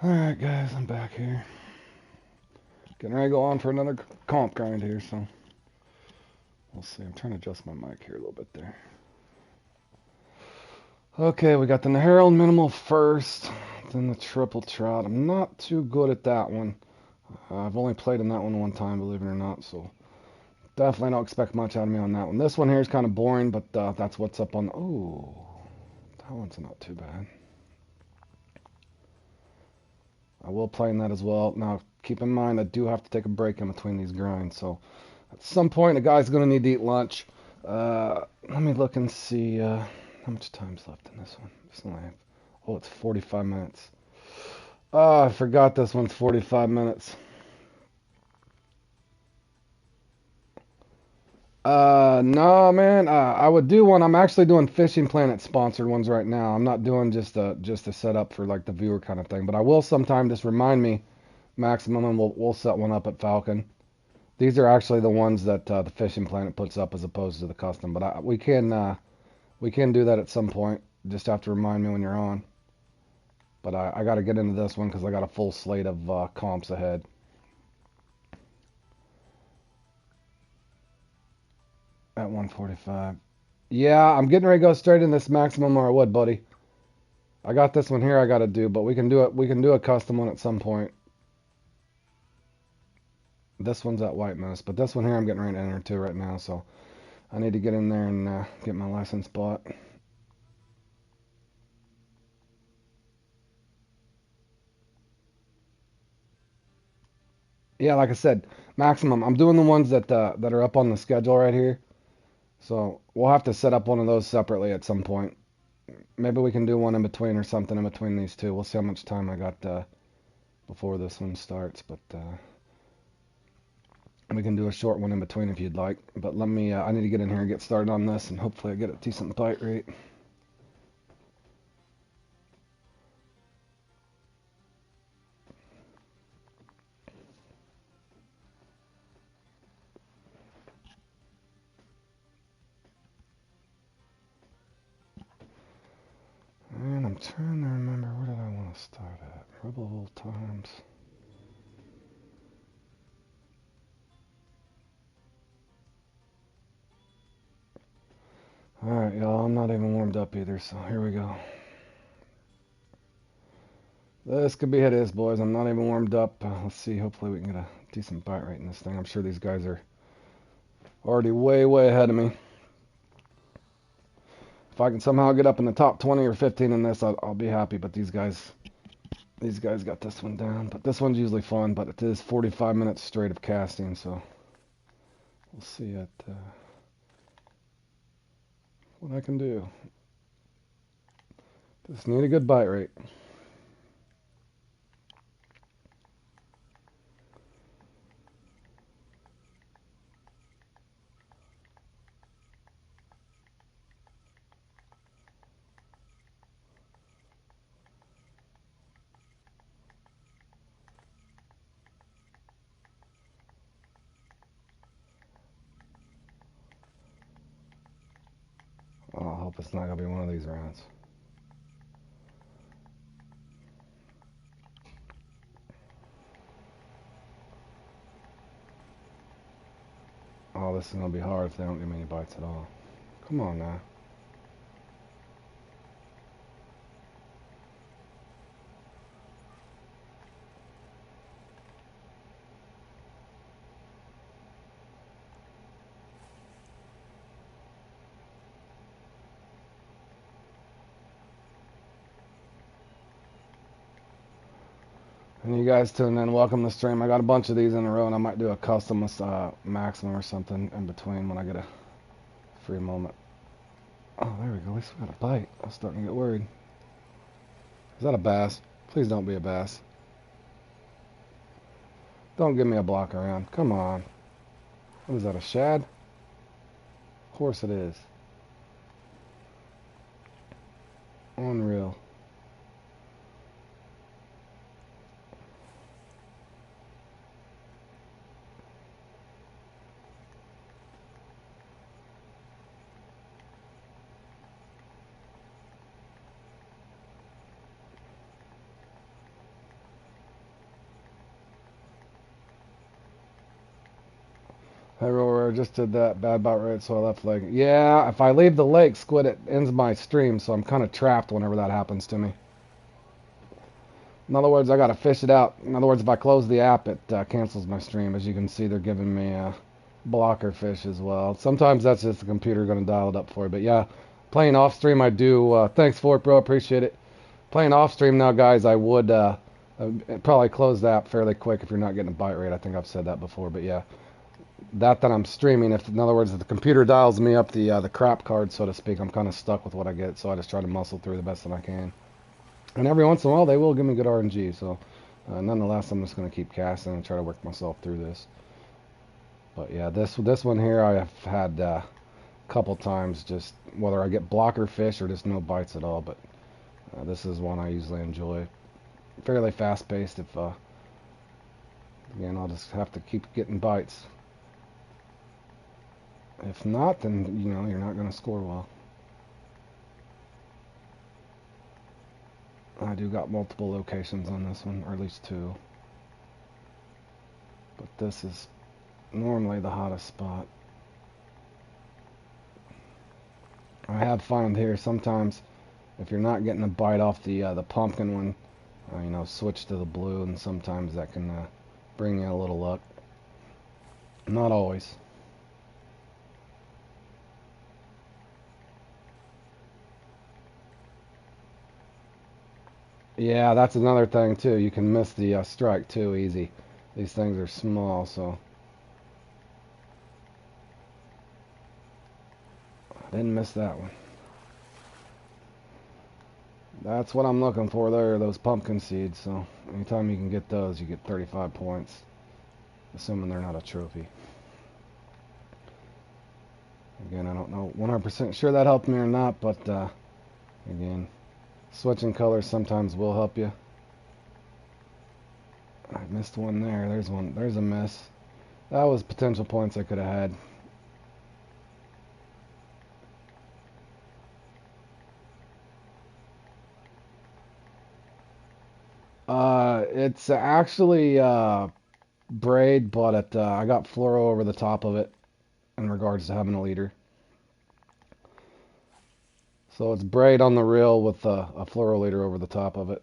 Alright guys, I'm back here. Getting ready to go on for another comp grind here, so we'll see. I'm trying to adjust my mic here a little bit there. Okay, we got the Herald Minimal first, then the Triple Trout. I'm not too good at that one. I've only played in that one time, believe it or not, so definitely don't expect much out of me on that one. This one here is kind of boring, but that's what's up on... Ooh, that one's not too bad. I will play in that as well. Now, keep in mind, I do have to take a break in between these grinds, so at some point, a guy's going to need to eat lunch. Let me look and see how much time's left in this one. Oh, it's 45 minutes. Oh, I forgot this one's 45 minutes. No, man. I would do one. I'm actually doing Fishing Planet sponsored ones right now. I'm not doing just a setup for like the viewer kind of thing, but I will sometime. Just remind me, Maximum, and we'll set one up at Falcon. These are actually the ones that the Fishing Planet puts up as opposed to the custom. But we can do that at some point. Just have to remind me when you're on. But I got to get into this one because I got a full slate of comps ahead. At 145. Yeah, I'm getting ready to go straight in this Maximum or I would, buddy. I got this one here I got to do, but we can do it. We can do a custom one at some point. This one's at White Moose, but this one here I'm getting ready to enter to right now, so I need to get in there and get my license bought. Yeah, like I said, Maximum. I'm doing the ones that are up on the schedule right here. So we'll have to set up one of those separately at some point. Maybe we can do one in between or something in between these two. We'll see how much time I got before this one starts, but we can do a short one in between if you'd like. But let me, I need to get in here and get started on this, and hopefully I get a decent bite rate. And I'm trying to remember, where did I want to start at? Rebel of Old Times. Alright, y'all, I'm not even warmed up either, so here we go. This could be hideous, boys. I'm not even warmed up. Let's see, hopefully we can get a decent bite rate in this thing. I'm sure these guys are already way, way ahead of me. If I can somehow get up in the top 20 or 15 in this, I'll be happy, but these guys got this one down. But this one's usually fun, but it is 45 minutes straight of casting, so we'll see what I can do. Just need a good bite rate. Oh, I hope it's not going to be one of these rounds. Oh, this is going to be hard if they don't give me any bites at all. Come on now. And you guys tune in, welcome to the stream. I got a bunch of these in a row, and I might do a custom Maximum or something in between when I get a free moment. Oh, there we go. At least we got a bite. I was starting to get worried. Is that a bass? Please don't be a bass. Don't give me a block around. Come on. What is that, a shad? Of course it is. Unreal. Hey, Roar, I just did that. Bad about right, so I left lake. Yeah, if I leave the lake, Squid, it ends my stream, so I'm kind of trapped whenever that happens to me. In other words, I gotta fish it out. In other words, if I close the app, it cancels my stream. As you can see, they're giving me blocker fish as well. Sometimes that's just the computer gonna dial it up for you. But yeah, playing off stream, I do. Thanks for it, bro. Appreciate it. Playing off stream now, guys. I would probably close the app fairly quick if you're not getting a bite rate. I think I've said that before, but yeah, that I'm streaming. If in other words, if the computer dials me up the crap card, so to speak, I'm kind of stuck with what I get. So I just try to muscle through the best that I can. And every once in a while, they will give me good RNG. So nonetheless, I'm just going to keep casting and try to work myself through this. But yeah, this one here I have had a couple times, just whether I get blocker fish or just no bites at all. But this is one I usually enjoy. Fairly fast paced. If again, I'll just have to keep getting bites. If not, then you know you're not going to score well. I do got multiple locations on this one, or at least two. But this is normally the hottest spot. I have found here sometimes if you're not getting a bite off the pumpkin one, you know, switch to the blue, and sometimes that can bring you a little luck. Not always. Yeah, that's another thing too. You can miss the strike too easy. These things are small, so I didn't miss that one. That's what I'm looking for there, those pumpkin seeds. So anytime you can get those, you get 35 points, assuming they're not a trophy. Again, I don't know 100% sure that helped me or not, but again, switching colors sometimes will help you. I missed one there. There's one. There's a miss. That was potential points I could have had. It's actually braid, but I got fluoro over the top of it in regards to having a leader. So it's braid on the reel with a fluoro leader over the top of it.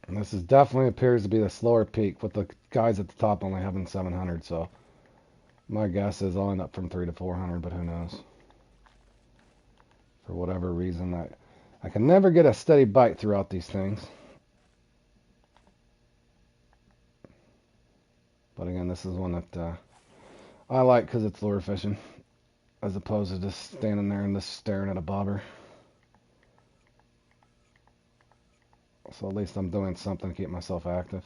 And this is definitely appears to be the slower peak, with the guys at the top only having 700. So my guess is I'll end up from 300 to 400, but who knows? For whatever reason, I can never get a steady bite throughout these things. But again, this is one that I like because it's lure fishing, as opposed to just standing there and just staring at a bobber. So at least I'm doing something to keep myself active.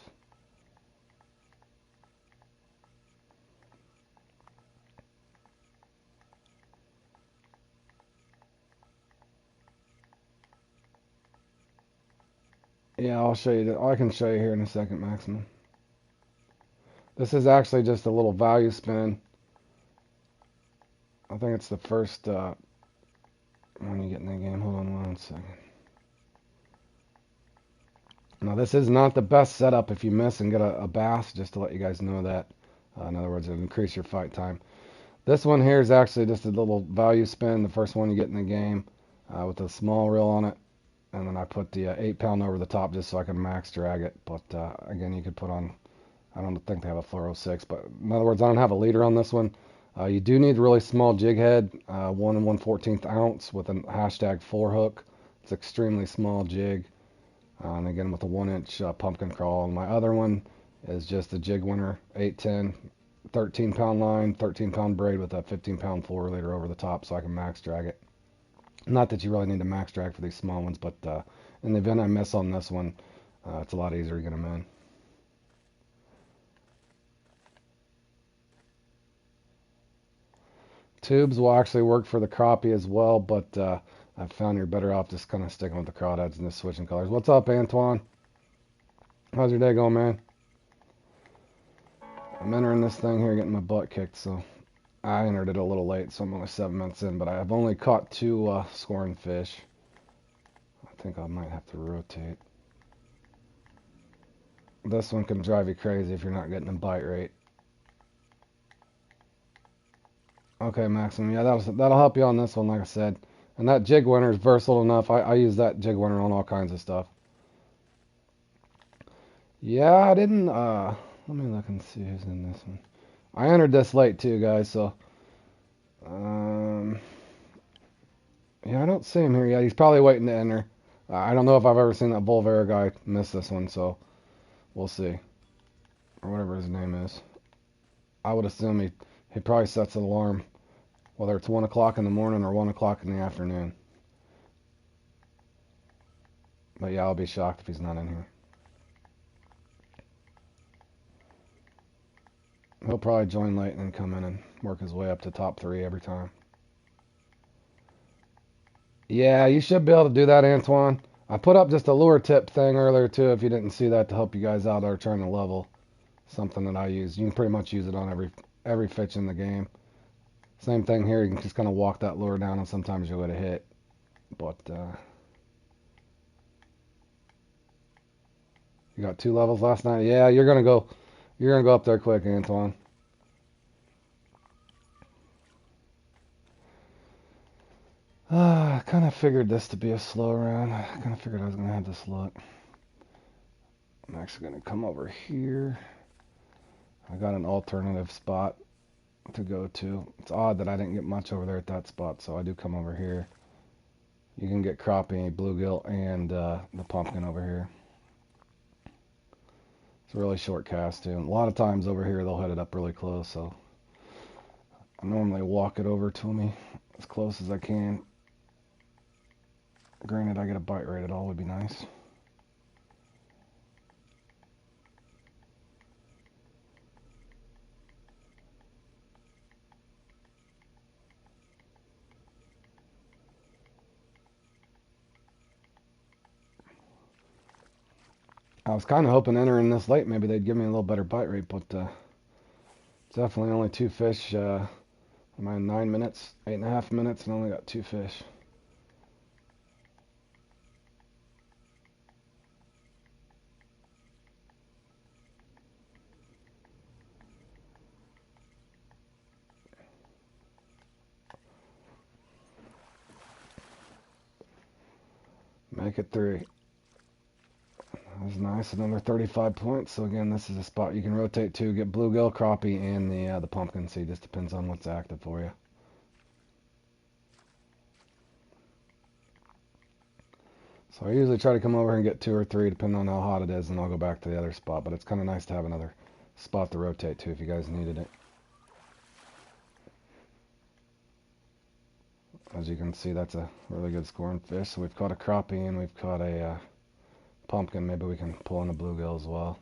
Yeah, I'll show you. I can show you here in a second, Maximum. This is actually just a little value spin. I think it's the first when you get in the game. Hold on one second. Now this is not the best setup if you miss and get a bass, just to let you guys know that. In other words, it'll increase your fight time. This one here is actually just a little value spin, the first one you get in the game, with a small reel on it. And then I put the 8-pound over the top just so I can max drag it. But again, you could put on, I don't think they have a fluoro 6, but in other words, I don't have a leader on this one. You do need a really small jig head, 1 1/14 ounce with a hashtag 4 hook. It's extremely small jig. And again, with a 1-inch pumpkin crawl. And my other one is just a jig winner, 810, 13-pound line, 13-pound braid with a 15-pound fluoro leader over the top so I can max drag it. Not that you really need to max drag for these small ones, but in the event I miss on this one, it's a lot easier to get them in. Tubes will actually work for the crappie as well, but I've found you're better off just kind of sticking with the crawdads and just switching colors. What's up, Antoine? How's your day going, man? I'm entering this thing here, getting my butt kicked, so I entered it a little late, so I'm only 7 minutes in, but I have only caught 2 scoring fish. I think I might have to rotate. This one can drive you crazy if you're not getting a bite rate. Okay, Maximum, yeah, that'll help you on this one, like I said. And that jig winner is versatile enough. I use that jig winner on all kinds of stuff. Yeah, I didn't, let me look and see who's in this one. I entered this late too, guys, so, yeah, I don't see him here yet. He's probably waiting to enter. I don't know if I've ever seen that Volvera guy miss this one, so we'll see. Or whatever his name is. I would assume he probably sets an alarm, whether it's 1 o'clock in the morning or 1 o'clock in the afternoon. But yeah, I'll be shocked if he's not in here. He'll probably join late and then come in and work his way up to top 3 every time. Yeah, you should be able to do that, Antoine. I put up just a lure tip thing earlier too, if you didn't see that, to help you guys out that are trying to level. Something that I use. You can pretty much use it on every fish in the game. Same thing here. You can just kind of walk that lure down, and sometimes you'll get a hit. But you got 2 levels last night. Yeah, you're gonna go up there quick, Antoine. I kind of figured this to be a slow round. I kind of figured I was gonna have this luck. I'm actually gonna come over here. I got an alternative spot to go to. It's odd that I didn't get much over there at that spot, so I do come over here. You can get crappie, bluegill, and the pumpkin over here. It's a really short cast too. And a lot of times over here they'll hit it up really close, so I normally walk it over to me as close as I can. Granted, I get a bite rate at all would be nice. I was kind of hoping entering this late, maybe they'd give me a little better bite rate, but definitely only 2 fish. I'm at 9 minutes, 8.5 minutes, and only got 2 fish. Make it 3. That was nice. Another 35 points. So again, this is a spot you can rotate to, get bluegill, crappie, and the pumpkin seed. Just depends on what's active for you. So I usually try to come over and get 2 or 3, depending on how hot it is, and I'll go back to the other spot. But it's kind of nice to have another spot to rotate to if you guys needed it. As you can see, that's a really good scoring fish. So we've caught a crappie and we've caught a pumpkin. Maybe we can pull in a bluegill as well.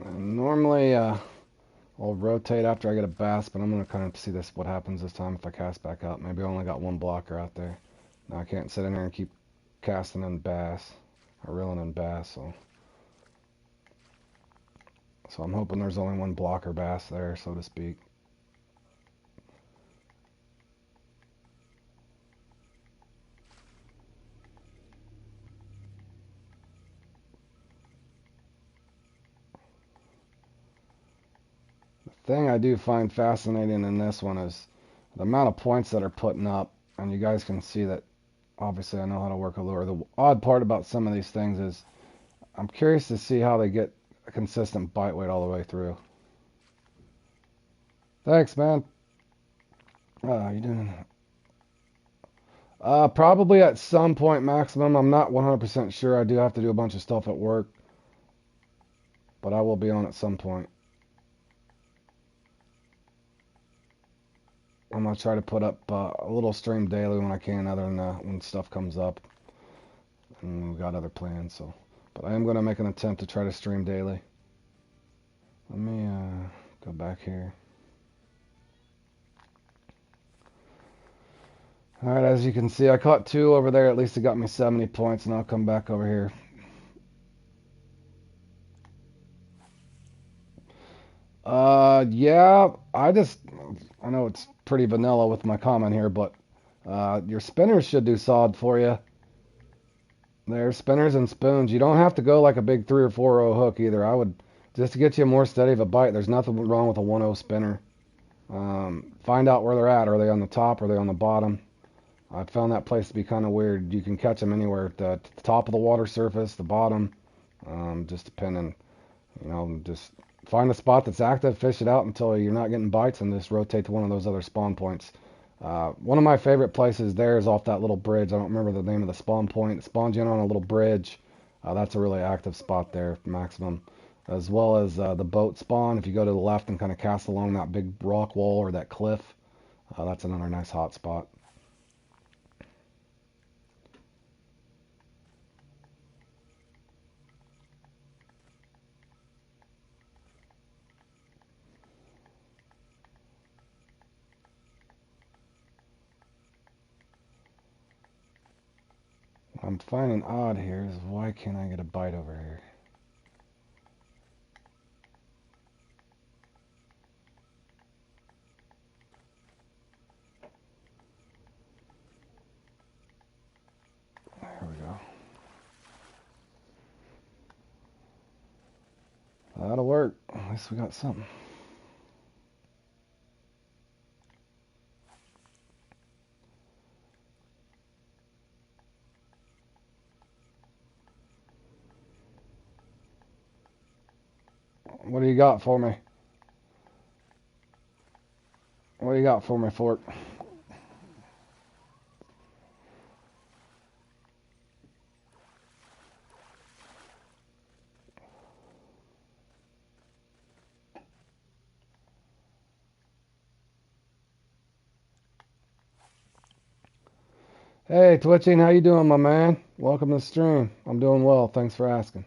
Normally, I'll rotate after I get a bass, but I'm going to kind of see what happens this time if I cast back up. Maybe I only got 1 blocker out there. Now I can't sit in there and keep casting in bass, or reeling in bass, so I'm hoping there's only 1 blocker bass there, so to speak. Thing I do find fascinating in this one is the amount of points that are putting up, and you guys can see that obviously I know how to work a lure. The odd part about some of these things is I'm curious to see how they get a consistent bite weight all the way through. Thanks, man. You doing? Probably at some point maximum. I'm not 100% sure. I do have to do a bunch of stuff at work, but I will be on at some point. I'm gonna try to put up a little stream daily when I can, other than when stuff comes up, and we got other plans. So, but I am gonna make an attempt to try to stream daily. Let me go back here. All right, as you can see, I caught two over there. At least it got me 70 points, and I'll come back over here. Yeah, I know it's pretty vanilla with my comment here, but your spinners should do solid for you. There's spinners and spoons. You don't have to go like a big 3 or 4-0 hook either. I would, just to get you more steady of a bite, there's nothing wrong with a 1-0 spinner. Find out where they're at. Are they on the top? Are they on the bottom? I found that place to be kind of weird. You can catch them anywhere, at the top of the water surface, the bottom, just depending. Just find a spot that's active, fish it out until you're not getting bites, and just rotate to one of those other spawn points. One of my favorite places there is off that little bridge. I don't remember the name of the spawn point. It spawns you in on a little bridge. That's a really active spot there, maximum. As well as the boat spawn. If you go to the left and kind of cast along that big rock wall or that cliff, that's another nice hot spot. What I'm finding odd here is why can't I get a bite over here? There we go. That'll work. At least we got something. What do you got for me? What do you got for me, Fork? Hey, Twitching, how you doing, my man? Welcome to the stream. I'm doing well. Thanks for asking.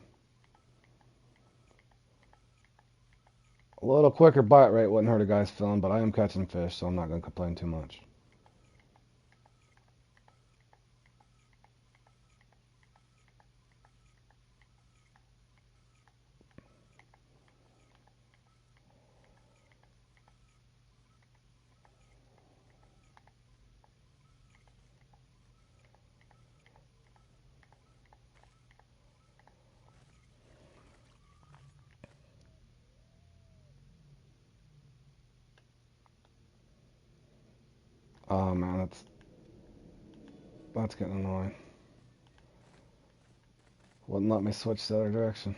A little quicker bite rate wouldn't hurt a guy's feeling, but I am catching fish, so I'm not going to complain too much. Oh man, that's getting annoying. Wouldn't let me switch the other direction.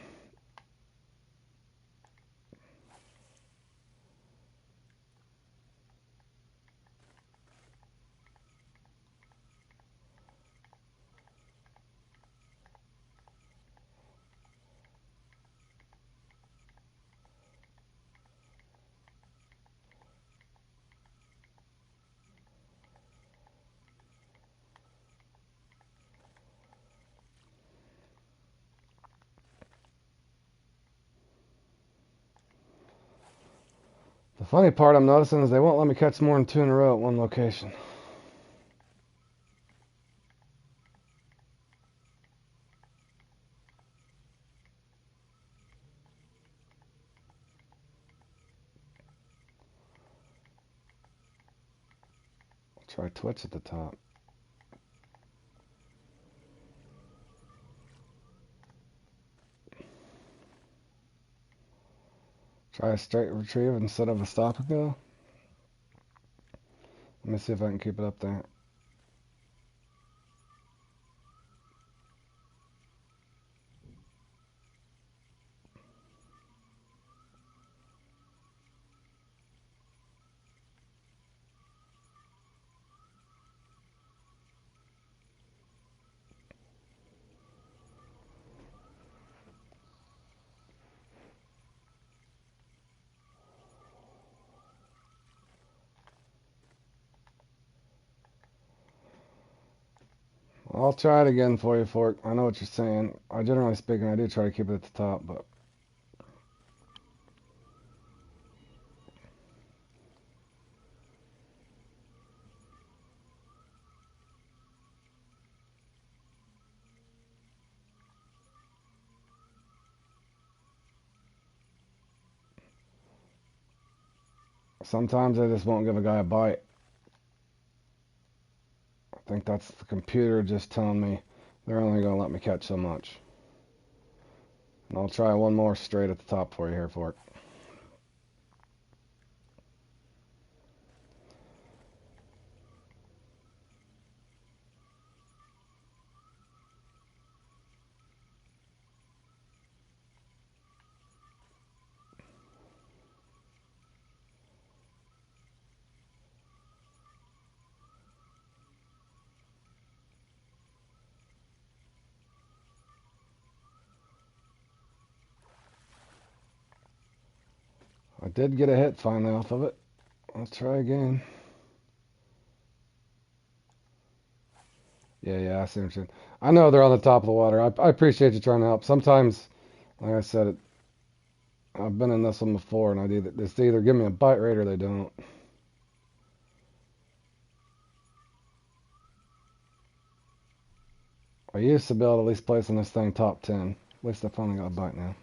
The funny part I'm noticing is they won't let me catch more than 2 in a row at one location. Try Twitch at the top. Try a straight retrieve instead of a stop and go. Let me see if I can keep it up there. I'll try it again for you, Fork. I know what you're saying. Generally speaking, I do try to keep it at the top, but sometimes I just won't give a guy a bite. I think that's the computer just telling me they're only going to let me catch so much. And I'll try one more straight at the top for you here, Fork. I did get a hit finally off of it. Let's try again. Yeah, I see what you're saying. I know they're on the top of the water. I appreciate you trying to help. Sometimes, like I said, I've been in this one before, and they either give me a bite rate or they don't. I used to be able to at least place in this thing top 10. At least I finally got a bite now.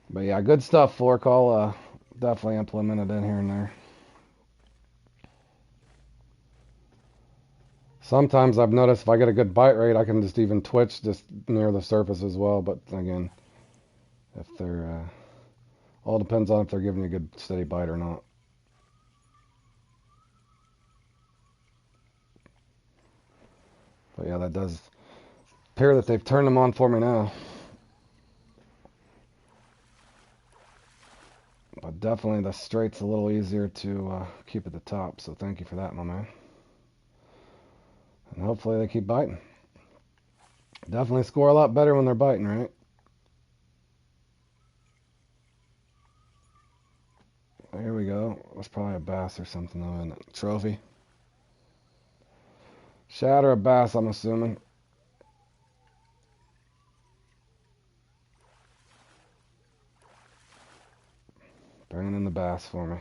But yeah, good stuff, Fork. I'll definitely implement it in here and there. Sometimes I've noticed if I get a good bite rate, I can just even twitch just near the surface as well. But again, if they're all depends on if they're giving you a good steady bite or not. But yeah, that does appear that they've turned them on for me now. But definitely the straight's a little easier to keep at the top. So thank you for that, my man. And hopefully they keep biting. Definitely score a lot better when they're biting, right? Here we go. That's probably a bass or something though, isn't it? Trophy. Shad or a bass, I'm assuming. Bringing in the bass for me.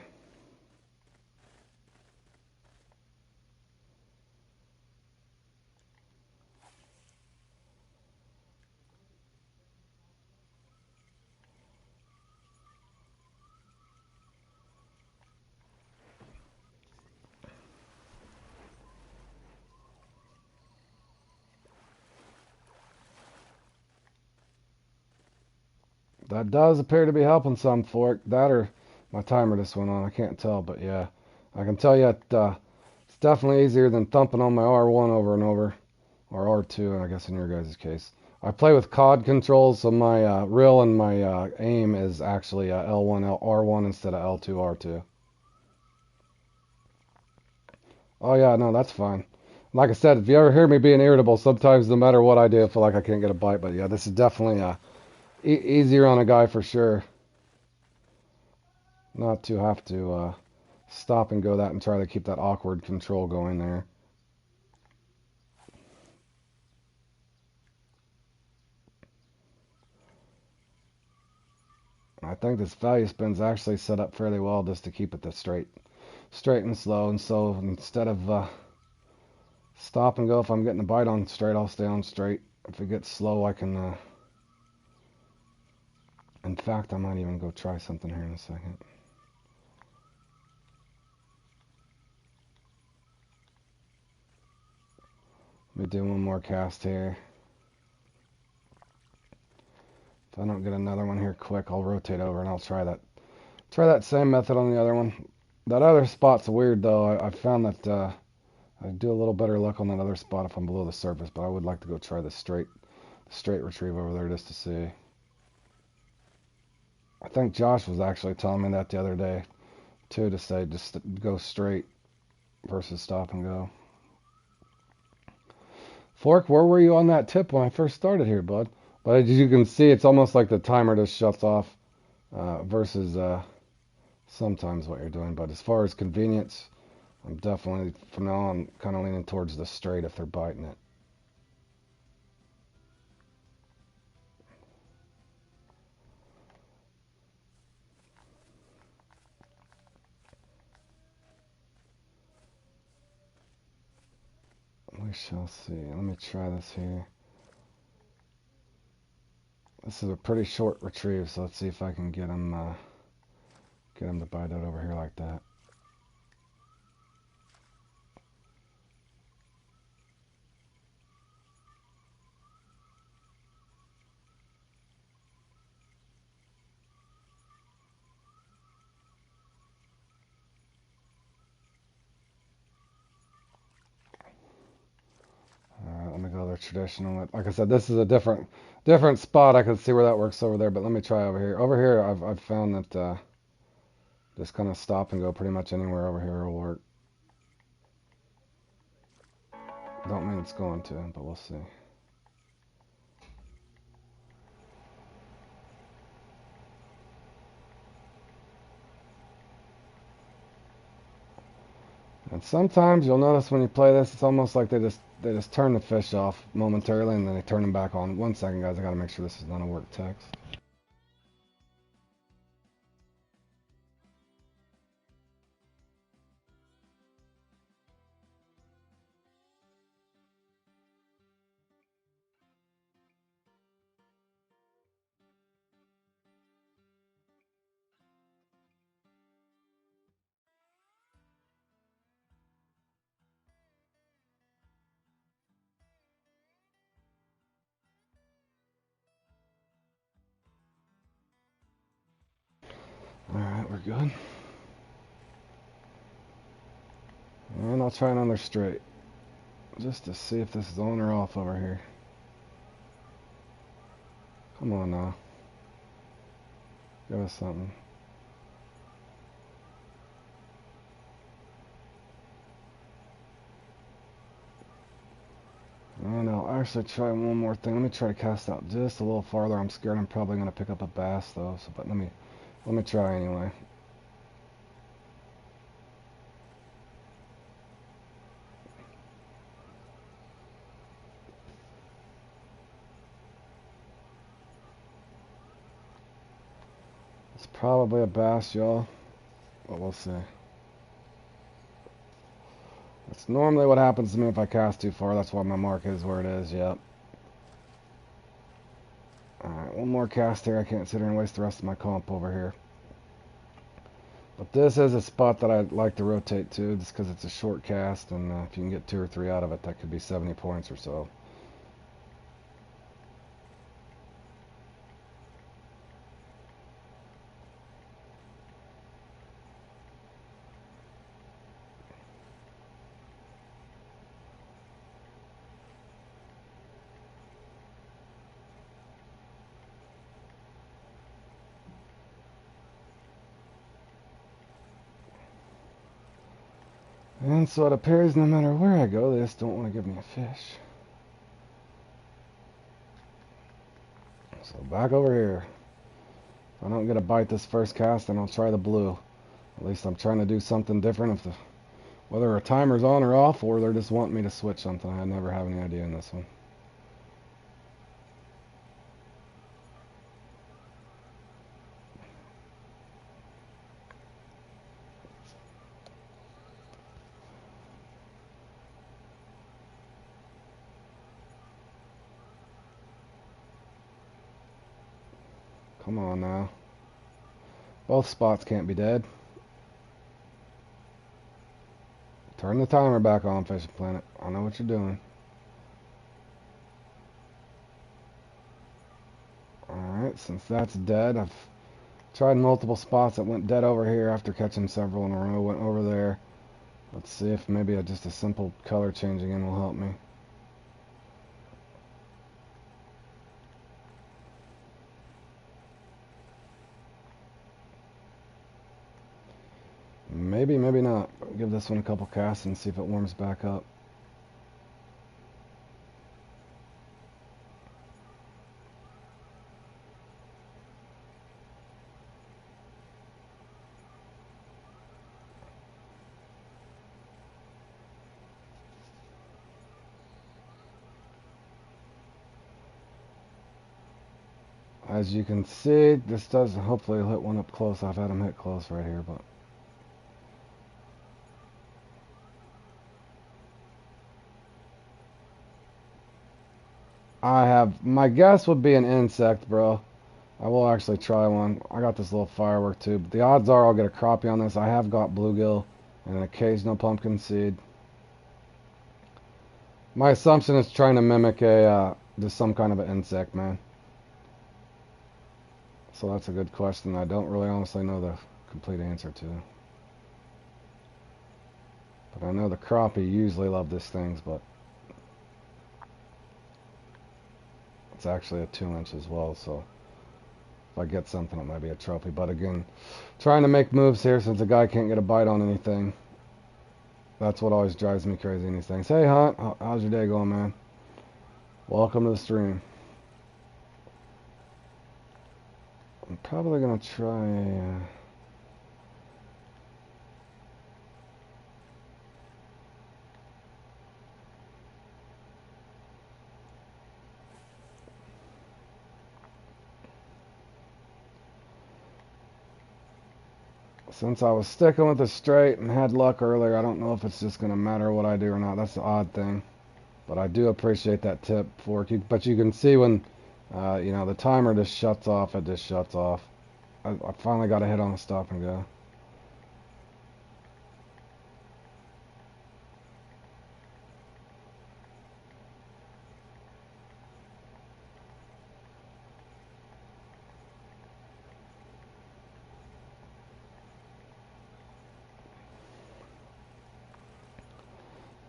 That does appear to be helping some, Fork. That or my timer just went on. I can't tell, but yeah. I can tell you it's definitely easier than thumping on my R1 over and over. Or R2, I guess in your guys' case. I play with COD controls, so my reel and my aim is actually L1, R1 instead of L2, R2. Oh yeah, no, that's fine. Like I said, if you ever hear me being irritable, sometimes no matter what I do, I feel like I can't get a bite. But yeah, this is definitely easier on a guy for sure. Not to have to stop and go that and try to keep that awkward control going there. I think this value spin's actually set up fairly well just to keep it this straight and slow. And so instead of stop and go, if I'm getting a bite on straight, I'll stay on straight. If it gets slow, I can. In fact, I might even go try something here in a second. Let me do one more cast here. If I don't get another one here quick, I'll rotate over and I'll try that. Try that same method on the other one. That other spot's weird though. I found that I do a little better luck on that other spot if I'm below the surface, but I would like to go try the straight retrieve over there just to see. I think Josh was actually telling me that the other day too, to say just go straight versus stop and go. Fork, where were you on that tip when I first started here, bud? But as you can see, it's almost like the timer just shuts off versus sometimes what you're doing. But as far as convenience, I'm definitely, from now on, kind of leaning towards the straight if they're biting it. We shall see. Let me try this here. This is a pretty short retrieve, so let's see if I can get him to bite out over here like that. Alright, let me go the traditional. Like I said, this is a different spot. I can see where that works over there, but let me try over here. Over here, I've found that just kind of stop and go pretty much anywhere over here will work. Don't mean it's going to, but we'll see. And sometimes you'll notice when you play this, it's almost like they just turn the fish off momentarily and then they turn them back on. 1 second, guys. I gotta make sure this is not a work text. Alright, we're good. And I'll try another straight. Just to see if this is on or off over here. Come on now. Give us something. And I'll actually try one more thing. Let me try to cast out just a little farther. I'm scared I'm probably going to pick up a bass though. So, but let me try anyway. It's probably a bass, y'all. But we'll see. That's normally what happens to me if I cast too far. That's why my mark is where it is. Yep. Alright, one more cast here. I can't sit here and waste the rest of my comp over here. But this is a spot that I'd like to rotate to, just because it's a short cast, and if you can get 2 or 3 out of it, that could be 70 points or so. And so it appears no matter where I go, they just don't want to give me a fish. So back over here. If I don't get a bite this first cast, then I'll try the blue. At least I'm trying to do something different. Whether a timer's on or off, or they're just wanting me to switch something. I never have any idea in this one. Come on now. Both spots can't be dead. Turn the timer back on, Fishing Planet. I know what you're doing. Alright, since that's dead, I've tried multiple spots that went dead over here after catching several in a row. Went over there. Let's see if maybe just a simple color changing in will help me. Maybe, maybe not. Give this one a couple casts and see if it warms back up. As you can see, this does hopefully hit one up close. I've had him hit close right here, but my guess would be an insect, bro. I will actually try one. I got this little firework tube. The odds are I'll get a crappie on this. I have got bluegill and an occasional pumpkin seed. My assumption is trying to mimic just some kind of an insect, man. So that's a good question. I don't really honestly know the complete answer to. But I know the crappie usually love these things, but it's actually a 2-inch as well, so if I get something, it might be a trophy. But again, trying to make moves here since the guy can't get a bite on anything. That's what always drives me crazy in these things. Hey, Hunt, how's your day going, man? Welcome to the stream. I'm probably going to try... Since I was sticking with the straight and had luck earlier, I don't know if it's just going to matter what I do or not. That's the odd thing. But I do appreciate that tip, Fork. But you can see when, the timer just shuts off, it just shuts off. I finally got a hit on the stop and go.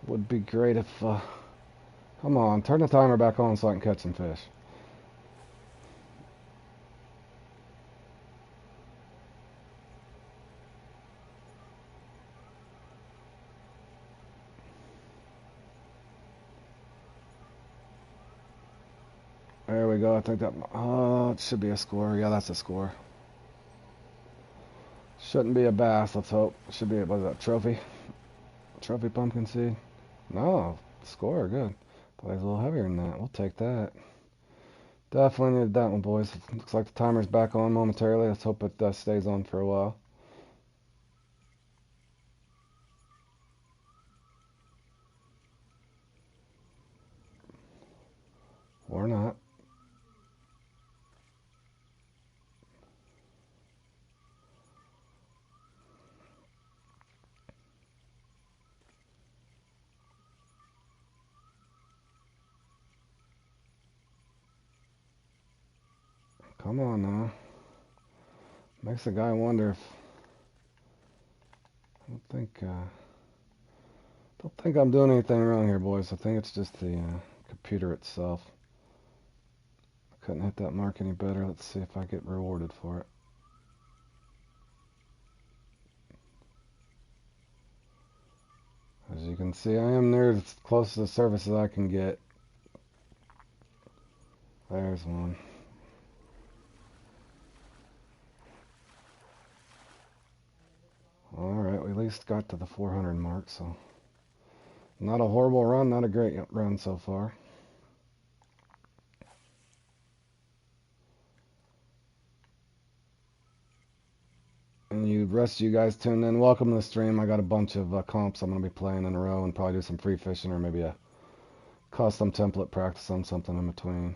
Would be great if, come on, turn the timer back on so I can catch some fish. There we go. I think that, it should be a score. Yeah, that's a score. Shouldn't be a bass, let's hope. Should be, what is that, trophy? Trophy pumpkin seed? No, score, good. Thought it was a little heavier than that. We'll take that. Definitely needed that one, boys. Looks like the timer's back on momentarily. Let's hope it stays on for a while. Or not. Come on now. Makes the guy wonder if... don't think I'm doing anything wrong here, boys. I think it's just the computer itself. I couldn't hit that mark any better. Let's see if I get rewarded for it. As you can see, I am near as close to the surface as I can get. There's one. Alright, we at least got to the 400 mark, so... Not a horrible run, not a great run so far. And the rest of you guys tuned in, welcome to the stream. I got a bunch of comps I'm going to be playing in a row and probably do some free fishing or maybe a custom template practice on something in between.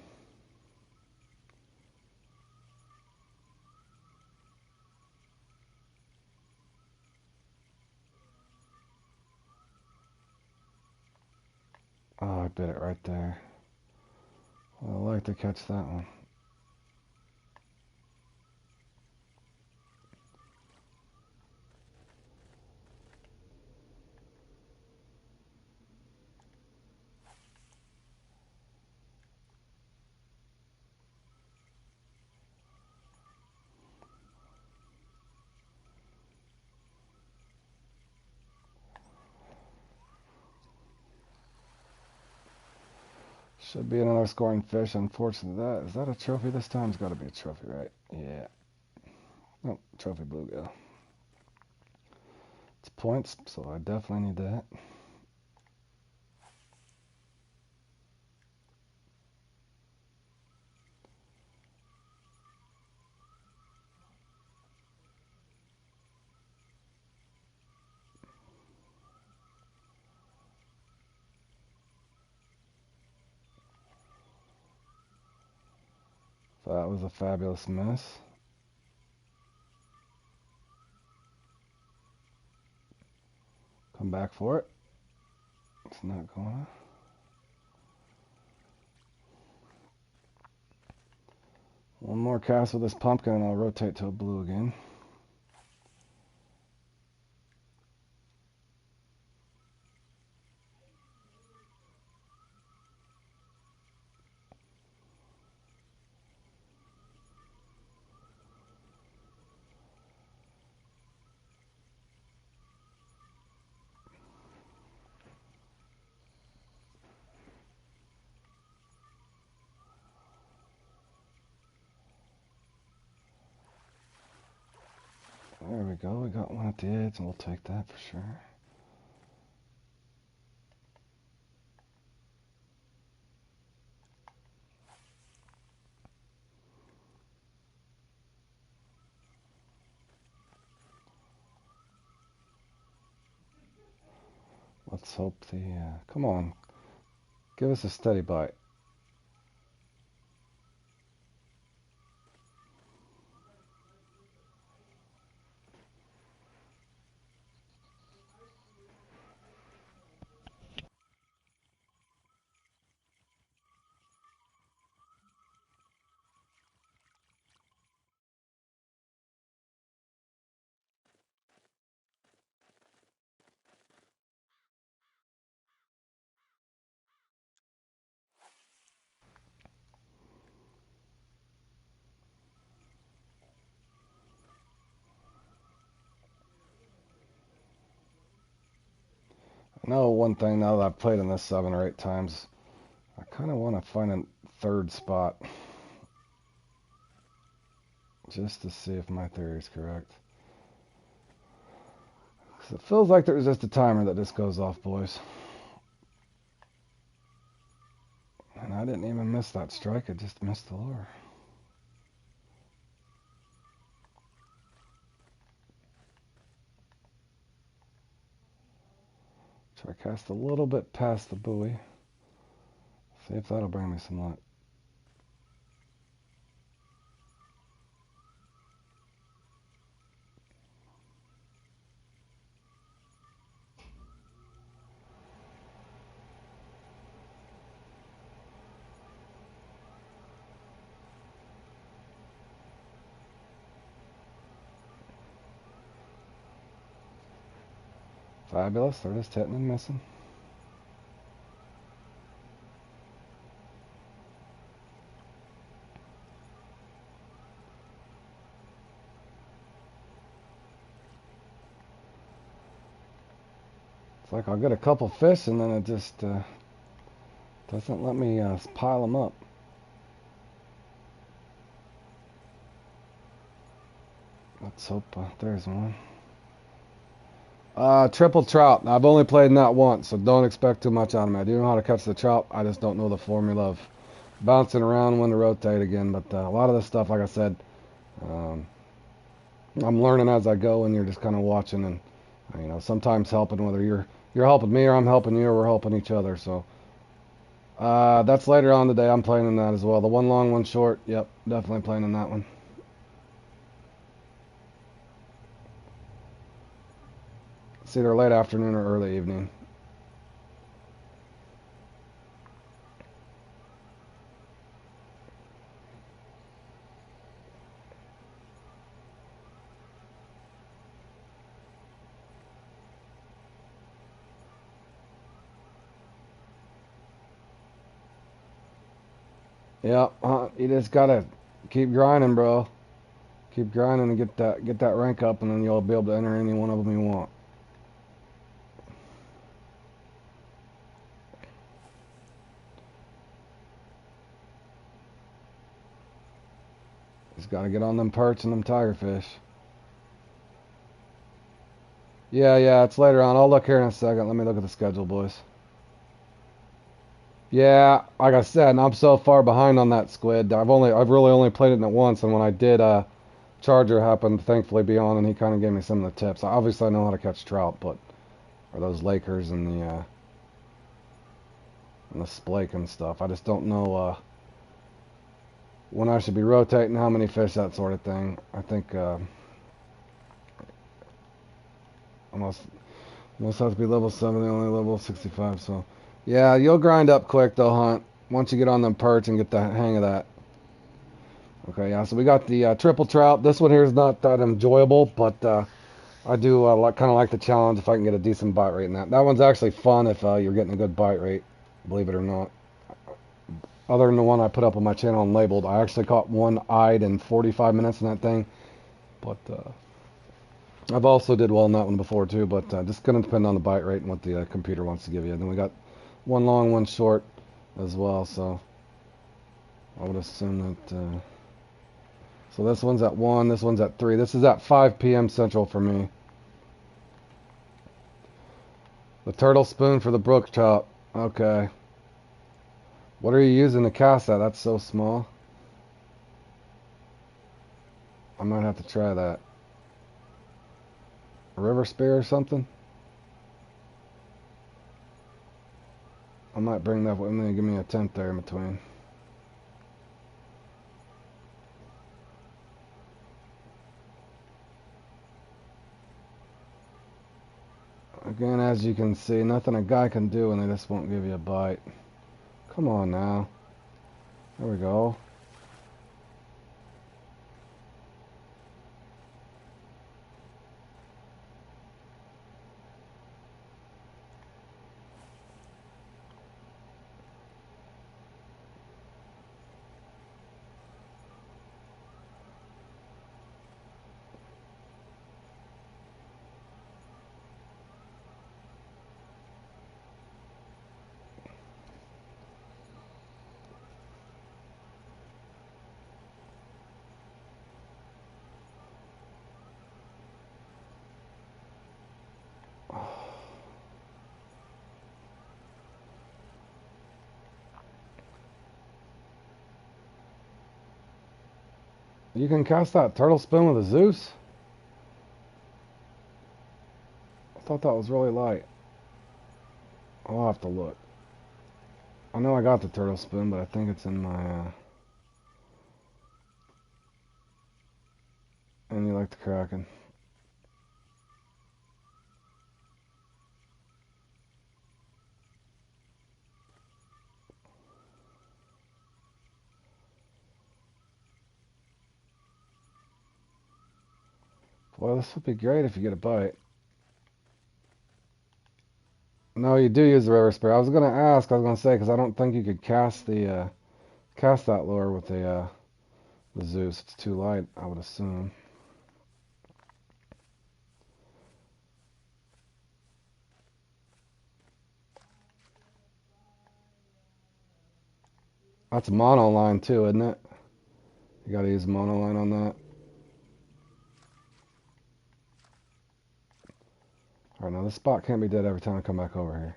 Oh, I bit it right there. Well, I'd like to catch that one. Should be another scoring fish. Unfortunately, is that a trophy this time? It's got to be a trophy, right? Yeah. Oh, trophy bluegill. It's points, so I definitely need that. That was a fabulous miss. Come back for it. It's not going. One more cast with this pumpkin and I'll rotate to a blue again. There we go. We got one at the edge and we'll take that for sure. Let's hope the... come on. Give us a steady bite. I know one thing now that I've played in this 7 or 8 times, I kind of want to find a third spot just to see if my theory is correct. 'Cause it feels like there's just a timer that just goes off, boys. And I didn't even miss that strike, I just missed the lure. Try cast a little bit past the buoy. See if that'll bring me some luck. Fabulous, they're just hitting and missing. It's like I'll get a couple fish and then it just doesn't let me pile them up. Let's hope there's one. Triple trout. I've only played in that once, so don't expect too much out of me. I do know how to catch the trout. I just don't know the formula of bouncing around when to rotate again. But a lot of this stuff, like I said, I'm learning as I go, and you're just kind of watching and sometimes helping, whether you're helping me or I'm helping you or we're helping each other. So that's later on today. I'm playing in that as well. The one long, one short. Yep, definitely playing in that one. It's either late afternoon or early evening. Yeah, you just gotta keep grinding, bro. Keep grinding and get that rank up, and then you'll be able to enter any one of them you want. Just gotta get on them perch and them tiger fish. Yeah, it's later on. I'll look here in a second. Let me look at the schedule, boys. Yeah, like I said, I'm so far behind on that squid. I've really only played it once, and when I did, Charger happened to thankfully be on, and he kind of gave me some of the tips. Obviously, I know how to catch trout, but or those Lakers and the Splake and stuff. I just don't know. when I should be rotating, how many fish, that sort of thing. I think almost have to be level 70, only level 65. So yeah, you'll grind up quick though, Hunt. Once you get on them perch and get the hang of that. Okay, yeah. So we got the triple trout. This one here is not that enjoyable, but I do kind of like the challenge if I can get a decent bite rate in that. That one's actually fun if you're getting a good bite rate, believe it or not. Other than the one I put up on my channel and labeled, I actually caught one eyed in 45 minutes in that thing. But I've also did well in that one before too. But just going to depend on the bite rate and what the computer wants to give you. And then we got one long, one short as well. So I would assume that. So this one's at 1, this one's at 3. This is at 5 p.m. Central for me. The turtle spoon for the brook trout. Okay. What are you using to cast that? That's so small. I might have to try that. A river spear or something? I might bring that with me and give me a tent there in between. Again, as you can see, nothing a guy can do and they just won't give you a bite. Come on now. There we go. You can cast that turtle spoon with a Zeus? I thought that was really light. I'll have to look. I know I got the turtle spoon, but I think it's in my... And you like the Kraken. Well, this would be great if you get a bite. No, you do use the river spear. I was gonna ask. I was gonna say because I don't think you could cast the cast that lure with the Zeus. It's too light, I would assume. That's a mono line too, isn't it? You gotta use mono line on that. Alright, now this spot can't be dead every time I come back over here.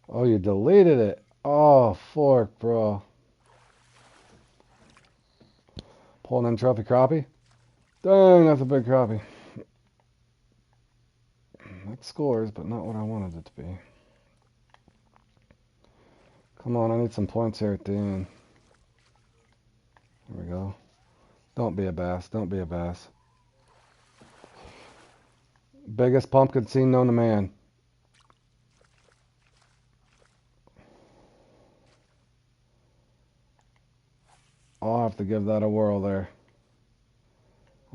Oh, you deleted it. Oh, fork, bro. Pulling in trophy crappie. Dang, that's a big crappie. That scores, but not what I wanted it to be. Come on, I need some points here at the end. There we go. Don't be a bass. Don't be a bass. Biggest pumpkin seed known to man. I'll have to give that a whirl there.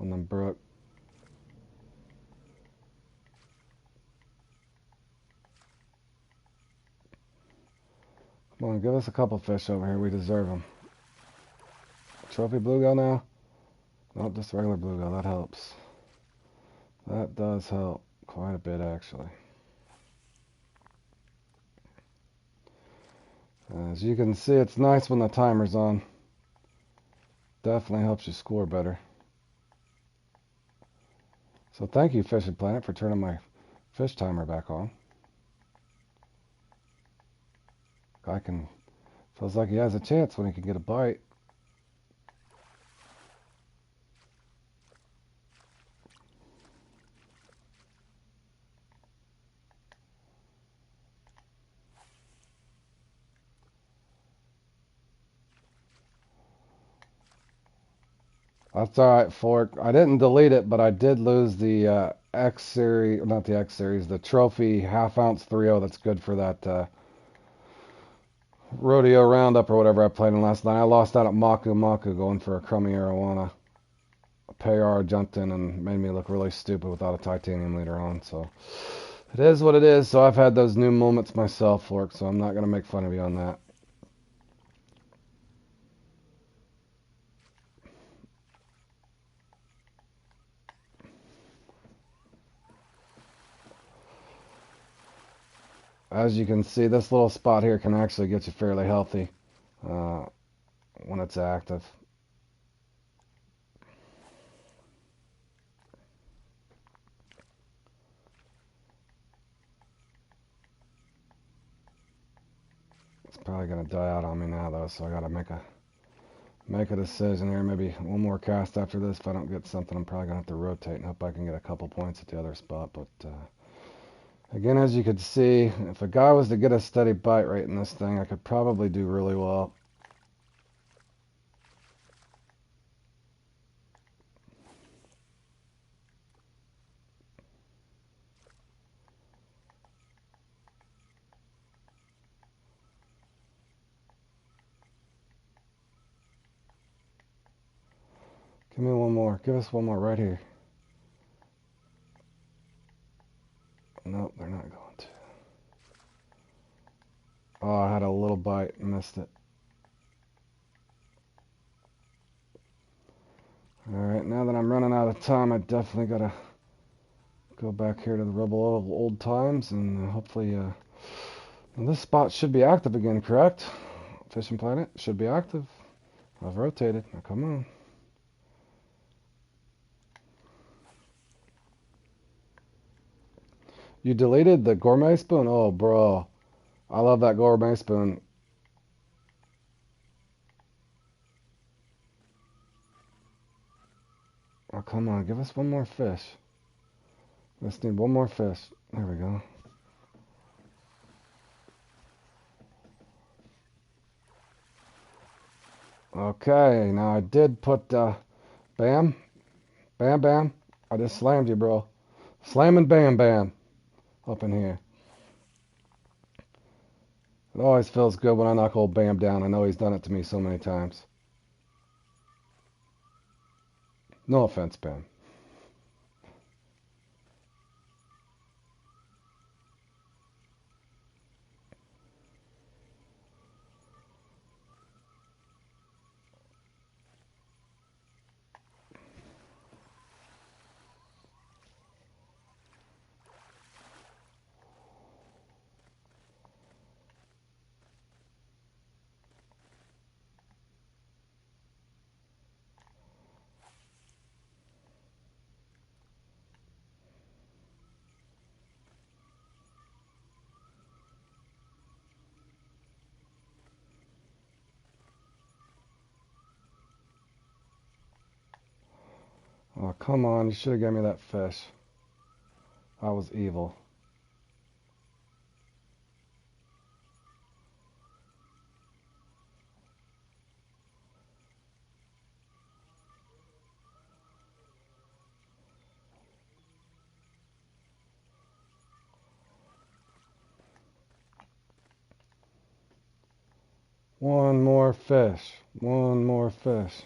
On the brook. Come on, give us a couple fish over here. We deserve them. Trophy bluegill now? Not just regular bluegill. That helps. That does help quite a bit, actually. As you can see, it's nice when the timer's on. Definitely helps you score better. So thank you, Fishing Planet, for turning my fish timer back on. Guy feels like he has a chance when he can get a bite. That's alright, Fork. I didn't delete it, but I did lose the X series, not the X series, the trophy half ounce 3.0 that's good for that rodeo roundup or whatever I played in last night. I lost out at Maku Maku going for a crummy arowana. Payar jumped in and made me look really stupid without a titanium leader on, so it is what it is. So I've had those new moments myself, Fork, so I'm not going to make fun of you on that. As you can see, this little spot here can actually get you fairly healthy uh, when it's active. It's probably going to die out on me now, though, so I got to make a decision here. Maybe one more cast after this. If I don't get something, I'm probably going to have to rotate and hope I can get a couple points at the other spot. But again, as you could see, if a guy was to get a steady bite rate in this thing, I could probably do really well. Give me one more. Give us one more right here. Nope, they're not going to. Oh, I had a little bite and missed it. Alright, now that I'm running out of time, I definitely got to go back here to the rubble of old times, and hopefully this spot should be active again, correct? Fishing Planet should be active. I've rotated. Now come on. You deleted the gourmet spoon? Oh, bro. I love that gourmet spoon. Oh, come on. Give us one more fish. Let's need one more fish. There we go. Okay, now I did put, bam, bam, bam. I just slammed you, bro. Slamming bam, bam up in here. It always feels good when I knock old Bam down. I know he's done it to me so many times. No offense, Bam. Oh, come on. You should have given me that fish. I was evil. One more fish. One more fish.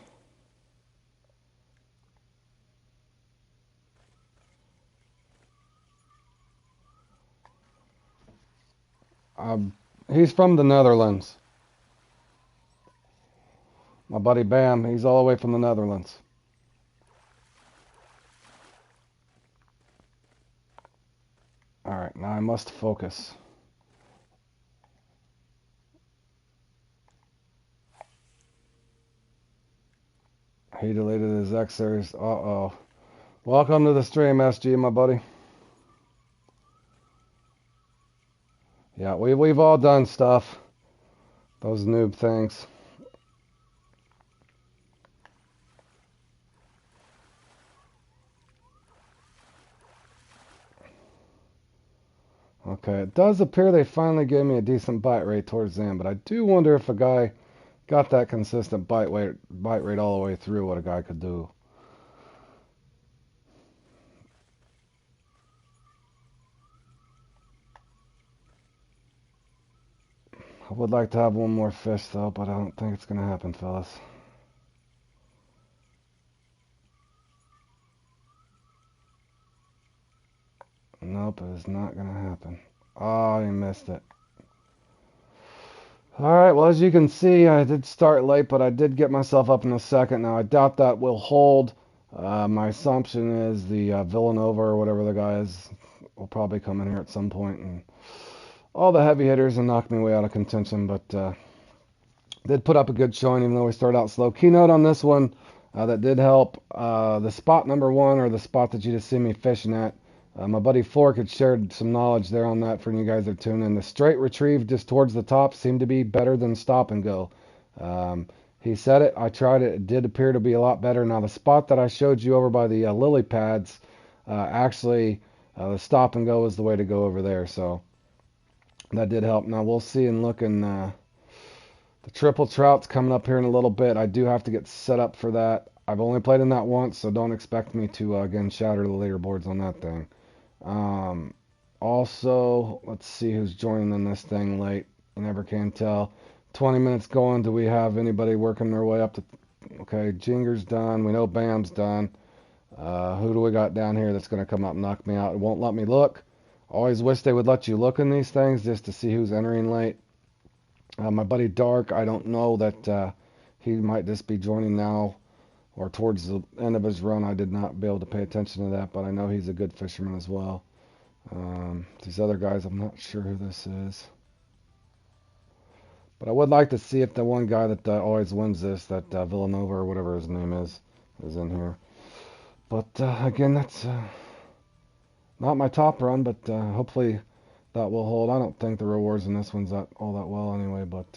He's from the Netherlands. My buddy Bam, he's all the way from the Netherlands. Alright, now I must focus. He deleted his X series. Uh-oh. Welcome to the stream, SG, my buddy. Yeah, we've all done stuff. Those noob things. Okay, it does appear they finally gave me a decent bite rate towards the end, but I do wonder if a guy got that consistent bite rate all the way through, what a guy could do. I would like to have one more fish though, but I don't think it's gonna happen, fellas. Nope, it is not gonna happen. Oh, you missed it. Alright, well, as you can see, I did start late, but I did get myself up in a second. Now, I doubt that will hold. My assumption is the Villanova or whatever the guy is will probably come in here at some point and all the heavy hitters and knock me way out of contention, but did put up a good showing even though we started out slow. Keynote on this one that did help. The spot number one, or the spot that you just see me fishing at, my buddy Fork had shared some knowledge there on that for you guys that are tuning in. The straight retrieve just towards the top seemed to be better than stop and go. He said it. I tried it. It did appear to be a lot better. Now, the spot that I showed you over by the lily pads, actually, the stop and go is the way to go over there. So that did help. Now, we'll see and look in the triple trout's coming up here in a little bit. I do have to get set up for that. I've only played in that once, so don't expect me to, again, shatter the leaderboards on that thing. Also, let's see who's joining in this thing late. You never can tell. 20 minutes going. Do we have anybody working their way up to... Okay, Jinger's done. We know Bam's done. Who do we got down here that's going to come up and knock me out? It won't let me look. Always wish they would let you look in these things just to see who's entering late. My buddy Dark, I don't know that he might just be joining now or towards the end of his run. I did not be able to pay attention to that, but I know he's a good fisherman as well. These other guys, I'm not sure who this is. But I would like to see if the one guy that always wins this, that Villanova or whatever his name is in here. But again, that's not my top run, but hopefully that will hold. I don't think the rewards in this one's all that well anyway, but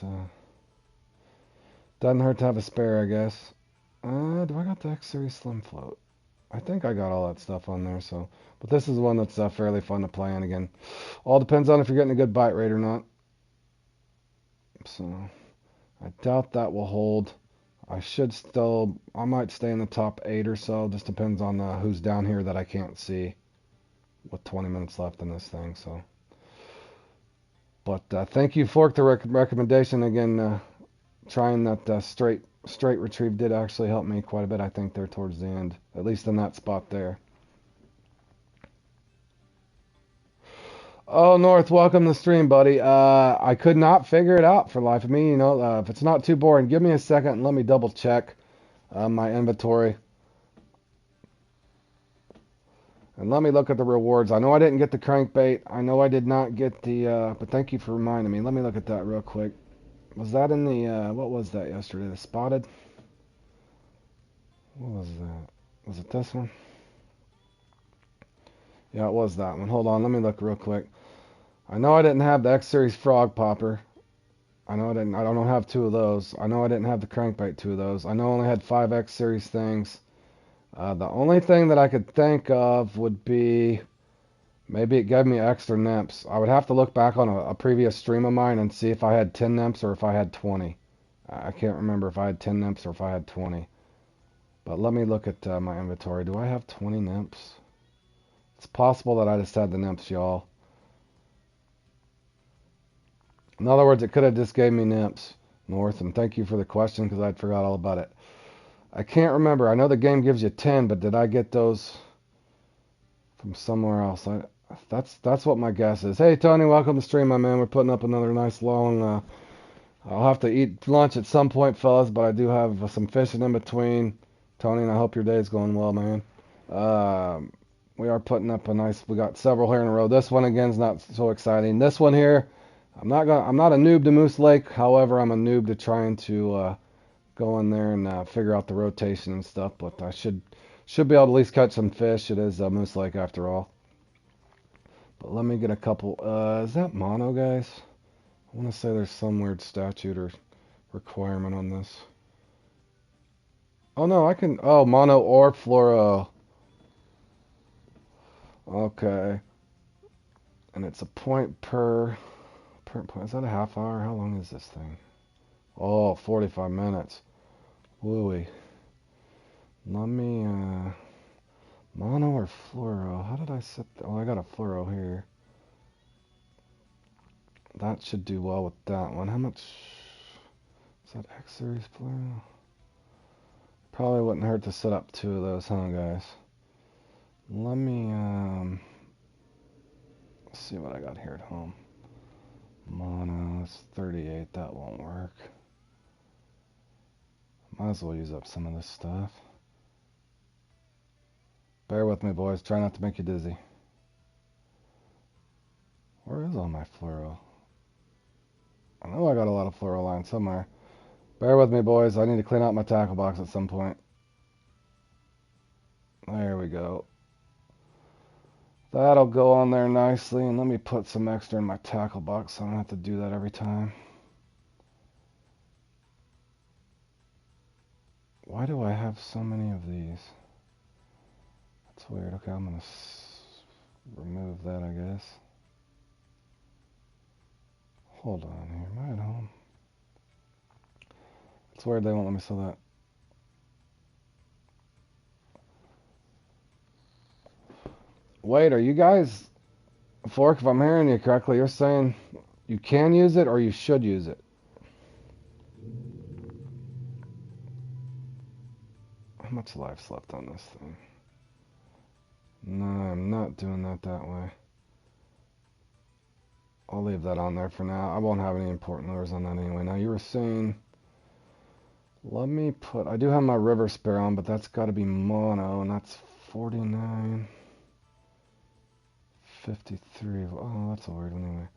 doesn't hurt to have a spare, I guess. Do I got the X Series Slim Float? I think I got all that stuff on there, so. But this is one that's fairly fun to play in again. All depends on if you're getting a good bite rate or not. So, I doubt that will hold. I might stay in the top 8 or so. Just depends on who's down here that I can't see with 20 minutes left in this thing, so. But thank you, Fork, the recommendation. Again, trying that straight retrieve did actually help me quite a bit, I think, there towards the end. At least in that spot there. Oh, North, welcome to the stream, buddy. I could not figure it out for life of me. You know, if it's not too boring, give me a second and let me double check my inventory. And let me look at the rewards. I know I didn't get the crankbait. I know I did not get the, but thank you for reminding me. Let me look at that real quick. Was that in the, what was that yesterday? The spotted? What was that? Was it this one? Yeah, it was that one. Hold on, let me look real quick. I know I didn't have the X Series Frog Popper. I don't have 2 of those. I know I didn't have the crankbait 2 of those. I know I only had 5 X Series things. The only thing that I could think of would be maybe it gave me extra nymphs. I would have to look back on a previous stream of mine and see if I had 10 nymphs or if I had 20. I can't remember if I had 10 nymphs or if I had 20. But let me look at my inventory. Do I have 20 nymphs? It's possible that I just had the nymphs, y'all. In other words, it could have just gave me nymphs, North, and thank you for the question because I'd forgot all about it. I can't remember. I know the game gives you 10, but did I get those from somewhere else? That's what my guess is. Hey, Tony, welcome to the stream, my man. We're putting up another nice long... I'll have to eat lunch at some point, fellas, but I do have some fishing in between. Tony, and I hope your day's going well, man. We are putting up we got several here in a row. This one, again, is not so exciting. This one here, I'm not a noob to Moose Lake. However, I'm a noob to trying to go in there and figure out the rotation and stuff. But I should be able to at least catch some fish. It is Moose Lake after all. But let me get a couple. Is that mono, guys? I want to say there's some weird statute or requirement on this. Oh no, I can. Oh, mono or fluoro. Okay. And it's a point per point. Is that a half hour? How long is this thing? Oh, 45 minutes. Wooey. Let me, mono or fluoro? How did I set? Oh, I got a fluoro here. That should do well with that one. How much is that X series player? Probably wouldn't hurt to set up 2 of those, huh, guys? Let me see what I got here at home. Mono, it's 38. That won't work. Might as well use up some of this stuff. Bear with me, boys. Try not to make you dizzy. Where is all my fluoro? I know I got a lot of fluoro lines somewhere. Bear with me, boys. I need to clean out my tackle box at some point. There we go. That'll go on there nicely. And let me put some extra in my tackle box so I don't have to do that every time. Why do I have so many of these? That's weird. Okay, I'm going to remove that, I guess. Hold on here. Am I at home? It's weird they won't let me sell that. Wait, are you guys... Fork, if I'm hearing you correctly, you're saying you can use it or you should use it? How much life's left on this thing? No, I'm not doing that way. I'll leave that on there for now. I won't have any important lures on that anyway. Now, you were saying... Let me put... I do have my river spare on, but that's got to be mono, and that's 49... 53. Oh, that's a weird one anyway.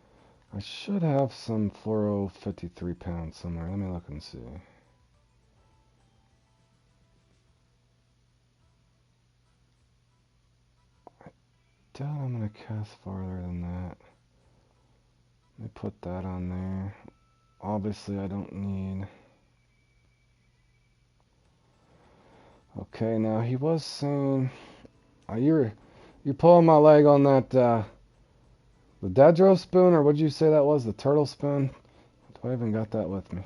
I should have some fluoro 53 pounds somewhere. Let me look and see. I doubt I'm going to cast farther than that. Let me put that on there. Obviously, I don't need... Okay, now he was saying... You're pulling my leg on that... the Dedro spoon, or what did you say that was? The turtle spoon? Do I even got that with me?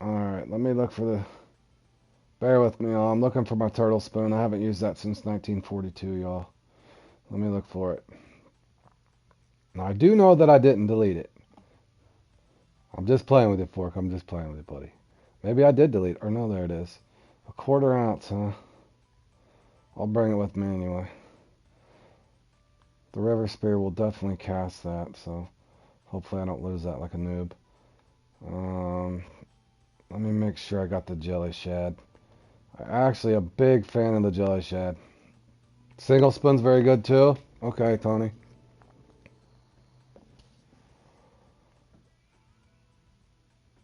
Alright, let me look for the... Bear with me, y'all. I'm looking for my turtle spoon. I haven't used that since 1942, y'all. Let me look for it. Now, I do know that I didn't delete it. I'm just playing with it, Fork. I'm just playing with it, buddy. Maybe I did delete it. Or no, there it is. 1/4 ounce, huh? I'll bring it with me anyway. The river spear will definitely cast that, so hopefully I don't lose that like a noob. Let me make sure I got the jelly shad. I'm actually a big fan of the jelly shad. Single spoon's very good too. Okay, Tony.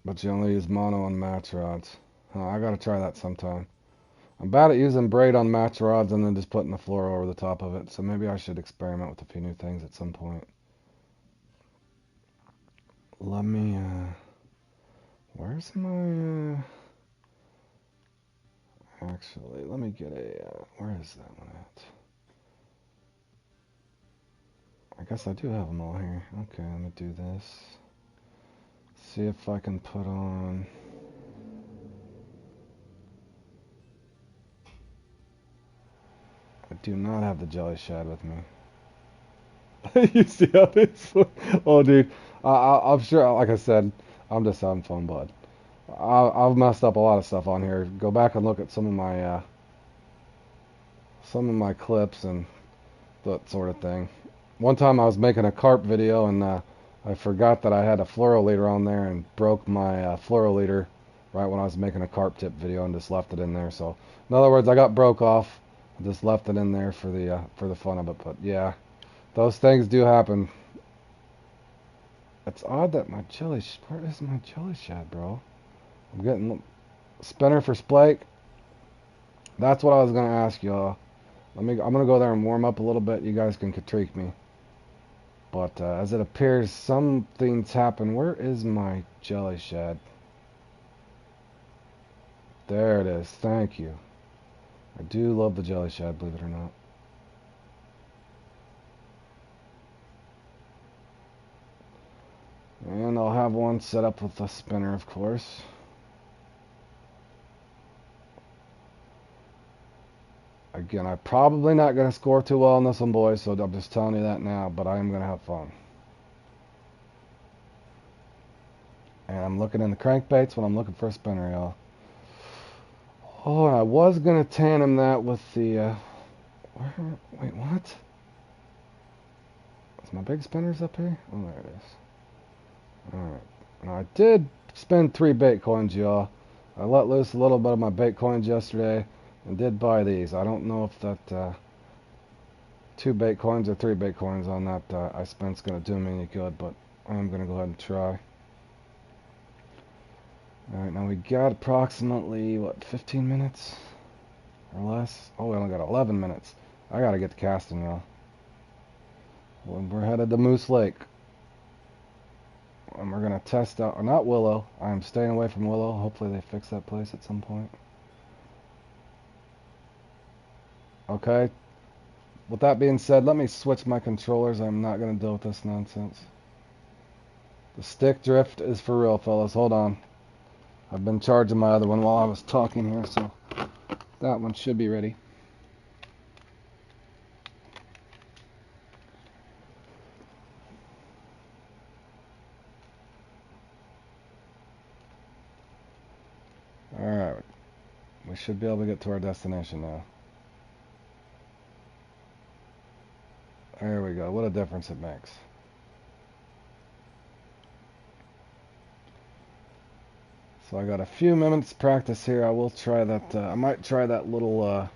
But you only use mono on match rods. Huh, I gotta try that sometime. I'm bad at using braid on match rods and then just putting the fluoro over the top of it. So maybe I should experiment with a few new things at some point. Let me, where's my, actually, let me get a, where is that one at? I guess I do have them all here. Okay, let me do this. See if I can put on... I do not have the jelly shad with me. You see how this... Oh, dude. I'm sure, like I said, I'm just having fun, bud. I've messed up a lot of stuff on here. Go back and look at some of my clips and that sort of thing. One time I was making a carp video and I forgot that I had a fluoro leader on there and broke my fluoro leader right when I was making a carp tip video and just left it in there. So in other words, I got broke off. I just left it in there for the fun of it. But yeah, those things do happen. It's odd that my jelly... Where is my jelly shad, bro? I'm getting... Spinner for Splake. That's what I was going to ask y'all. I'm going to go there and warm up a little bit. You guys can critique me. But as it appears, something's happened. Where is my jelly shad? There it is. Thank you. I do love the jelly shad, believe it or not. And I'll have one set up with the spinner, of course. Again, I'm probably not going to score too well on this one, boys, so I'm just telling you that now, but I am going to have fun. And I'm looking in the crankbaits when I'm looking for a spinner, y'all. Oh, and I was going to tandem that with the... wait, what? Is my big spinners up here? Oh, there it is. Alright. Now, I did spend 3 bait coins, y'all. I let loose a little bit of my bait coins yesterday and did buy these. I don't know if that 2 bait coins or 3 bait coins on that I spent's going to do me any good, but I'm going to go ahead and try. Alright, now we got approximately, what, 15 minutes or less? Oh, we only got 11 minutes. I got to get to casting, y'all. When we're headed to Moose Lake. And we're going to test out, or not Willow. I'm staying away from Willow. Hopefully they fix that place at some point. Okay. With that being said, let me switch my controllers. I'm not going to deal with this nonsense. The stick drift is for real, fellas. Hold on. I've been charging my other one while I was talking here, so that one should be ready. Alright. We should be able to get to our destination now. There we go. What a difference it makes. So I got a few minutes practice here. I will try that. I might try that little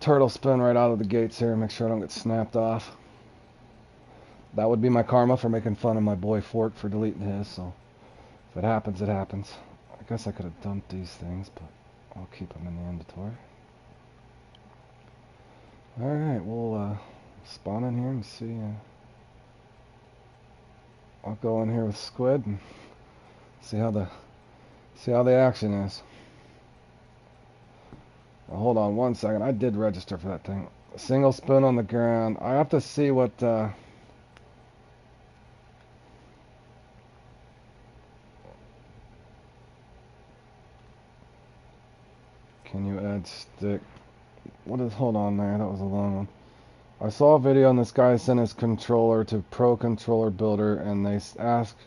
turtle spin right out of the gates here. Make sure I don't get snapped off. That would be my karma for making fun of my boy Fork for deleting his. So if it happens, it happens. I guess I could have dumped these things, but I'll keep them in the inventory. Alright, we'll spawn in here and see. I'll go in here with Squid and see how the action is. Now, hold on one second. I did register for that thing. A single spin on the ground. I have to see what can you add stick? What is, hold on there, that was a long one. I saw a video on this guy sent his controller to Pro Controller Builder and they asked,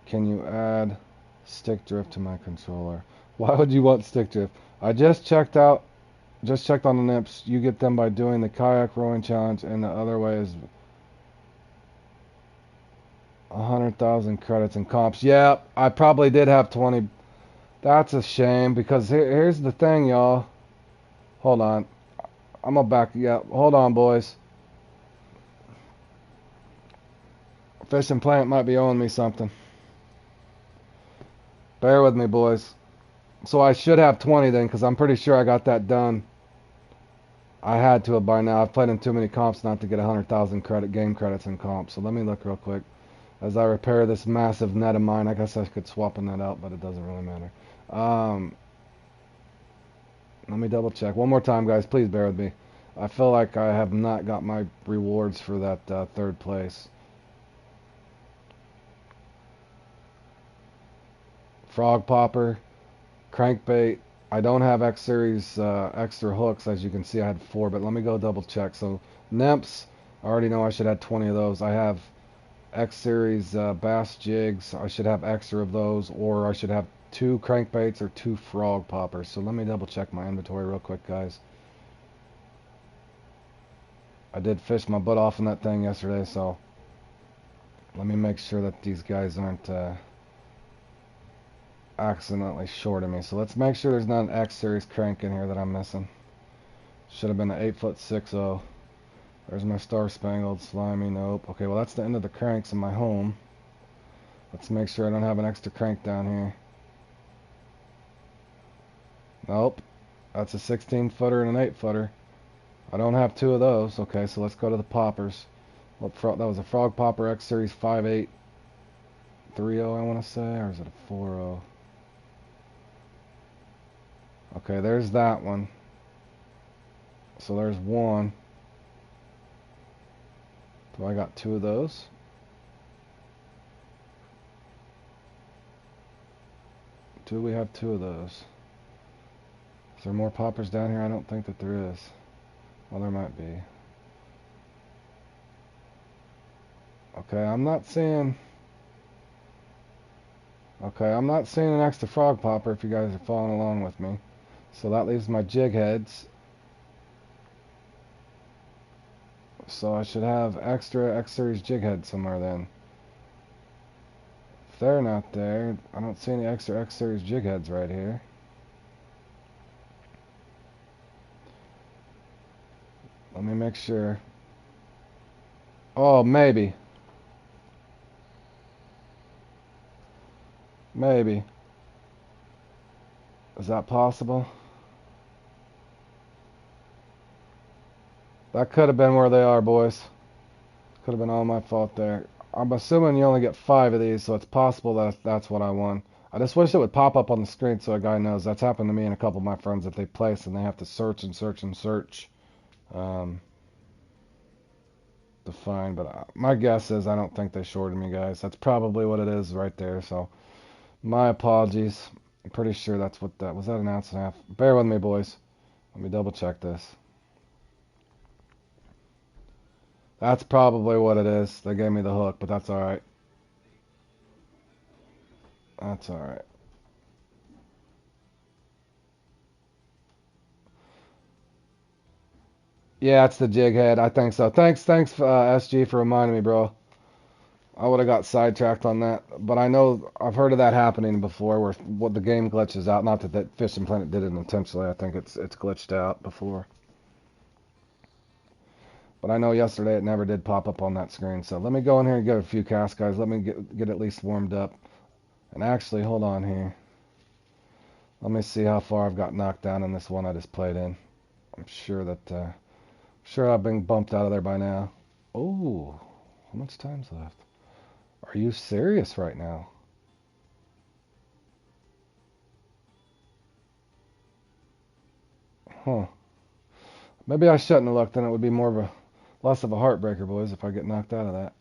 can you add stick drift to my controller? Why would you want stick drift? I just checked on the nips. You get them by doing the kayak rowing challenge, and the other way is 100,000 credits and comps. Yeah, I probably did have 20. That's a shame, because here's the thing, y'all. Hold on. I'm gonna back. Yeah, hold on, boys. Fishing Plant might be owing me something. Bear with me, boys. So I should have 20 then, because I'm pretty sure I got that done. I had to have by now. I've played in too many comps not to get 100,000 game credits in comps. So let me look real quick. As I repair this massive net of mine, I guess I could swap a net out, but it doesn't really matter. Let me double check. One more time, guys. Please bear with me. I feel like I have not got my rewards for that 3rd place. Frog Popper, Crankbait. I don't have X Series extra hooks. As you can see, I had 4, but let me go double check. So, Nemps, I already know I should have 20 of those. I have X Series bass jigs. I should have extra of those, or I should have 2 crankbaits or 2 frog poppers. So let me double check my inventory real quick, guys. I did fish my butt off on that thing yesterday, so let me make sure that these guys aren't accidentally shorting me. So let's make sure there's not an X Series crank in here that I'm missing. Should have been an 8'6". There's my Star Spangled Slimy. Nope. Okay, well that's the end of the cranks in my home. Let's make sure I don't have an extra crank down here. Nope. That's a 16-footer and an 8-footer. I don't have 2 of those. Okay, so let's go to the poppers. That was a Frog Popper X Series 5.8 3.0, I want to say, or is it a 4.0? Okay, there's that one. So there's 1. So I got 2 of those. Do we have 2 of those? Is there more poppers down here? I don't think that there is. Well, there might be. Okay, I'm not seeing... Okay, I'm not seeing an extra frog popper if you guys are following along with me. So that leaves my jig heads. So I should have extra X-Series jig heads somewhere then. If they're not there, I don't see any extra X-Series jig heads right here. Let me make sure. Oh, maybe. Maybe. Is that possible? That could have been where they are, boys. Could have been all my fault there. I'm assuming you only get 5 of these, so it's possible that that's what I won. I just wish it would pop up on the screen so a guy knows. That's happened to me and a couple of my friends that they place and they have to search and search and search to find. But my guess is I don't think they shorted me, guys. That's probably what it is right there. So my apologies. I'm pretty sure that's what that was. That an ounce and a half? Bear with me, boys. Let me double check this. That's probably what it is. They gave me the hook, but that's alright. That's alright. Yeah, it's the jig head. I think so. Thanks, SG, for reminding me, bro. I would have got sidetracked on that, but I know I've heard of that happening before, where what the game glitches out. Not that Fishing Planet did it intentionally. I think it's glitched out before. But I know yesterday it never did pop up on that screen. So let me go in here and get a few casts, guys. Let me get at least warmed up. And actually, hold on here. Let me see how far I've got knocked down in this one I just played in. I'm sure that sure I've been bumped out of there by now. Oh, how much time's left? Are you serious right now? Huh. Maybe I shouldn't have looked, then it would be more of a less of a heartbreaker, boys, if I get knocked out of that.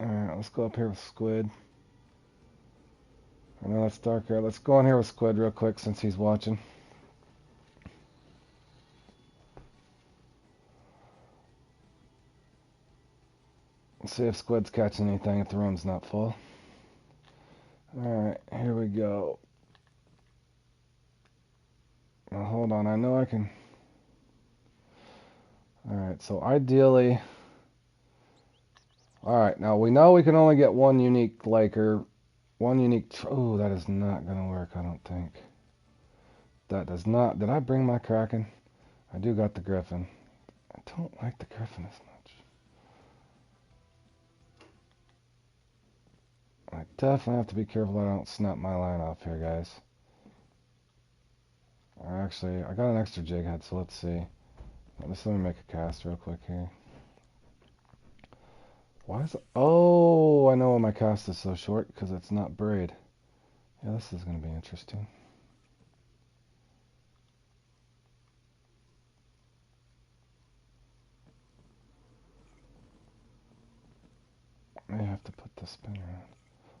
Alright, let's go up here with Squid. I know that's darker. Let's go in here with Squid real quick since he's watching. Let's see if Squid's catching anything if the room's not full. Alright, here we go. Now hold on, I know I can... Alright, so ideally... Alright, now we know we can only get one unique Laker. One unique... Oh, that is not going to work, I don't think. That does not... Did I bring my Kraken? I do got the Griffin. I don't like the Griffin as much. I definitely have to be careful that I don't snap my line off here, guys. Actually, I got an extra jig head, so let's see. Let me make a cast real quick here. Why is it? Oh, I know why my cast is so short, because it's not braid. Yeah, this is going to be interesting. I may have to put the spinner on.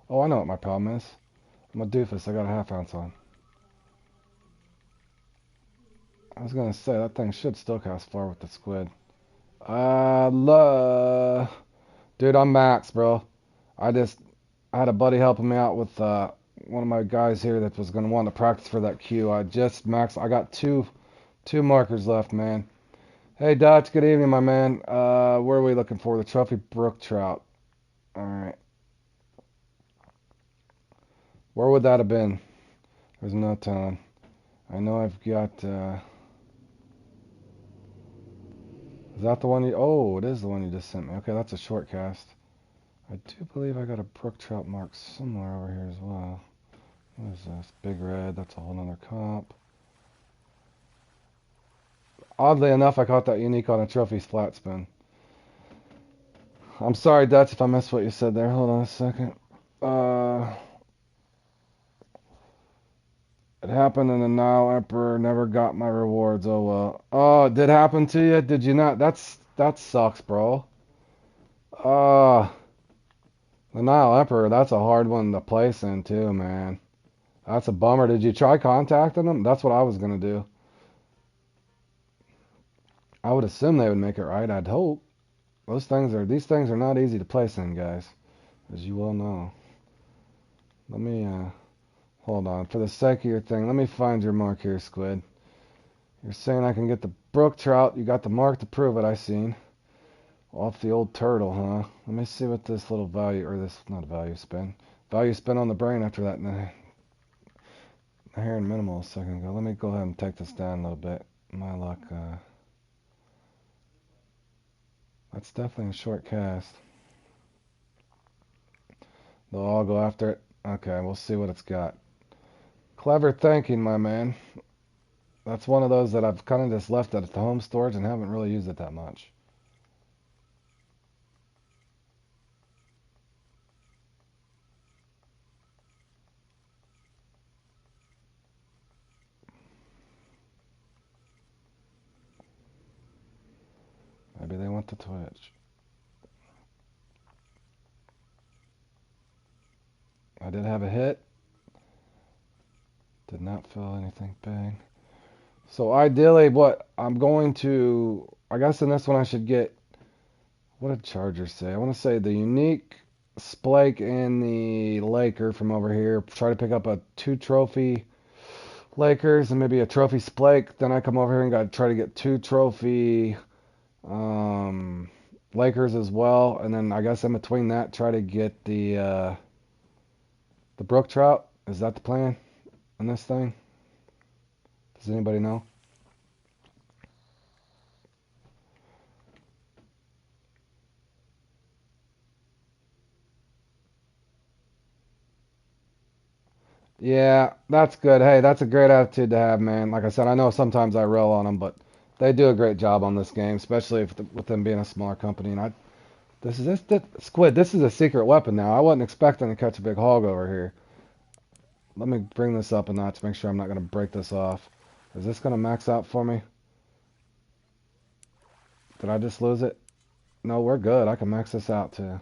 Oh, I know what my problem is. I'm a doofus. I got a half ounce on. I was going to say, that thing should still cast far with the Squid. Dude, I'm max, bro. I had a buddy helping me out with one of my guys here that was going to want to practice for that queue. I just maxed. I got two markers left, man. Hey, Dutch, good evening, my man. Where are we looking for? The Trophy Brook Trout. All right. Where would that have been? There's no telling. I know I've got... Is that the one you... Oh, it is the one you just sent me. Okay, that's a short cast. I do believe I got a brook trout mark somewhere over here as well. What is this? Big red. That's a whole nother comp. Oddly enough, I caught that unique on a trophy's flat spin. I'm sorry, Dutch, if I missed what you said there. Hold on a second. It happened in the Nile Emperor. Never got my rewards. Oh well. Oh, it did happen to you? Did you not? That sucks, bro. The Nile Emperor. That's a hard one to place in too, man. That's a bummer. Did you try contacting them? That's what I was gonna do. I would assume they would make it right. I'd hope. These things are not easy to place in, guys, as you well know. Let me hold on. For the sake of your thing, let me find your mark here, Squid. You're saying I can get the brook trout. You got the mark to prove it, I seen. Off the old turtle, huh? Let me see what this little value, or this, not value spin. Value spin on the brain after that hair and minimal a second ago. Let me go ahead and take this down a little bit. My luck, that's definitely a short cast. They'll all go after it. Okay, we'll see what it's got. Clever thinking, my man. That's one of those that I've kind of just left at the home storage and haven't really used it that much. Maybe they went to Twitch. I did have a hit. Did not feel anything big. So ideally, what I'm going to, I guess in this one I should get, what did Charger say? I want to say the unique Splake and the Laker from over here. Try to pick up a 2 trophy Lakers and maybe a trophy Splake. Then I come over here and got to try to get 2 trophy um, Lakers as well. And then I guess in between that, try to get the brook trout. Is that the plan on this thing? Does anybody know? Yeah, that's good. Hey, that's a great attitude to have, man. Like I said, I know sometimes I rail on them, but they do a great job on this game, especially with them being a smaller company. And this Squid. This is a secret weapon now. I wasn't expecting to catch a big hog over here. Let me bring this up a notch, make sure I'm not gonna break this off. Is this gonna max out for me? Did I just lose it? No, we're good. I can max this out too.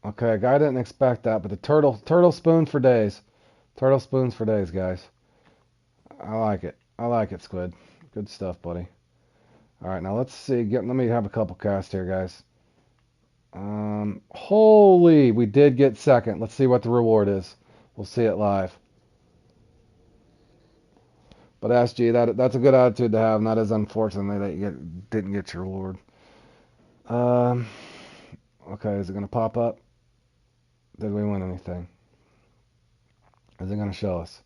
Okay, guy didn't expect that, but the turtle spoon for days. Turtle spoons for days, guys. I like it. I like it, Squid. Good stuff, buddy. All right, now let's see. Let me have a couple casts here, guys. Holy, we did get second. Let's see what the reward is. We'll see it live. But SG, that's a good attitude to have, and that is unfortunately that you didn't get your reward. Um, okay, is it gonna pop up? Did we win anything? Is it gonna show us?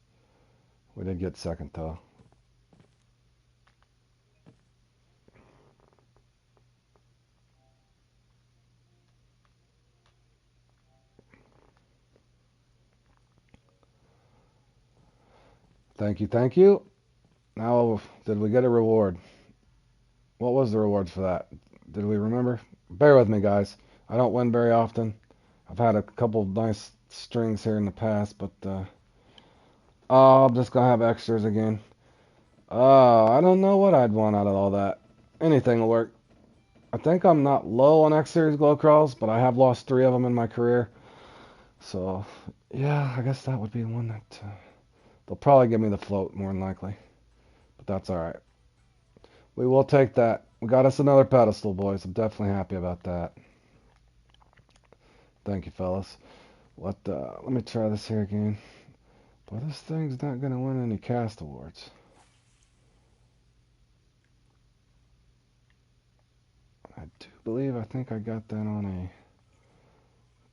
We did get second though. Thank you, thank you. Now, did we get a reward? What was the reward for that? Did we remember? Bear with me, guys. I don't win very often. I've had a couple nice strings here in the past, but oh, I'm just gonna have extras again. Oh, I don't know what I'd want out of all that. Anything will work. I think I'm not low on X Series glow crawls, but I have lost 3 of them in my career. So, yeah, I guess that would be one that they'll probably give me the float more than likely. But that's alright. We will take that. We got us another pedestal, boys. I'm definitely happy about that. Thank you, fellas. Let me try this here again. Boy, this thing's not gonna win any cast awards. I do believe, I think I got that on a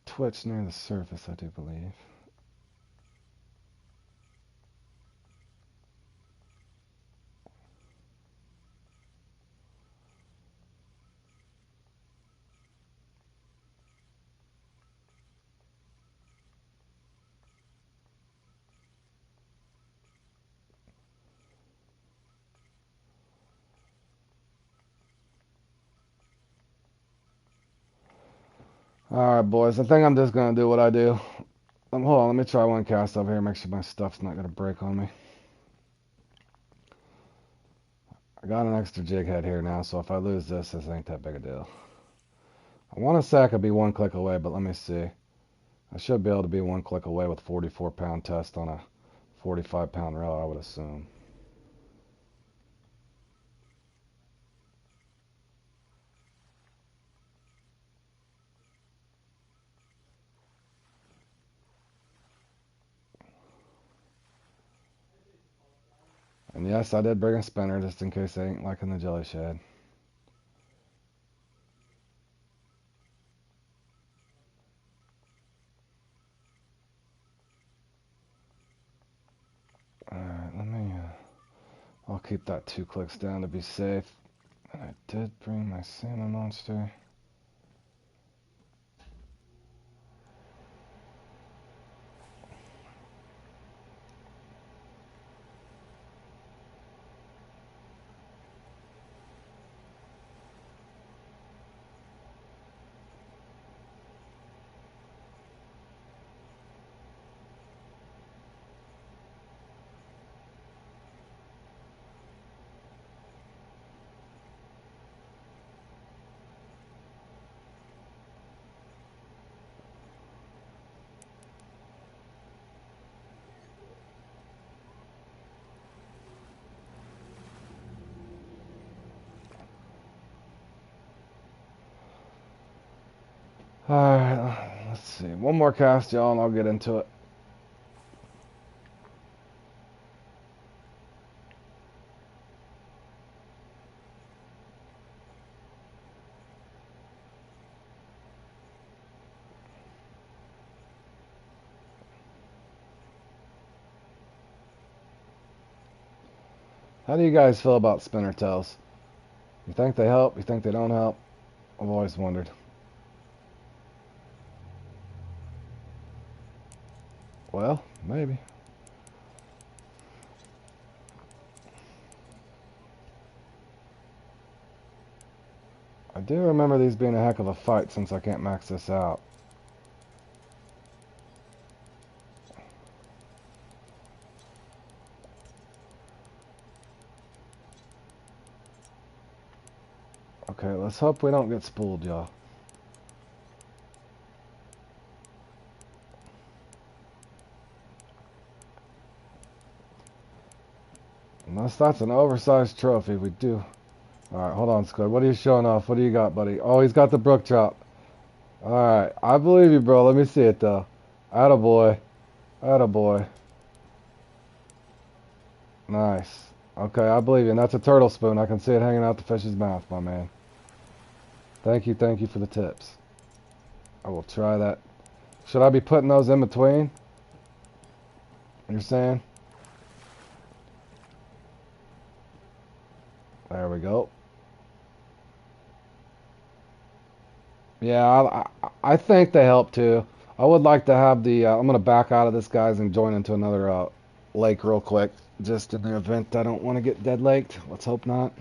Twitch near the surface, I do believe. Alright, boys. I think I'm just gonna do what I do. Hold on, let me try one cast over here, make sure my stuff's not gonna break on me. I got an extra jig head here now, so if I lose this ain't that big a deal. I want to say I could be 1 click away, but let me see. I should be able to be one click away with 44-pound test on a 45-pound reel, I would assume. And yes, I did bring a spinner just in case they ain't liking the jelly shad. Alright, I'll keep that 2 clicks down to be safe. And I did bring my salmon monster. Alright, let's see. One more cast, y'all, and I'll get into it. How do you guys feel about spinner tails? You think they help? You think they don't help? I've always wondered. Well, maybe. I do remember these being a heck of a fight since I can't max this out. Okay, let's hope we don't get spooled, y'all. Unless that's an oversized trophy, we do. Alright, hold on, Squid. What are you showing off? What do you got, buddy? Oh, he's got the brook trout. Alright, I believe you, bro. Let me see it, though. Attaboy. Attaboy. Nice. Okay, I believe you. And that's a turtle spoon. I can see it hanging out the fish's mouth, my man. Thank you for the tips. I will try that. Should I be putting those in between? You're saying? There we go. Yeah, I think they help too. I would like to have the. I'm gonna back out of this, guys, and join into another lake real quick, just in the event I don't want to get dead laked. Let's hope not.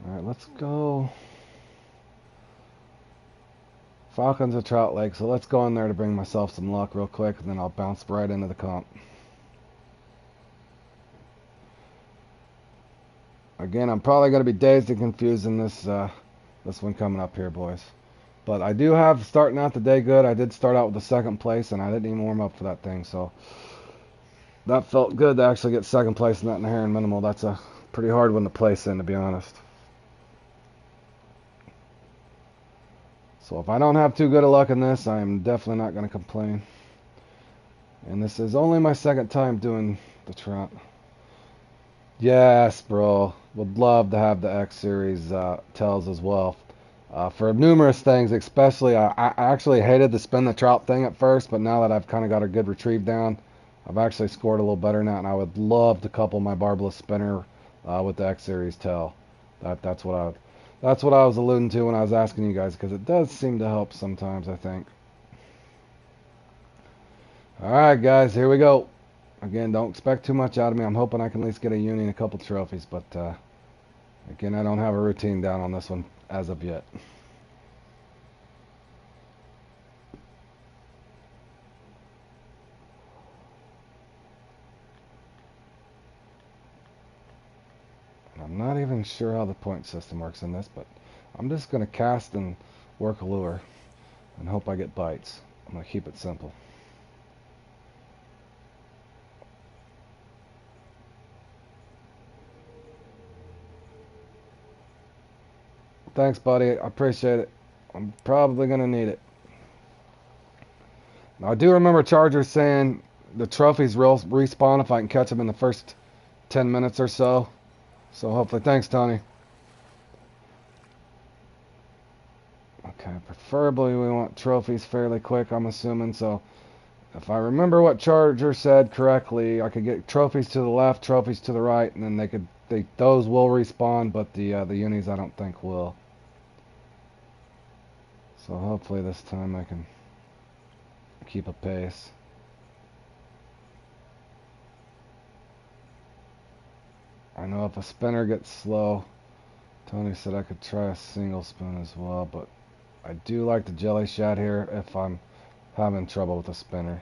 All right, let's go. Falcon's a trout lake, so let's go in there to bring myself some luck real quick, and then I'll bounce right into the comp. Again, I'm probably gonna be dazed and confused in this one coming up here, boys. But I do have starting out the day good. I did start out with the second place, and I didn't even warm up for that thing, so that felt good to actually get second place in that Heron Minimal. That's a pretty hard one to place in, to be honest. So if I don't have too good of luck in this, I'm definitely not going to complain. And this is only my second time doing the trout. Yes, bro. Would love to have the X Series tails as well. For numerous things, especially, I actually hated the spin the trout thing at first, but now that I've kind of got a good retrieve down, I've actually scored a little better now, and I would love to couple my barbless spinner with the X Series tail. That's what I was alluding to when I was asking you guys, because it does seem to help sometimes, I think. All right, guys, here we go. Again, don't expect too much out of me. I'm hoping I can at least get a uni and a couple trophies, but again, I don't have a routine down on this one as of yet. I'm not even sure how the point system works in this, but I'm just going to cast and work a lure and hope I get bites. I'm going to keep it simple. Thanks, buddy. I appreciate it. I'm probably going to need it. Now, I do remember Chargers saying the trophies respawn if I can catch them in the first 10 minutes or so. So hopefully, thanks, Tony. Okay, preferably we want trophies fairly quick, I'm assuming. So if I remember what Charger said correctly, I could get trophies to the left, trophies to the right, and then those will respawn, but the unis I don't think will. So hopefully this time I can keep a pace. I know if a spinner gets slow, Tony said I could try a single spoon as well, but I do like the jelly shad here if I'm having trouble with a spinner.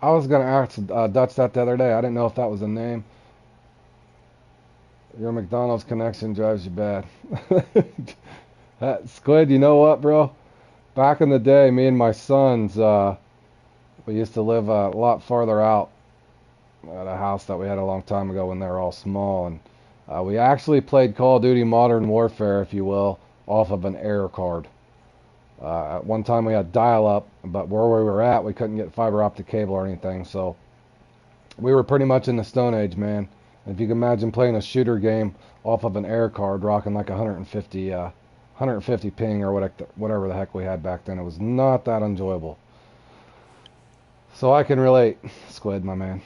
I was going to ask Dutch that the other day. I didn't know if that was a name. Your McDonald's connection drives you bad. Squid, you know what, bro? Back in the day, me and my sons, we used to live a lot farther out at a house that we had a long time ago when they were all small. And we actually played Call of Duty Modern Warfare, if you will, off of an air card. At one time we had dial-up, but where we were at, we couldn't get fiber optic cable or anything. So we were pretty much in the Stone Age, man. If you can imagine playing a shooter game off of an air card, rocking like 150 ping or whatever the heck we had back then, it was not that enjoyable. So I can relate, Squid, my man.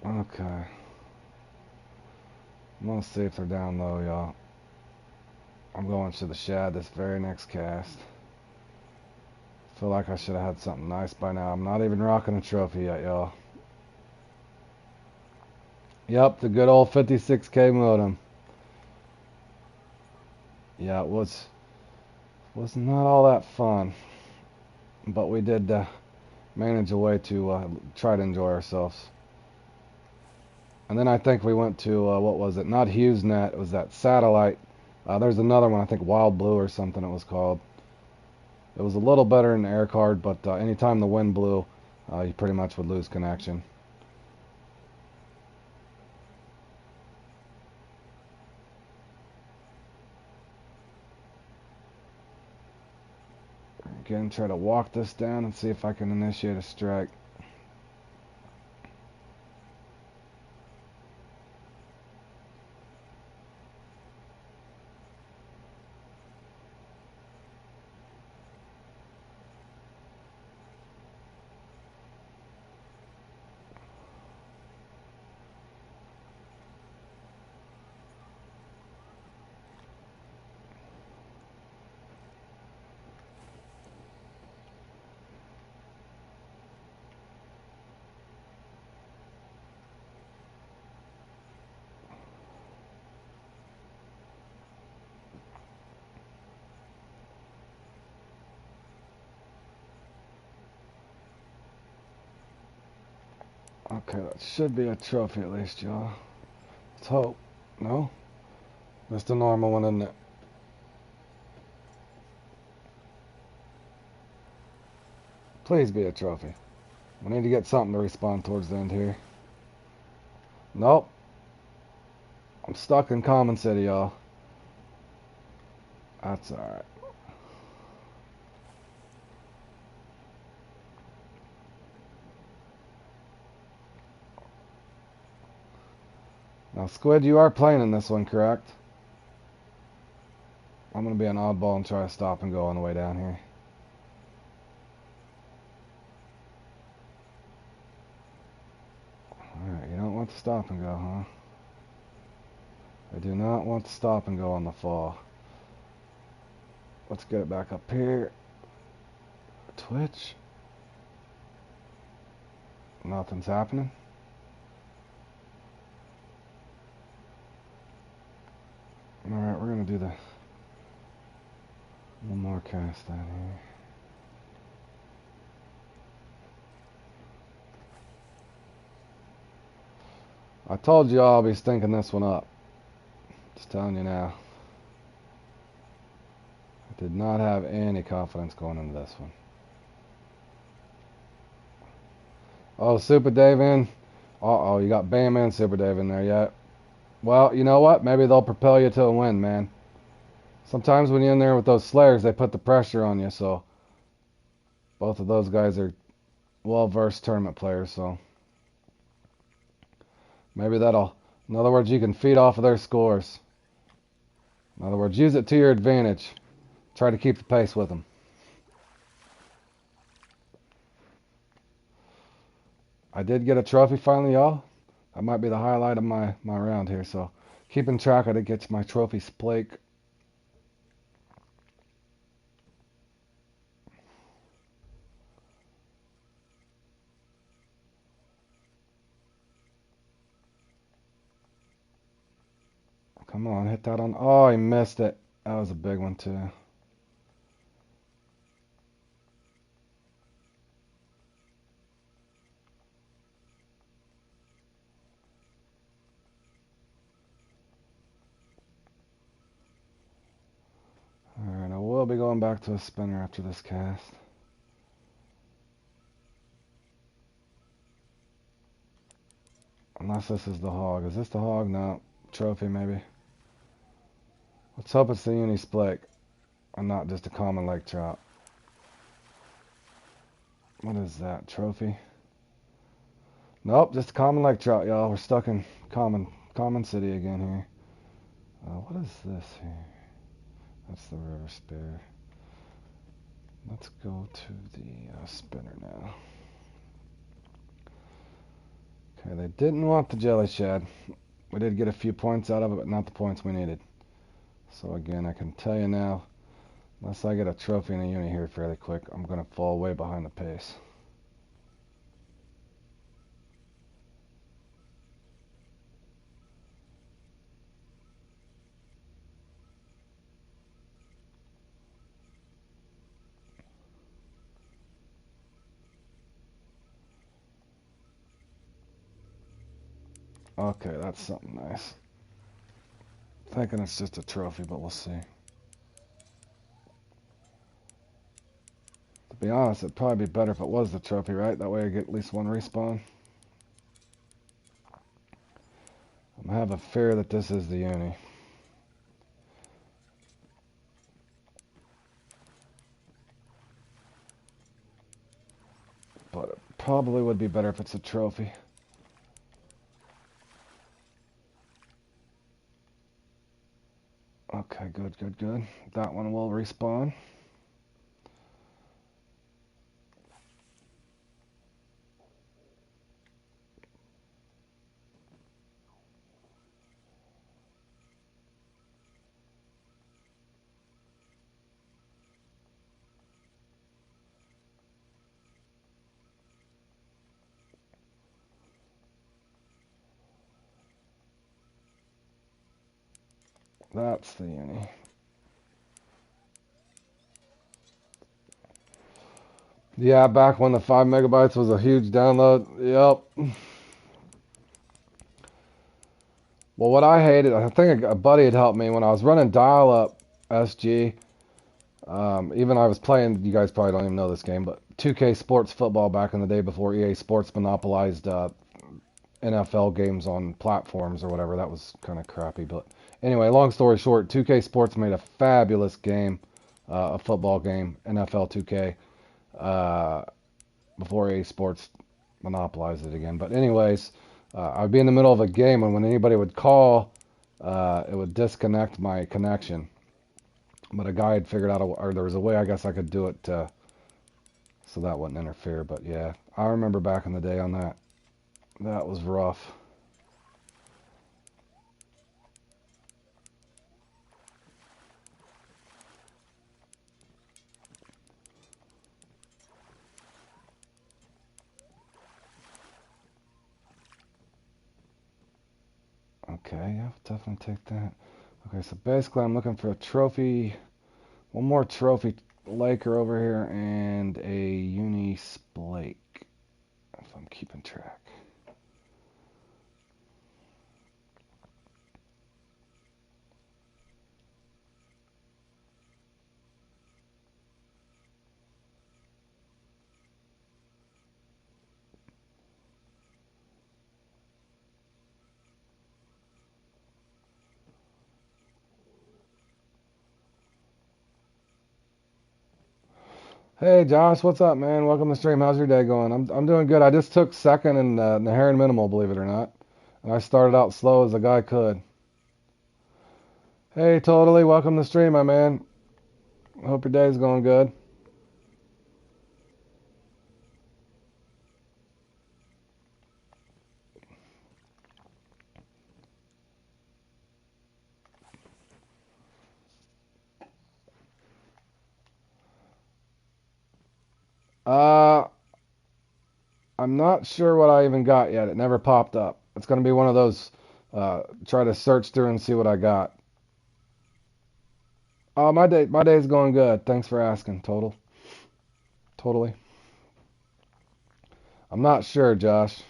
Okay. I'm gonna see if they're down low, y'all. I'm going to the shad this very next cast. Feel like I should have had something nice by now. I'm not even rocking a trophy yet, y'all. Yep, the good old 56K modem. Yeah, it was not all that fun, but we did manage a way to try to enjoy ourselves. And then I think we went to, what was it? Not HughesNet, it was that satellite. There's another one, I think Wild Blue or something it was called. It was a little better than the air card, but anytime the wind blew, you pretty much would lose connection. Again, try to walk this down and see if I can initiate a strike. Okay, that should be a trophy at least, y'all. Let's hope. No? Just a normal one, isn't it? Please be a trophy. We need to get something to respawn towards the end here. Nope. I'm stuck in Common City, y'all. That's alright. Now, Squid, you are playing in this one, correct? I'm going to be an oddball and try to stop and go on the way down here. stop and go, huh? I do not want to stop and go on the fall. Let's get it back up here. Twitch. Nothing's happening. Alright, we're going to do the one more cast down here. I told you I'll be stinking this one up. Just telling you now. I did not have any confidence going into this one. Oh, Super Dave in. Uh-oh, you got Bam and Super Dave in there yet. Well, you know what? Maybe they'll propel you to a win, man. Sometimes when you're in there with those Slayers, they put the pressure on you, so both of those guys are well-versed tournament players, so maybe that'll, in other words, you can feed off of their scores. In other words, use it to your advantage. Try to keep the pace with them. I did get a trophy finally, y'all. That might be the highlight of my round here, so keeping track of it gets my trophy Splake. Come on, hit that on. Oh, he missed it. That was a big one, too. Alright, I will be going back to a spinner after this cast. Unless this is the hog. Is this the hog? No. Trophy, maybe. Let's hope it's the uni Splake and not just a common lake trout. What is that? Trophy? Nope, just a common lake trout, y'all. We're stuck in common city again here. What is this here? That's the river spear. Let's go to the spinner now. Okay, they didn't want the jelly shad. We did get a few points out of it, but not the points we needed. So again, I can tell you now, unless I get a trophy and a uni here fairly quick, I'm going to fall way behind the pace. Okay, that's something nice. Thinking it's just a trophy, but we'll see. To be honest, it'd probably be better if it was the trophy, right? That way I get at least one respawn. I have a fear that this is the uni. But it probably would be better if it's a trophy. Okay, good. That one will respawn. That's the uni. Yeah, back when the 5 megabytes was a huge download. Yep. Well, what I hated, I think a buddy had helped me when I was running dial-up SG. Even I was playing, you guys probably don't even know this game, but 2K Sports Football back in the day before EA Sports monopolized NFL games on platforms or whatever. That was kind of crappy, but anyway, long story short, 2K Sports made a fabulous game, a football game, NFL 2K, before EA Sports monopolized it again. But anyways, I'd be in the middle of a game, and when anybody would call, it would disconnect my connection. But a guy had figured out, or there was a way I guess I could do it so that wouldn't interfere. But yeah, I remember back in the day on that. That was rough. Okay, yeah, definitely take that. Okay, so basically I'm looking for a trophy, one more trophy Laker over here, and a uni Splake, if I'm keeping track. Hey Josh, what's up, man? Welcome to the stream. How's your day going? I'm doing good. I just took second in Naharan Minimal, believe it or not, and I started out slow as a guy could. Hey, totally. Welcome to the stream, my man. Hope your day's going good. Uh, I'm not sure what I even got yet. It never popped up. It's gonna be one of those. Try to search through and see what I got. My day's going good. Thanks for asking. Totally. I'm not sure, Josh.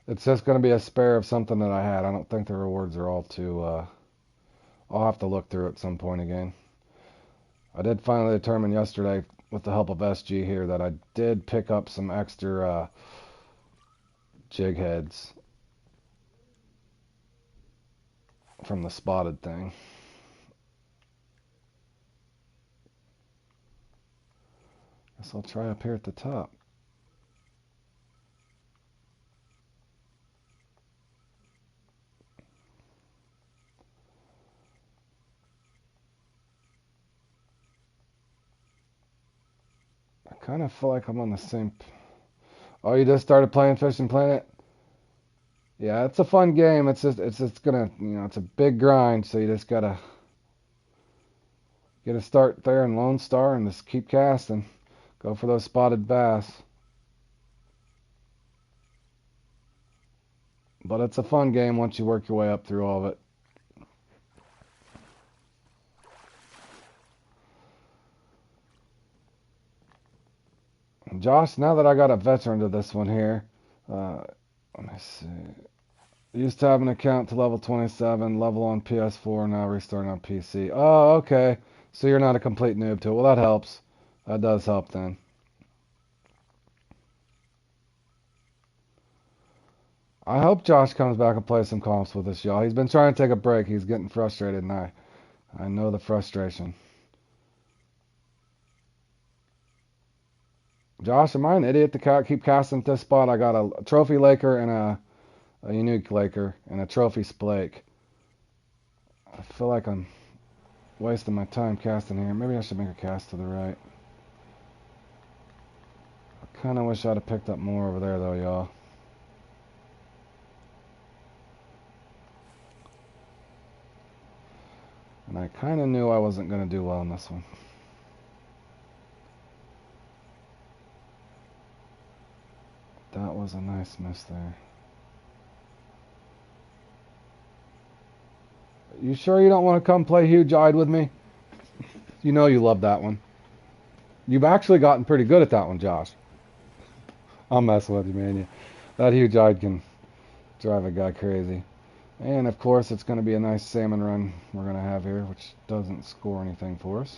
It's just gonna be a spare of something that I had. I don't think the rewards are all too. I'll have to look through at some point again. I did finally determine yesterday, with the help of SG here, that I did pick up some extra jig heads from the spotted thing. Guess I'll try up here at the top. I kind of feel like I'm on the same. Oh, you just started playing Fishing Planet? Yeah, it's a fun game. It's gonna, it's a big grind. So you just gotta get a start there in Lone Star and just keep casting. Go for those spotted bass. But it's a fun game once you work your way up through all of it. And Josh, now that I got a veteran to this one here, let me see. Used to have an account to level 27, level on PS4, now restarting on PC. Oh, okay. So you're not a complete noob to it. Well, that helps. That does help then. I hope Josh comes back and plays some comps with us, y'all. He's been trying to take a break. He's getting frustrated, and I know the frustration. Josh, am I an idiot to keep casting at this spot? I got a trophy Laker and a unique Laker and a trophy Splake. I feel like I'm wasting my time casting here. Maybe I should make a cast to the right. I kind of wish I'd have picked up more over there, though, y'all. And I kind of knew I wasn't going to do well in this one. That was a nice miss there. You sure you don't want to come play Huge Eyed with me? You know you love that one. You've actually gotten pretty good at that one, Josh. I'm messing with you, man. That Huge Eyed can drive a guy crazy. And of course, it's going to be a nice salmon run we're going to have here, which doesn't score anything for us.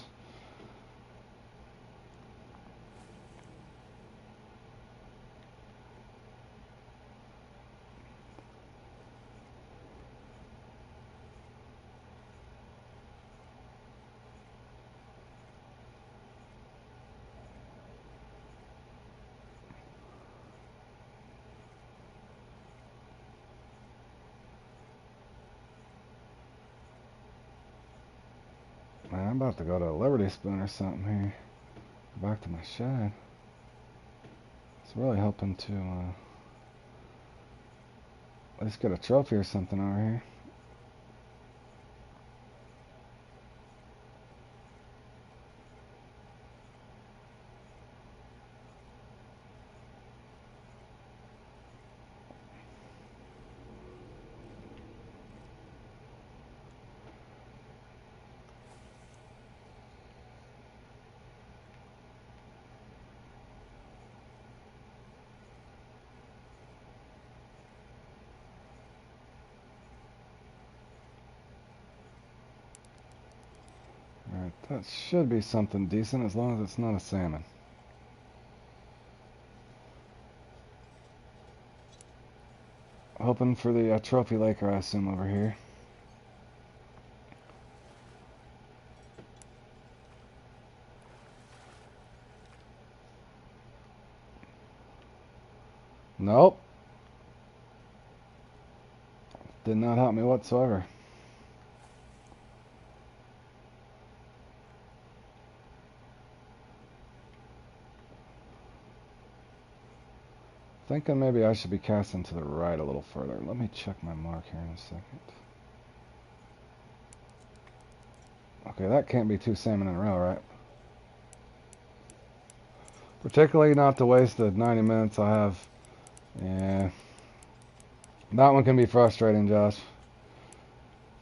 Man, I'm about to go to a Liberty Spoon or something here. Go back to my shed. It's really hoping to at least get a trophy or something over here. That should be something decent as long as it's not a salmon. Hoping for the trophy laker, I assume, over here. Nope. Did not help me whatsoever. Thinking maybe I should be casting to the right a little further. Let me check my mark here in a second. Okay, that can't be 2 salmon in a row, right? Particularly not to waste the 90 minutes I have. Yeah. That one can be frustrating, Josh.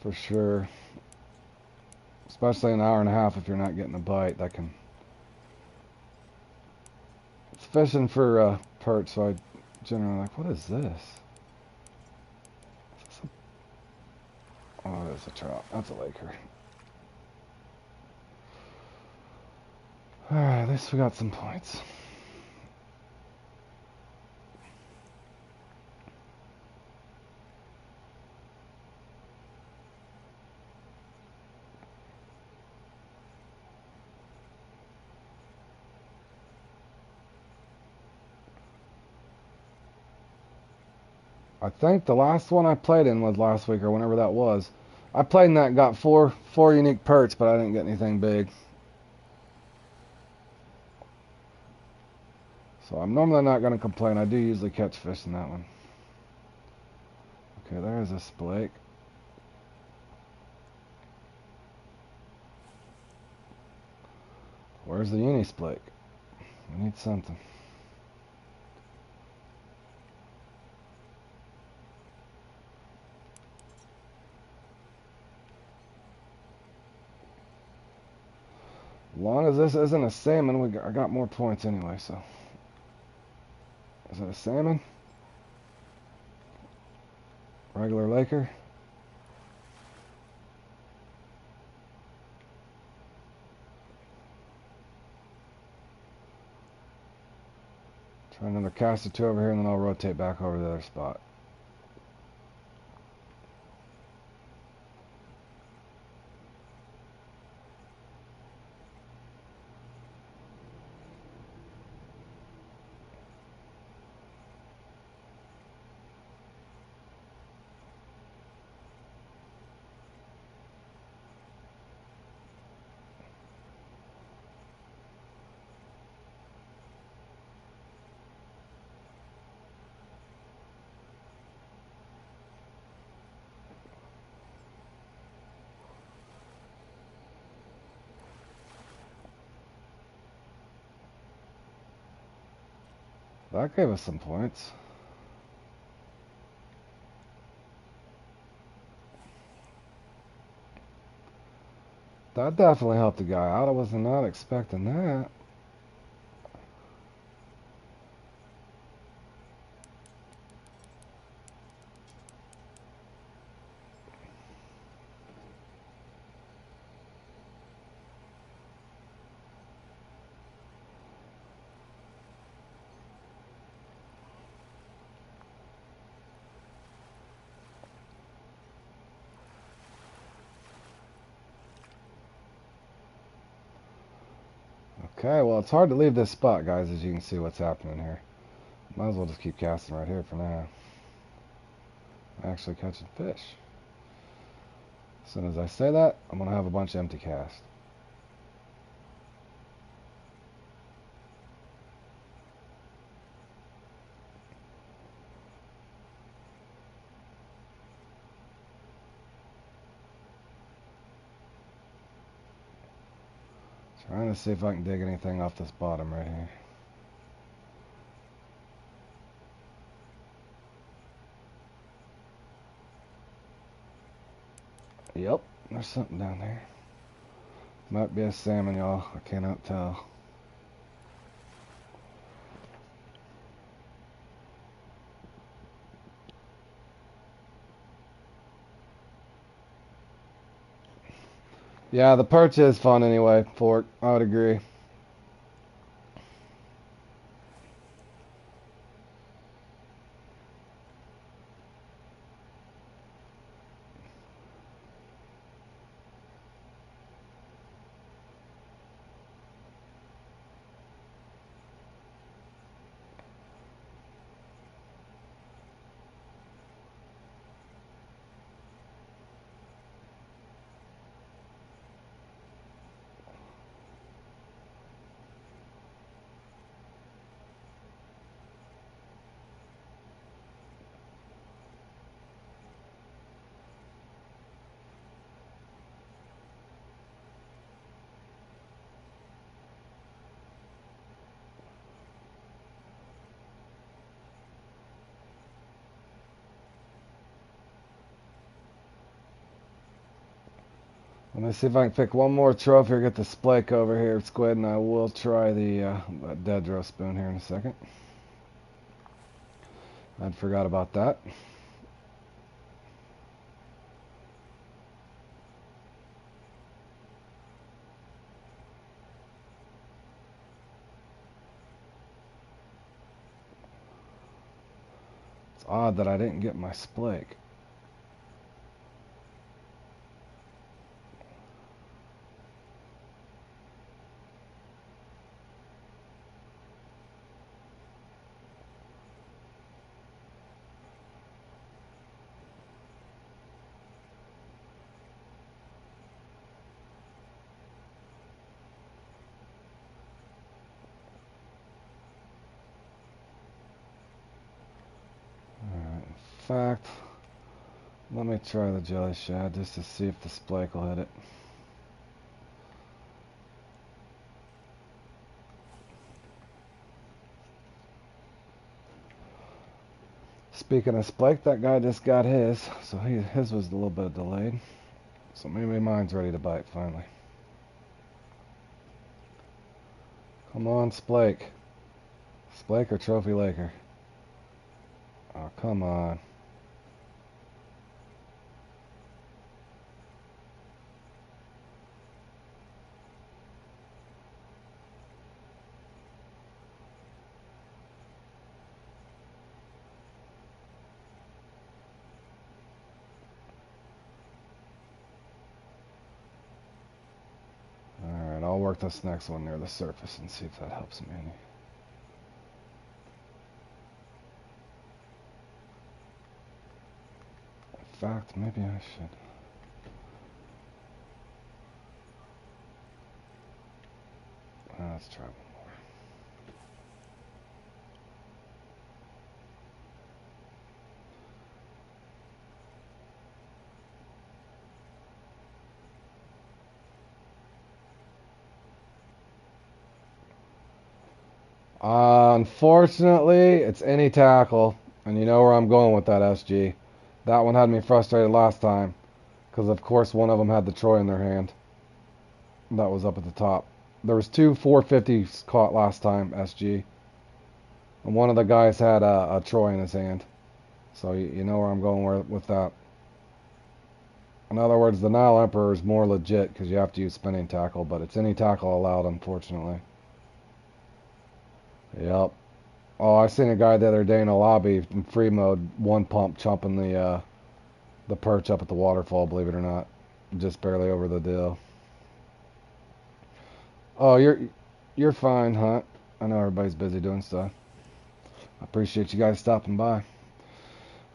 For sure. Especially an hour and a half if you're not getting a bite. That can... It's fishing for perch, so I generally like, what is this? Is this oh, it is a trout. That's a laker. Alright, at least we got some points. I think the last one I played in was last week or whenever that was. I played in that and got four unique perch, but I didn't get anything big. So I'm normally not going to complain. I do usually catch fish in that one. Okay, there's a splake. Where's the uni splake? We need something. As long as this isn't a salmon, I got more points anyway, so. Is it a salmon? Regular laker? Try another cast or two over here, and then I'll rotate back over to the other spot. That gave us some points. That definitely helped the guy out. I was not expecting that. Okay, well, it's hard to leave this spot, guys, as you can see what's happening here. Might as well just keep casting right here for now. Actually catching fish. As soon as I say that, I'm going to have a bunch of empty casts. Trying to see if I can dig anything off this bottom right here. Yep, there's something down there. Might be a salmon, y'all. I cannot tell. Yeah, the perch is fun anyway, Fork. I would agree. Let me see if I can pick one more trophy or get the Splake over here, Squid, and I will try the Dedro spoon here in a second. I'd forgot about that. It's odd that I didn't get my Splake. Alright, in fact, let me try the Jelly Shad just to see if the Splake will hit it. Speaking of Splake, that guy just got his, so his was a little bit delayed. So maybe mine's ready to bite finally. Come on, Splake. Splake or Trophy Laker? Oh, come on. Alright, I'll work this next one near the surface and see if that helps me any. In fact, maybe I should. Let's try one more. Unfortunately, it's any tackle, and you know where I'm going with that, SG. That one had me frustrated last time, because of course one of them had the Troy in their hand. That was up at the top. There was two 450s caught last time, SG. And one of the guys had a Troy in his hand. So you know where I'm going with that. In other words, the Nile Emperor is more legit because you have to use spinning tackle, but it's any tackle allowed, unfortunately. Yep. Oh, I seen a guy the other day in a lobby in free mode, one pump chomping the perch up at the waterfall, believe it or not. Just barely over the deal. Oh, you're fine, Hunt. I know everybody's busy doing stuff. I appreciate you guys stopping by.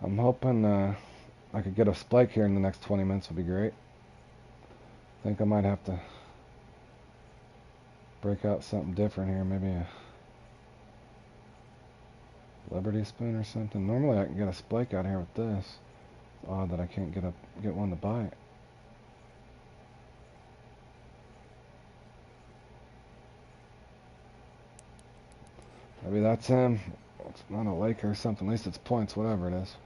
I'm hoping I could get a Splake here in the next 20 minutes would be great. I think I might have to break out something different here, maybe a Liberty spoon or something. Normally I can get a Splake out here with this. It's odd that I can't get one to bite. Maybe that's him. It's not a Laker or something. At least it's points, whatever it is.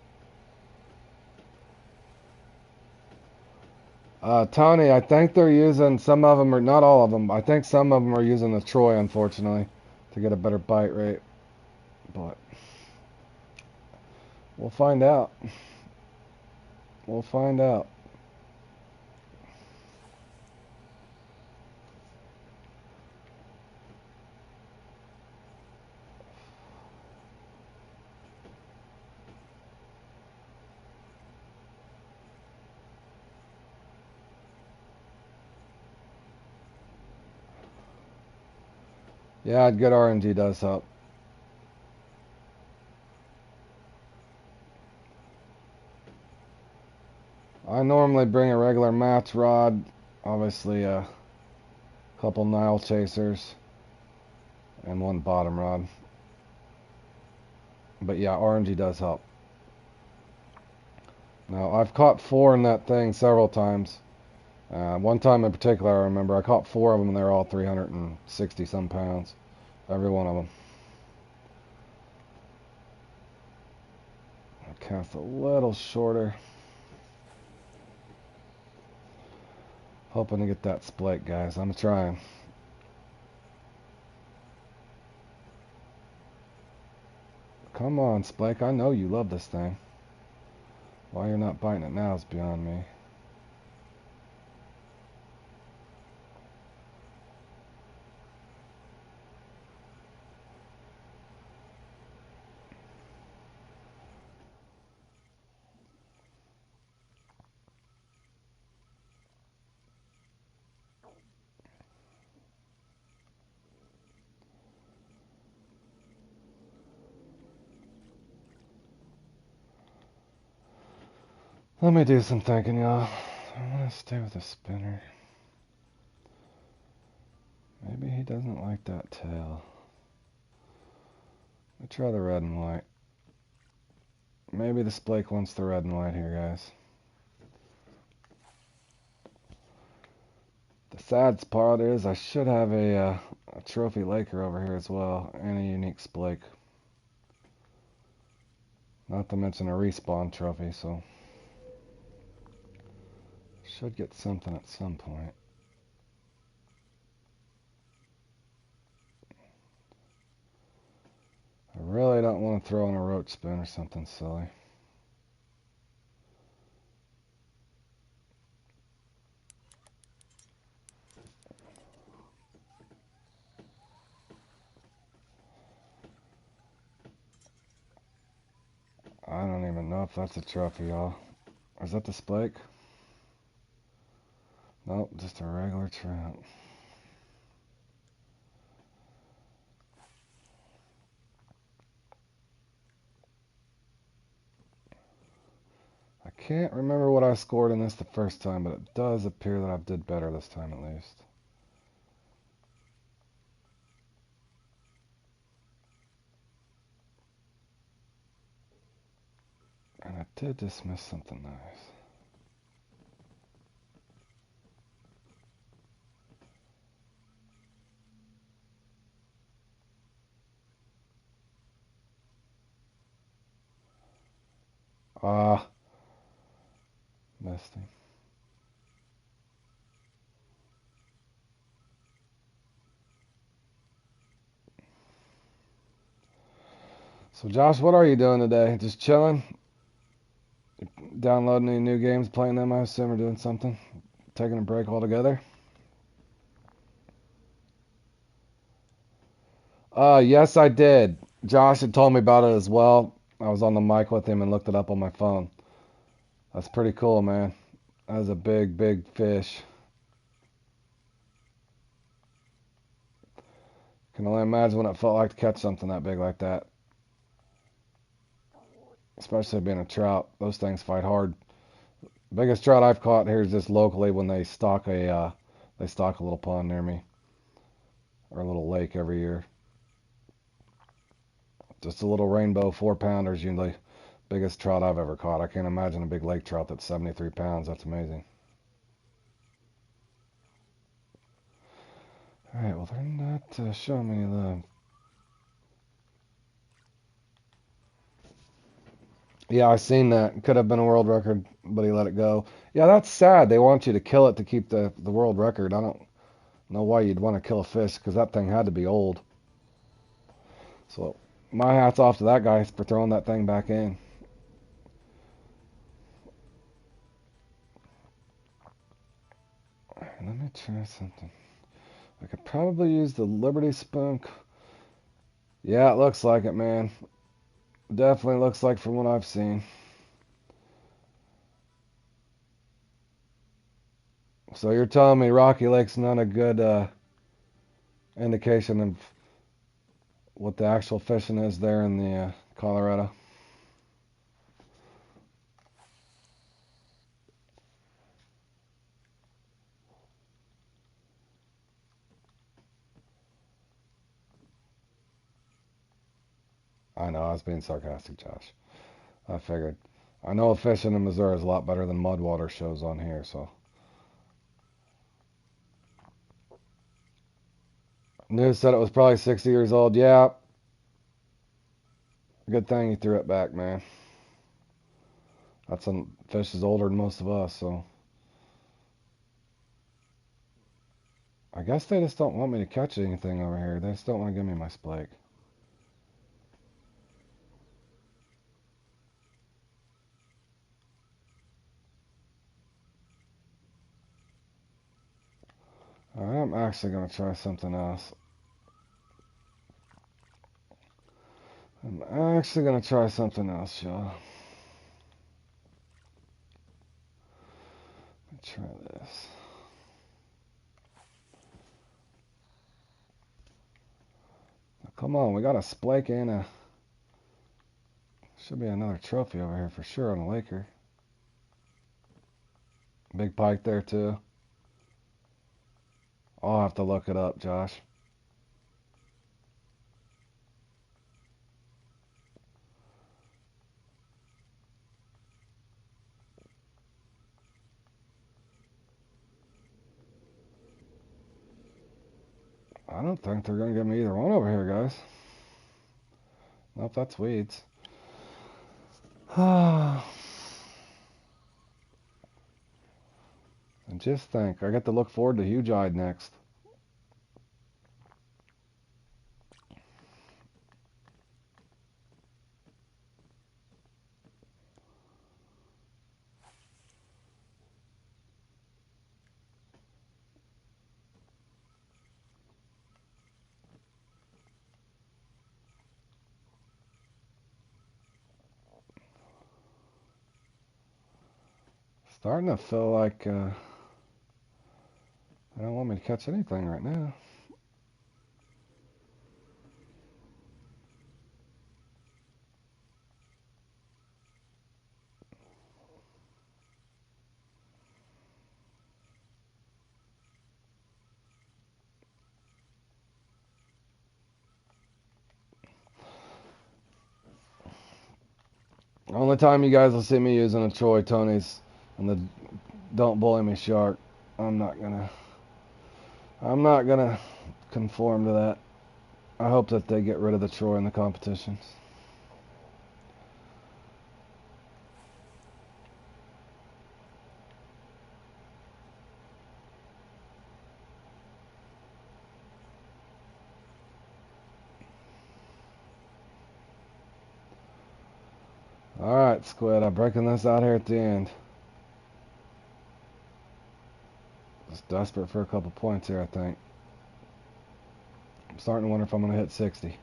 Tony, I think they're using, some of them, or not all of them, I think some of them are using the Troy, unfortunately, to get a better bite rate. But we'll find out. We'll find out. Yeah, good RNG does help. I normally bring a regular match rod, obviously a couple Nile chasers, and one bottom rod. But yeah, RNG does help. Now, I've caught 4 in that thing several times. One time in particular, I remember I caught 4 of them, and they're all 360 some pounds, every one of them. I cast a little shorter, hoping to get that splake, guys. I'm trying. Come on, Splake. I know you love this thing. Why you're not biting it now is beyond me. Let me do some thinking, y'all. I'm gonna stay with the spinner. Maybe he doesn't like that tail. Let's try the red and white. Maybe the Splake wants the red and white here, guys. The sad part is I should have a trophy Laker over here as well, and a unique Splake. Not to mention a respawn trophy, so should get something at some point. I really don't want to throw in a roach spin or something silly. I don't even know if that's a trophy, y'all. Is that the Splake? Nope, just a regular trout. I can't remember what I scored in this the first time, but it does appear that I did better this time at least. And I did just miss something nice. Ah, missed him. So Josh, what are you doing today? Just chilling? Downloading any new games, playing them, I assume, or doing something? Taking a break altogether? Yes, I did. Josh had told me about it as well. I was on the mic with him and looked it up on my phone. That's pretty cool, man. That was a big, big fish. Can only imagine what it felt like to catch something that big like that. Especially being a trout. Those things fight hard. Biggest trout I've caught here is just locally when they stock a little pond near me or a little lake every year. Just a little rainbow 4 pounders usually. Biggest trout I've ever caught. I can't imagine a big lake trout that's 73 pounds. That's amazing. Alright, well, they're not showing me the. Yeah, I seen that. Could have been a world record, but he let it go. Yeah, that's sad. They want you to kill it to keep the world record. I don't know why you'd want to kill a fish because that thing had to be old. So, my hat's off to that guy for throwing that thing back in. Let me try something. I could probably use the Liberty Spoon. Yeah, it looks like it, man. Definitely looks like from what I've seen. So you're telling me Rocky Lake's not a good indication of what the actual fishing is there in the Colorado. I know, I was being sarcastic, Josh. I figured. I know fishing in Missouri is a lot better than Mudwater shows on here, so. News said it was probably 60 years old. Yeah, good thing you threw it back, man. That's a fish is older than most of us, so. I guess they just don't want me to catch anything over here. They just don't want to give me my splake. I'm actually going to try something else. I'm actually going to try something else, y'all. Try this. Now, come on, we got a splake and a... Should be another trophy over here for sure on a Laker. Big pike there too. I'll have to look it up, Josh. I don't think they're going to give me either one over here, guys. Nope, that's weeds. And just think, I get to look forward to huge-eyed next. Starting to feel like they don't want me to catch anything right now. The only time you guys will see me using a Troy Tony's and the Don't Bully Me Shark. I'm not gonna conform to that. I hope that they get rid of the Troy in the competitions. Alright, Squid, I'm breaking this out here at the end. Just desperate for a couple points here, I think. I'm starting to wonder if I'm going to hit 60.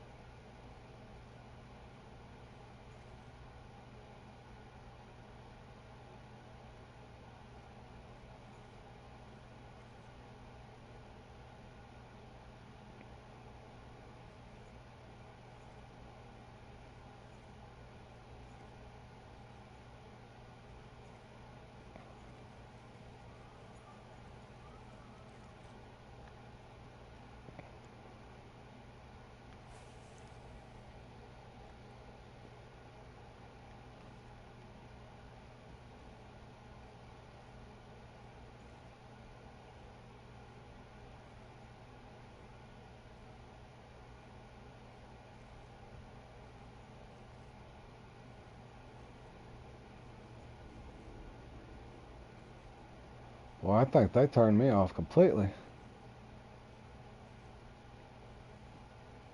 Well, I think they turned me off completely. I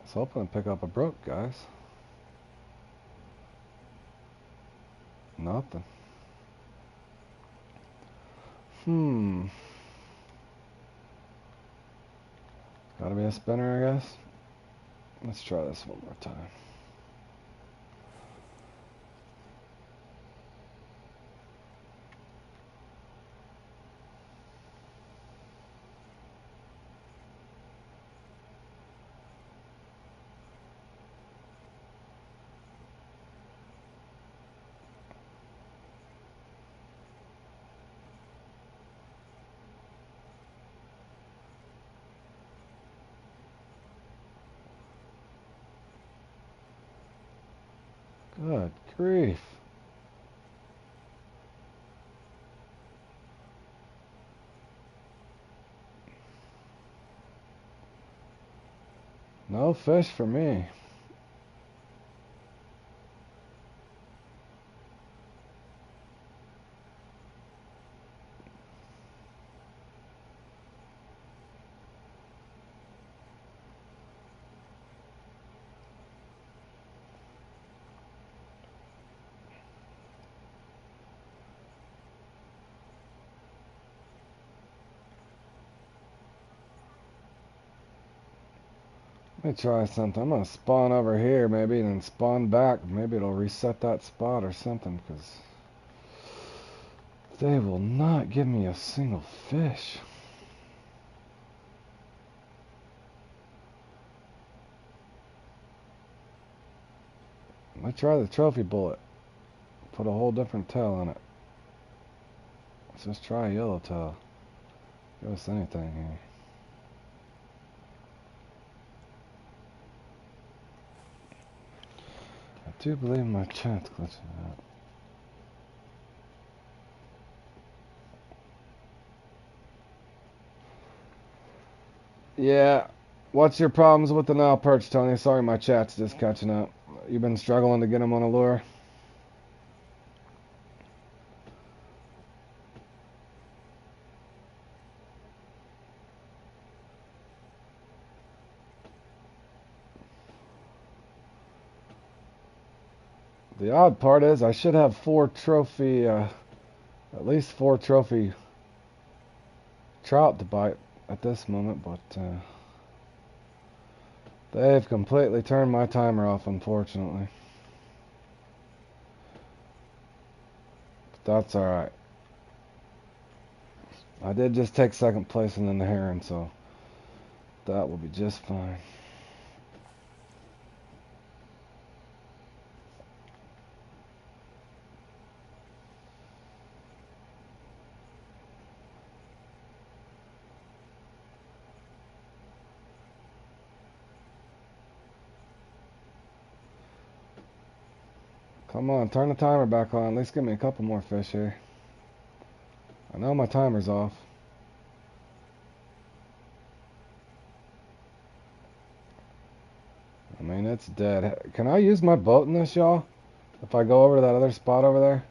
was hoping to pick up a brook, guys. Nothing. Gotta be a spinner, I guess. Let's try this one more time. Good grief. No fish for me. Let me try something. I'm gonna spawn over here maybe and then spawn back. Maybe it'll reset that spot or something, because they will not give me a single fish. Let's try the trophy bullet. Put a whole different tail on it. Let's just try a yellow tail. Give us anything here. I do believe my chat's glitching out. Yeah. What's your problems with the Nile perch, Tony? Sorry, my chat's just catching up. You've been struggling to get them on a lure? The odd part is I should have at least four trophy trout to bite at this moment, but they've completely turned my timer off, unfortunately. But that's alright. I did just take second place in the heron, so that will be just fine. Come on, turn the timer back on. At least give me a couple more fish here. I know my timer's off. I mean, it's dead. Can I use my boat in this, y'all? If I go over to that other spot over there?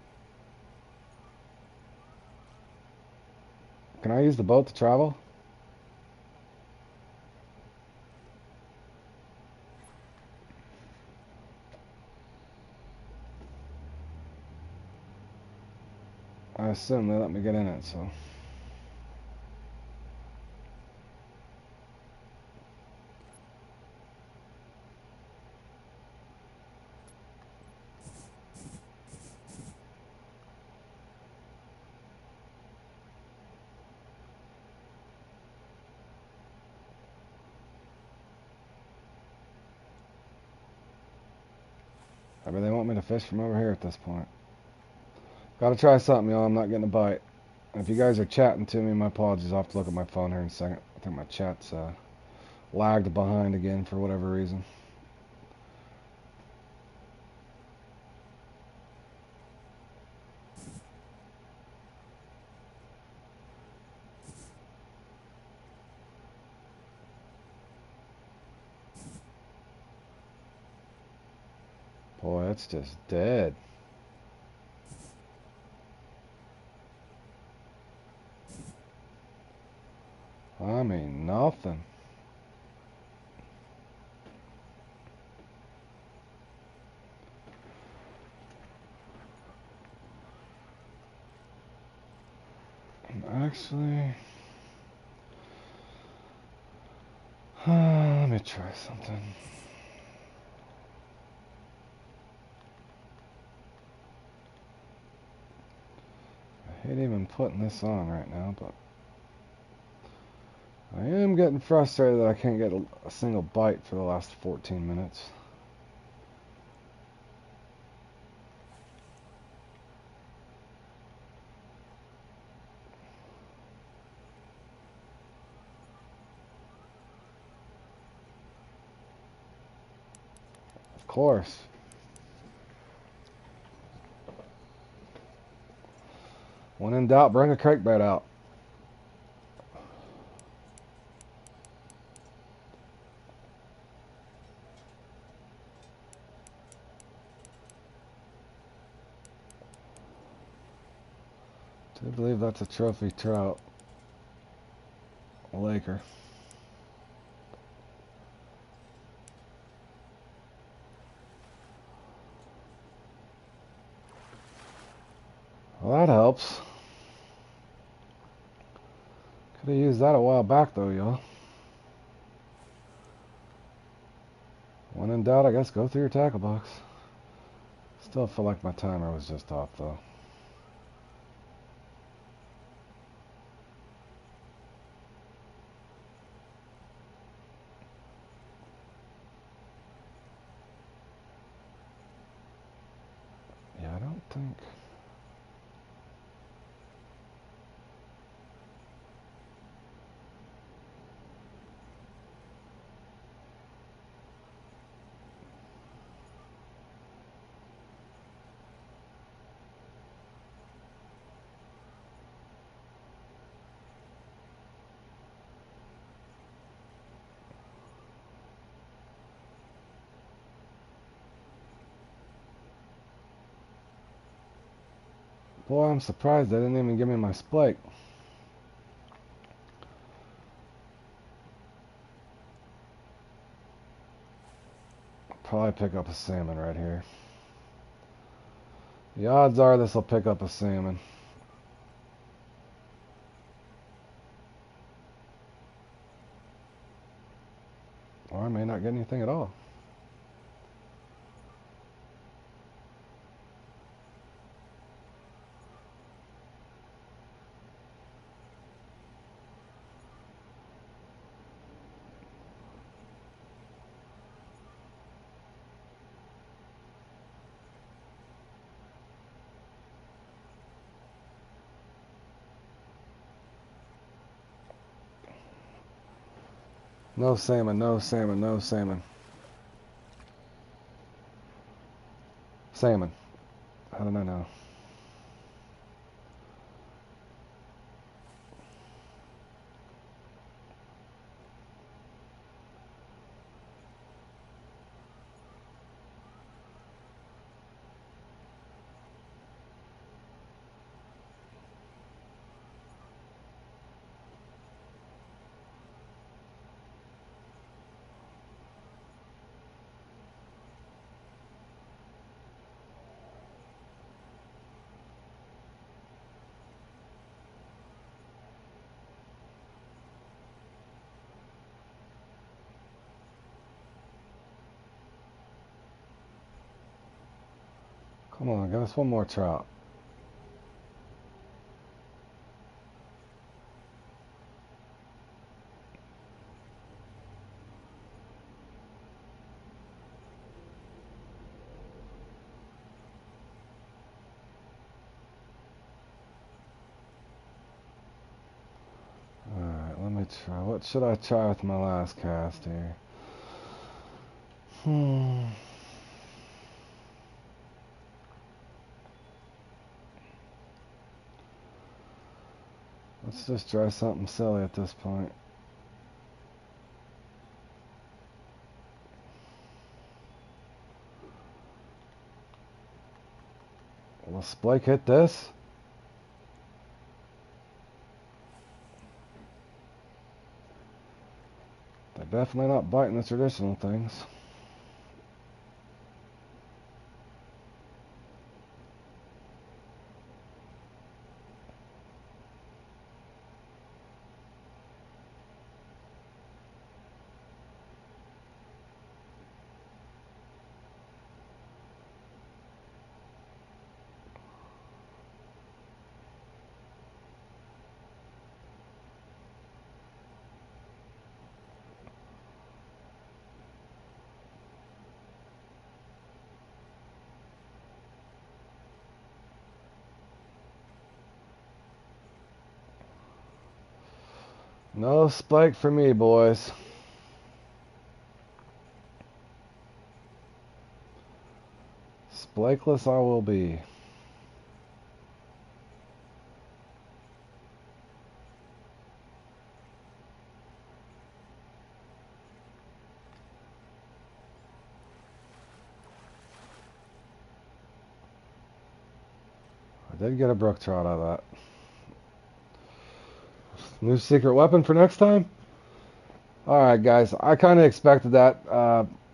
Can I use the boat to travel? I assume they let me get in it, so. I mean, they want me to fish from over here at this point. Gotta try something, y'all. I'm not getting a bite. If you guys are chatting to me, my apologies. I'll have to look at my phone here in a second. I think my chat's lagged behind again for whatever reason. Boy, it's just dead. I mean, nothing. Actually, let me try something. I hate even putting this on right now, but I am getting frustrated that I can't get a single bite for the last 14 minutes. Of course. When in doubt, bring a crankbait out. I believe that's a trophy trout. Laker. Well, that helps. Could have used that a while back, though, y'all. When in doubt, I guess go through your tackle box. Still feel like my timer was just off, though. Yeah, I don't think... Boy, I'm surprised they didn't even give me my splake. Probably pick up a salmon right here. The odds are this will pick up a salmon. Or I may not get anything at all. No salmon, no salmon, no salmon. Salmon. How did I know? Come on, give us one more trout. Alright, let me try. What should I try with my last cast here? Let's just try something silly at this point. Will Splake hit this? They're definitely not biting the traditional things. No Splake for me, boys. Splakeless I will be. did get a brook trout out of that. New secret weapon for next time? Alright, guys. I kind of expected that.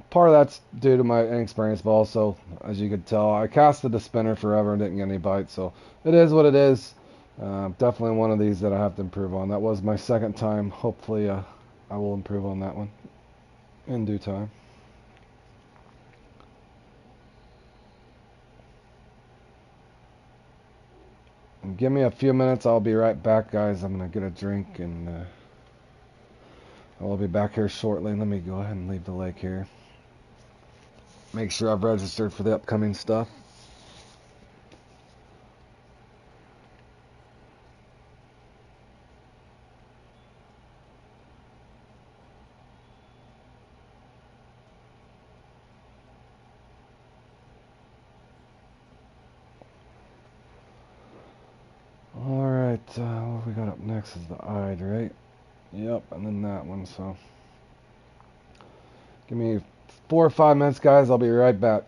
Part of that's due to my inexperience, but also, as you could tell, I casted the spinner forever and didn't get any bites, so it is what it is. Definitely one of these that I have to improve on. That was my second time. Hopefully, I will improve on that one in due time. And give me a few minutes. I'll be right back, guys. I'm going to get a drink, and I will be back here shortly. Let me go ahead and leave the lake here. Make sure I've registered for the upcoming stuff. Alright, what we got up next is the eyed, right? Yep, and then that one, so. Give me 4 or 5 minutes, guys. I'll be right back.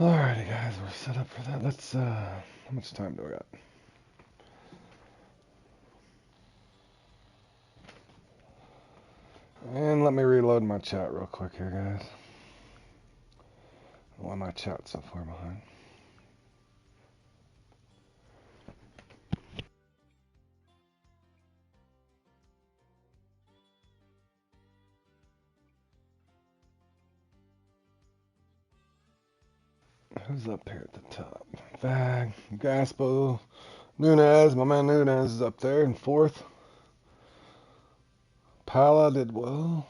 Alrighty, guys, we're set up for that. Let's, how much time do we got? And let me reload my chat real quick here, guys. Why my chat's so far behind? Who's up here at the top? Vag, Gaspo, Nunez. My man Nunez is up there in fourth. Pala did well.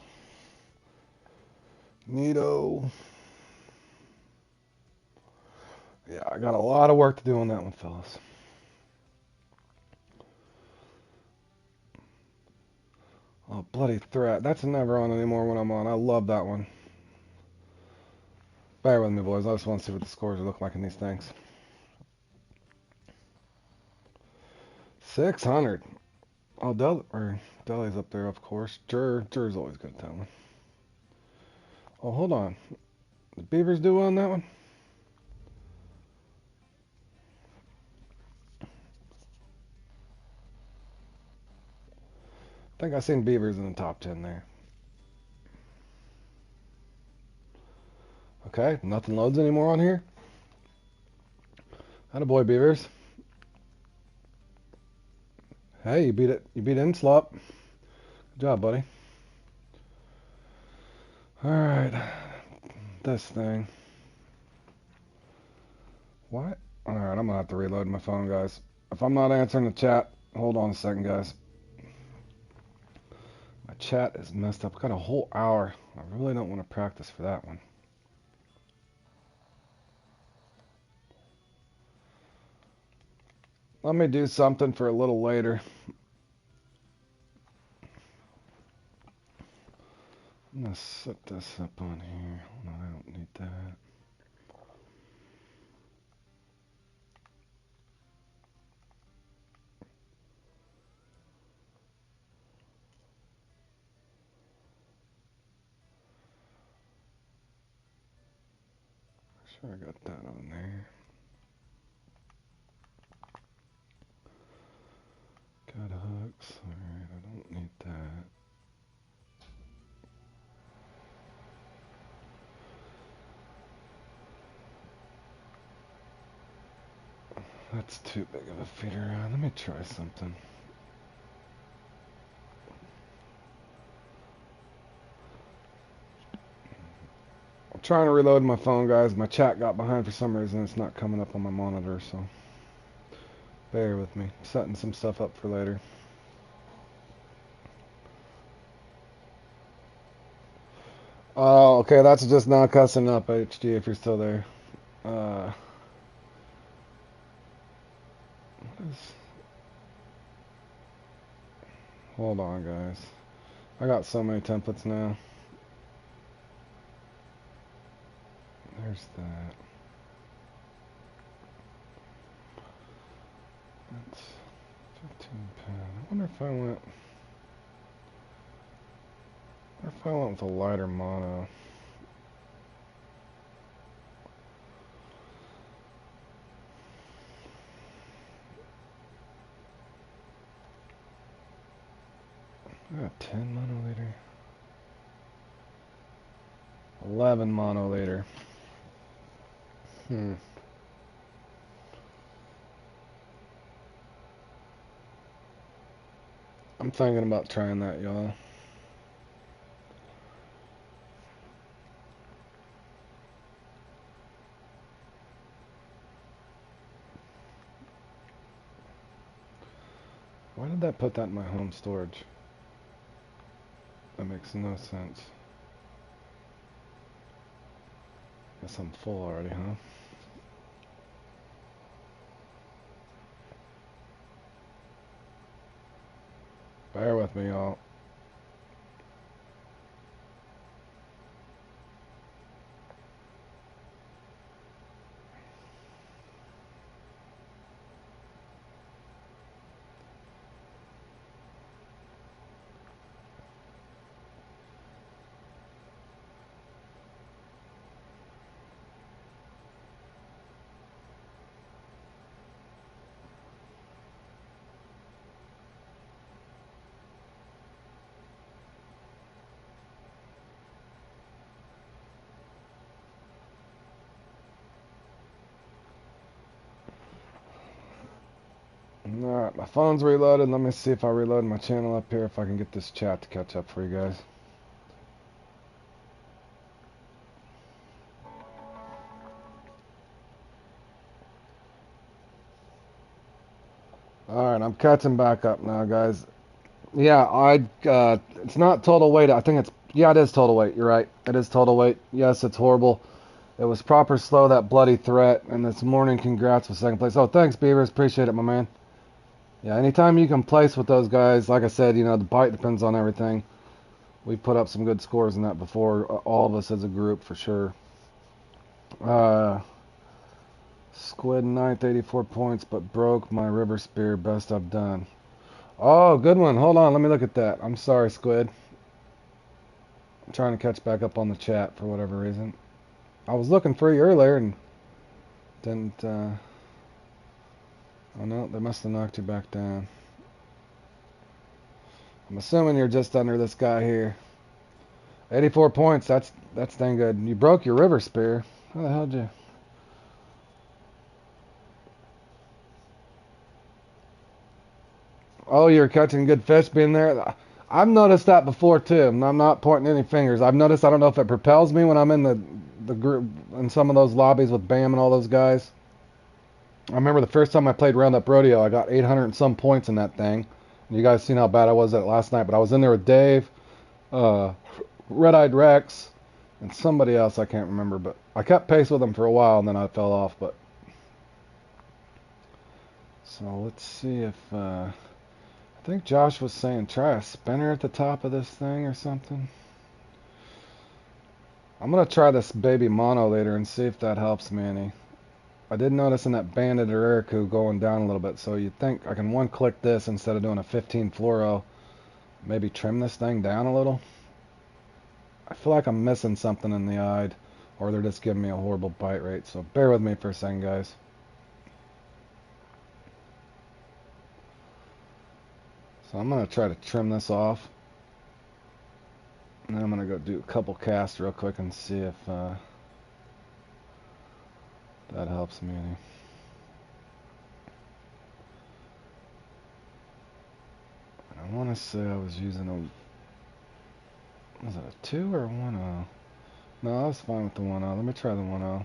Nito. Yeah, I got a lot of work to do on that one, fellas. Oh, bloody threat. That's never on anymore when I'm on. I love that one. Bear with me, boys. I just want to see what the scores look like in these things. 600. Oh, Deli's up there, of course. Jur's always good at that one. Oh, hold on. Did Beavers do well on that one? I think I seen Beavers in the top 10 there. Okay, nothing loads anymore on here. Attaboy, Beavers. Hey, you beat it. You beat Inslop. Good job, buddy. Alright. This thing. What? Alright, I'm gonna have to reload my phone, guys. If I'm not answering the chat, hold on a second, guys. My chat is messed up. I got a whole hour. I really don't want to practice for that one. Let me do something for a little later. I'm gonna set this up on here. No, I don't need that. Sure, I got that on there. Got hooks. Alright, I don't need that. That's too big of a feeder. Let me try something. I'm trying to reload my phone, guys. My chat got behind for some reason. It's not coming up on my monitor, so bear with me. I'm setting some stuff up for later. Oh, okay. That's just not cussing up, HG, if you're still there. What is... Hold on, guys. I got so many templates now. There's that. That's 15 pin. I wonder if I went with a lighter mono. I got 10 monoliter. 11 monoliter. I'm thinking about trying that, y'all. Why did that put that in my home storage? That makes no sense. Guess I'm full already, huh? Bear with me, y'all. Alright, my phone's reloaded. Let me see if I reload my channel up here, if I can get this chat to catch up for you guys. Alright, I'm catching back up now, guys. Yeah, it's not total weight. I think yeah, it is total weight. You're right. It is total weight. Yes, it's horrible. It was proper slow, that bloody threat. And this morning, congrats for second place. Oh, thanks, Beavers. Appreciate it, my man. Yeah, anytime you can place with those guys, like I said, the bite depends on everything. We put up some good scores in that before, all of us as a group, for sure. Squid ninth, 84 points, but broke my river spear. Best I've done. Oh, good one. Hold on, let me look at that. I'm sorry, Squid. I'm trying to catch back up on the chat for whatever reason. I was looking for you earlier and didn't, oh no, they must have knocked you back down. I'm assuming you're just under this guy here. 84 points, that's dang good. You broke your river spear. How the hell did you... Oh, you're catching good fish being there? I've noticed that before too, and I'm not pointing any fingers. I've noticed, I don't know if it propels me when I'm in the group, in some of those lobbies with Bam and all those guys. I remember the first time I played Roundup Rodeo, I got 800 and some points in that thing. You guys seen how bad I was at it last night, but I was in there with Dave, Red-Eyed Rex, and somebody else I can't remember, but I kept pace with them for a while and then I fell off. But so let's see if I think Josh was saying try a spinner at the top of this thing or something. I'm gonna try this baby mono later and see if that helps me any. I did notice in that Bandit or Eriku going down a little bit, so you think I can one click this instead of doing a 15 fluoro, maybe trim this thing down a little. I feel like I'm missing something in the eye, or they're just giving me a horrible bite rate, so bear with me for a second, guys. So I'm going to try to trim this off, and then I'm going to go do a couple casts real quick and see if that helps me any. I want to say I was using a... Was it a 2 or a 1-0? No, I was fine with the 1-0. Let me try the 1-0.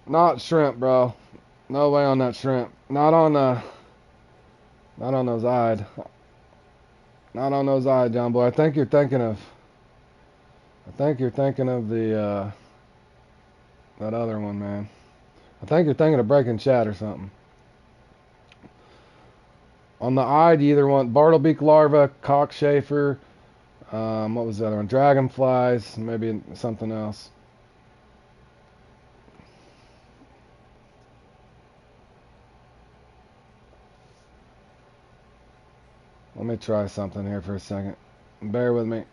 Not shrimp, bro. No way on that shrimp. Not on those eyed. Not on those eyed, John boy. I think you're thinking of the that other one, man. I think you're thinking of Breaking Chat or something. On the eyed, you either want Bartlebeak larva, cockchafer, what was the other one? Dragonflies, maybe something else. Let me try something here for a second. Bear with me.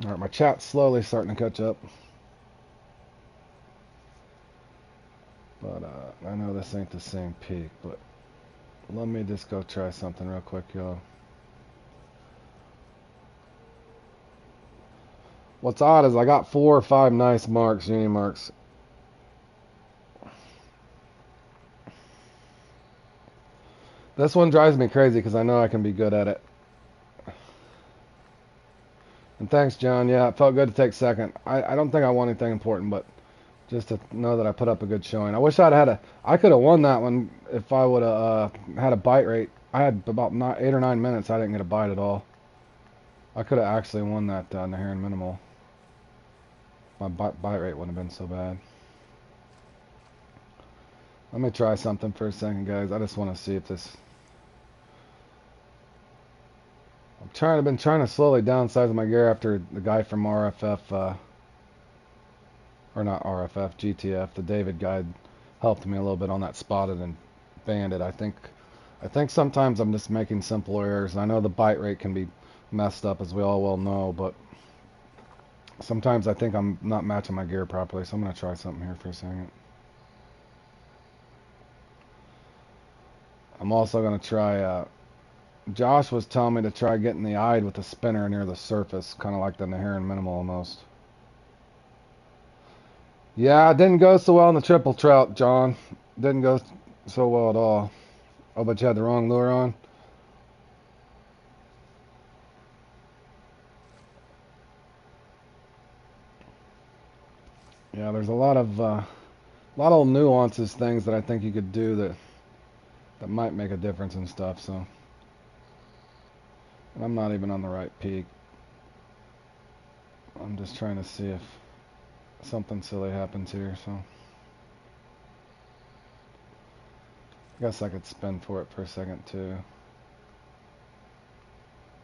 Alright, my chat's slowly starting to catch up. But I know this ain't the same peak, but let me just go try something real quick, y'all. What's odd is I got 4 or 5 nice marks, uni marks. This one drives me crazy because I know I can be good at it. And thanks, John. Yeah, it felt good to take second. I don't think I won anything important, but just to know that I put up a good showing. I wish I could have won that one if I would have had a bite rate. I had about 8 or 9 minutes. I didn't get a bite at all. I could have actually won that Naharan Minimal. My bite rate wouldn't have been so bad. Let me try something for a second, guys. I just want to see if this... I've been trying to slowly downsize my gear after the guy from RFF, or not RFF, GTF, the David guy helped me a little bit on that spotted and banded. I think sometimes I'm just making simple errors, and I know the bite rate can be messed up, as we all well know, but sometimes I think I'm not matching my gear properly, so I'm going to try something here for a second. I'm also going to try Josh was telling me to try getting the eye with the spinner near the surface, kind of like the Naharan minimal almost. Yeah, it didn't go so well in the triple trout, John. Didn't go so well at all. Oh, but you had the wrong lure on? Yeah, there's a lot of nuances, things that I think you could do that might make a difference and stuff. So, and I'm not even on the right peak. I'm just trying to see if something silly happens here. So, I guess I could spin for it for a second too.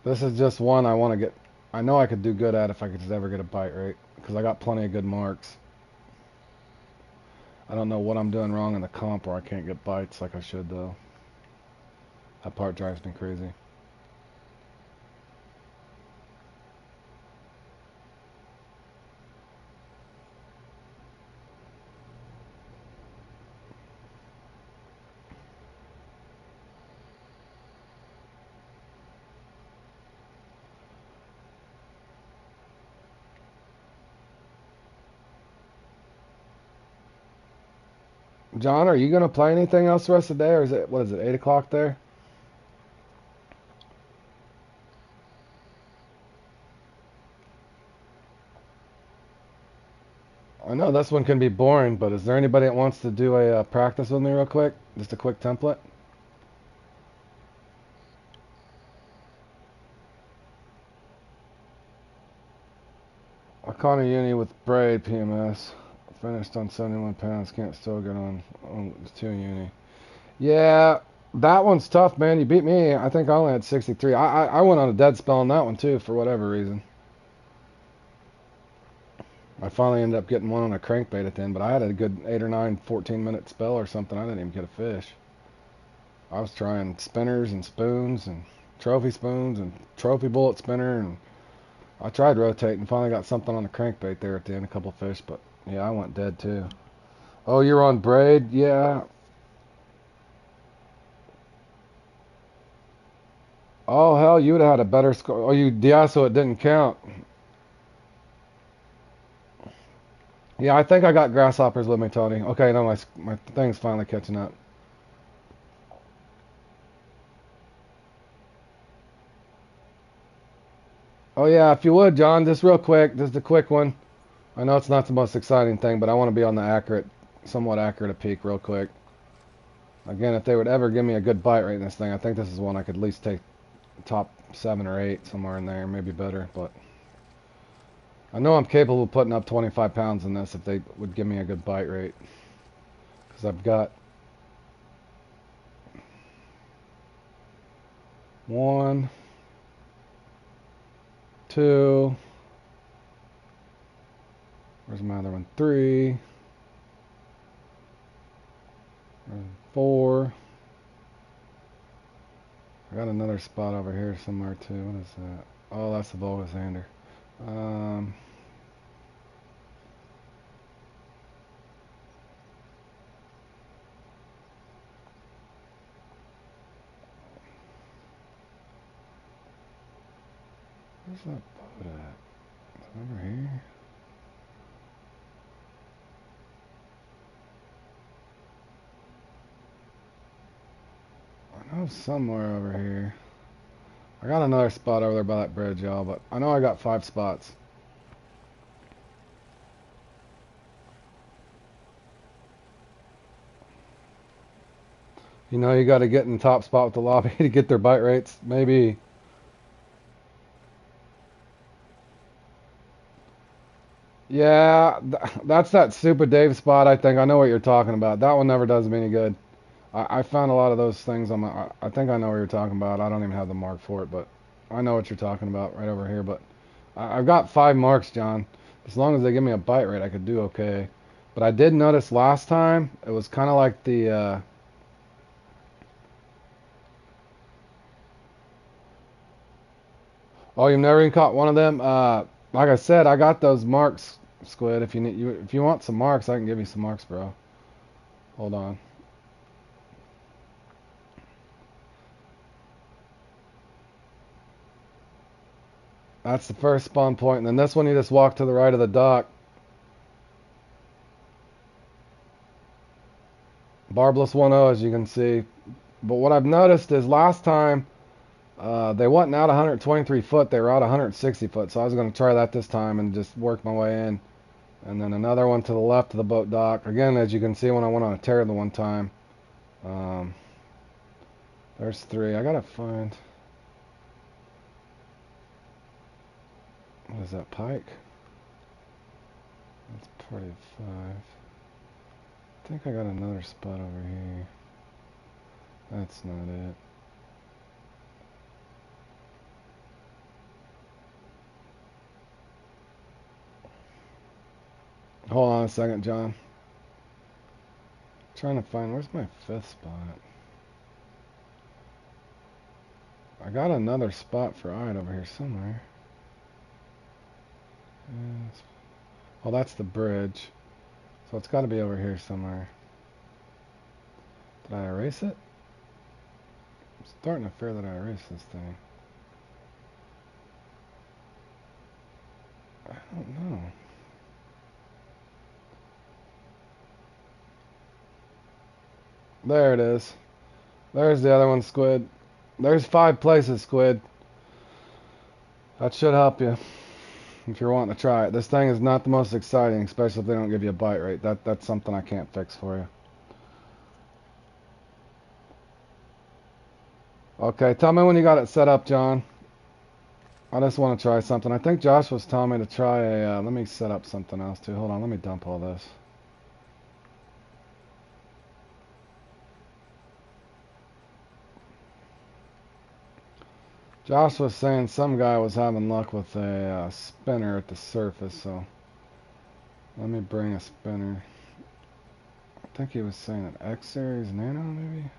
This is just one I want to get. I know I could do good at if I could just ever get a bite rate because I got plenty of good marks. I don't know what I'm doing wrong in the comp where I can't get bites like I should though. That part drives me crazy. John, are you gonna play anything else the rest of the day, or is it what is it 8 o'clock there? I know this one can be boring, but is there anybody that wants to do a practice with me real quick? Just a quick template. I caught a uni with braid PMS. Finished on 71 pounds. Can't still get on 2 uni. Yeah, that one's tough, man. You beat me. I think I only had 63. I went on a dead spell on that one too for whatever reason. I finally ended up getting one on a crankbait at the end, but I had a good 8 or 9 14-minute spell or something. I didn't even get a fish. I was trying spinners and spoons and trophy spoons and trophy bullet spinner, and I tried rotating. Finally got something on the crankbait there at the end, a couple fish, but yeah, I went dead too. Oh, you're on braid? Yeah. Oh, hell, you would have had a better score. Oh, yeah, so it didn't count. Yeah, I think I got grasshoppers with me, Tony. Okay, no, my thing's finally catching up. Oh yeah, if you would, John, just real quick, just a quick one. I know it's not the most exciting thing, but I want to be on the somewhat accurate peak real quick. Again, if they would ever give me a good bite rate in this thing, I think this is one I could at least take top 7 or 8, somewhere in there, maybe better. But I know I'm capable of putting up 25 pounds in this if they would give me a good bite rate. Because I've got 1, 2, where's my other one? 3, 4. I got another spot over here somewhere too. What is that? Oh, that's the Volgasander. Um, where's that boat at? Is it over here? I know somewhere over here. I got another spot over there by that bridge, y'all, but I know I got 5 spots. You know, you got to get in the top spot with the lobby to get their bite rates. Maybe. Yeah, that's that Super Dave spot, I think. I know what you're talking about. That one never does me any good. I found a lot of those things on my. I think I know what you're talking about. I don't even have the mark for it, but I know what you're talking about right over here. But I've got 5 marks, John. As long as they give me a bite rate, I could do okay. But I did notice last time it was kind of like the. Oh, you've never even caught one of them. Like I said, I got those marks, Squid. If you want some marks, I can give you some marks, bro. Hold on. That's the first spawn point, and then this one you just walk to the right of the dock. Barbless 1-0, as you can see. But what I've noticed is last time they wasn't out 123 foot, they were out 160 foot. So I was going to try that this time and just work my way in. And then another one to the left of the boat dock. Again, as you can see when I went on a tear the one time. Um, there's 3. I got to find... What is that, pike? That's part of 5. I think I got another spot over here. That's not it. Hold on a second, John. I'm trying to find, where's my 5th spot? I got another spot for Ide over here somewhere. Yes. Oh, that's the bridge. So it's got to be over here somewhere. Did I erase it? I'm starting to fear that I erased this thing. I don't know. There it is. There's the other one, Squid. There's 5 places, Squid. That should help you if you're wanting to try it. This thing is not the most exciting, especially if they don't give you a bite rate. That's something I can't fix for you. Okay, tell me when you got it set up, John. I just want to try something. I think Josh was telling me to try a... let me set up something else, too. Hold on, let me dump all this. Josh was saying some guy was having luck with a spinner at the surface, so let me bring a spinner. I think he was saying an X Series Nano, maybe?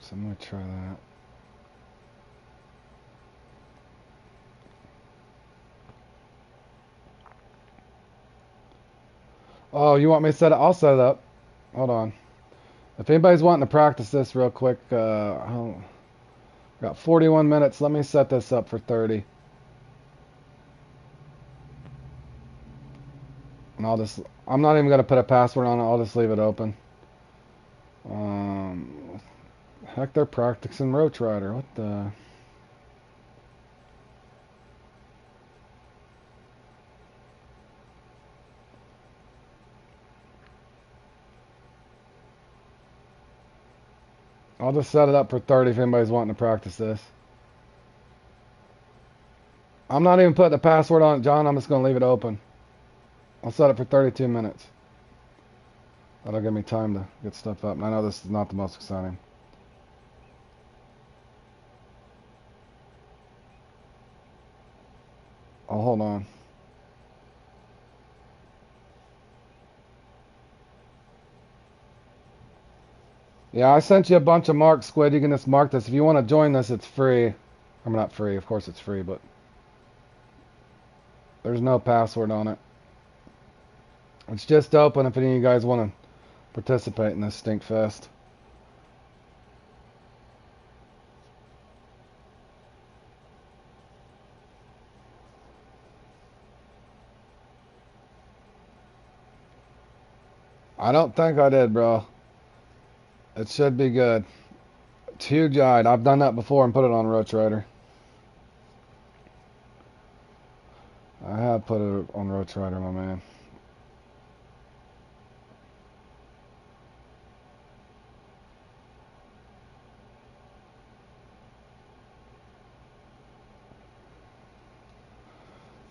So I'm going to try that. Oh, you want me to set it? I'll set it up. Hold on. If anybody's wanting to practice this real quick, got 41 minutes. Let me set this up for 30. And I'm not even going to put a password on it. I'll just leave it open. Heck, they're practicing Roach Rider. What the... I'll just set it up for 30 if anybody's wanting to practice this. I'm not even putting the password on it, John. I'm just going to leave it open. I'll set it for 32 minutes. That'll give me time to get stuff up. And I know this is not the most exciting. Oh, hold on. Yeah, I sent you a bunch of marks, Squid. You can just mark this. If you want to join this, it's free. I'm not free. Of course it's free, but there's no password on it. It's just open if any of you guys want to participate in this Stinkfest. I don't think I did, bro. It should be good. It's huge eyed. I've done that before and put it on Roach Rider. I have put it on Roach Rider, my man.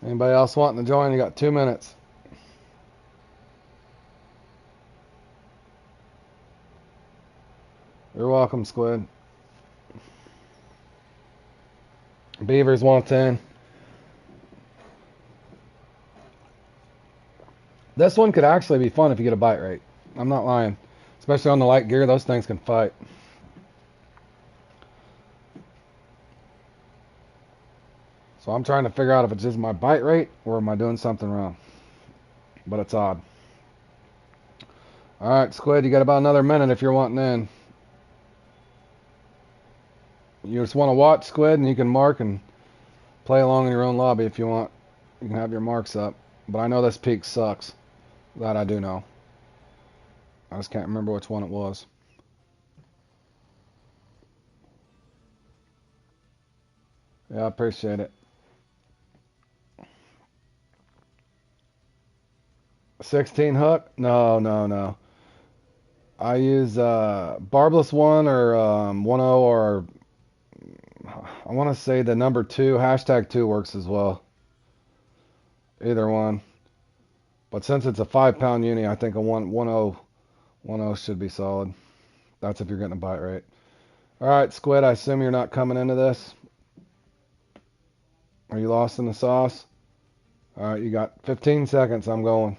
Anybody else wanting to join? You got 2 minutes. You're welcome, Squid. Beavers want in. This one could actually be fun if you get a bite rate. I'm not lying. Especially on the light gear, those things can fight. So I'm trying to figure out if it's just my bite rate or am I doing something wrong. But it's odd. All right, Squid, you got about another minute if you're wanting in. You just want to watch, Squid, and you can mark and play along in your own lobby if you want. You can have your marks up. But I know this peak sucks. That I do know. I just can't remember which one it was. Yeah, I appreciate it. 16 hook? No, no, no. I use barbless 1 or 1.0 or I want to say the number 2. Hashtag 2 works as well. Either one. But since it's a 5 pound uni, I think a 1.0 should be solid. That's if you're getting a bite rate. All right, Squid, I assume you're not coming into this. Are you lost in the sauce? All right, you got 15 seconds. I'm going.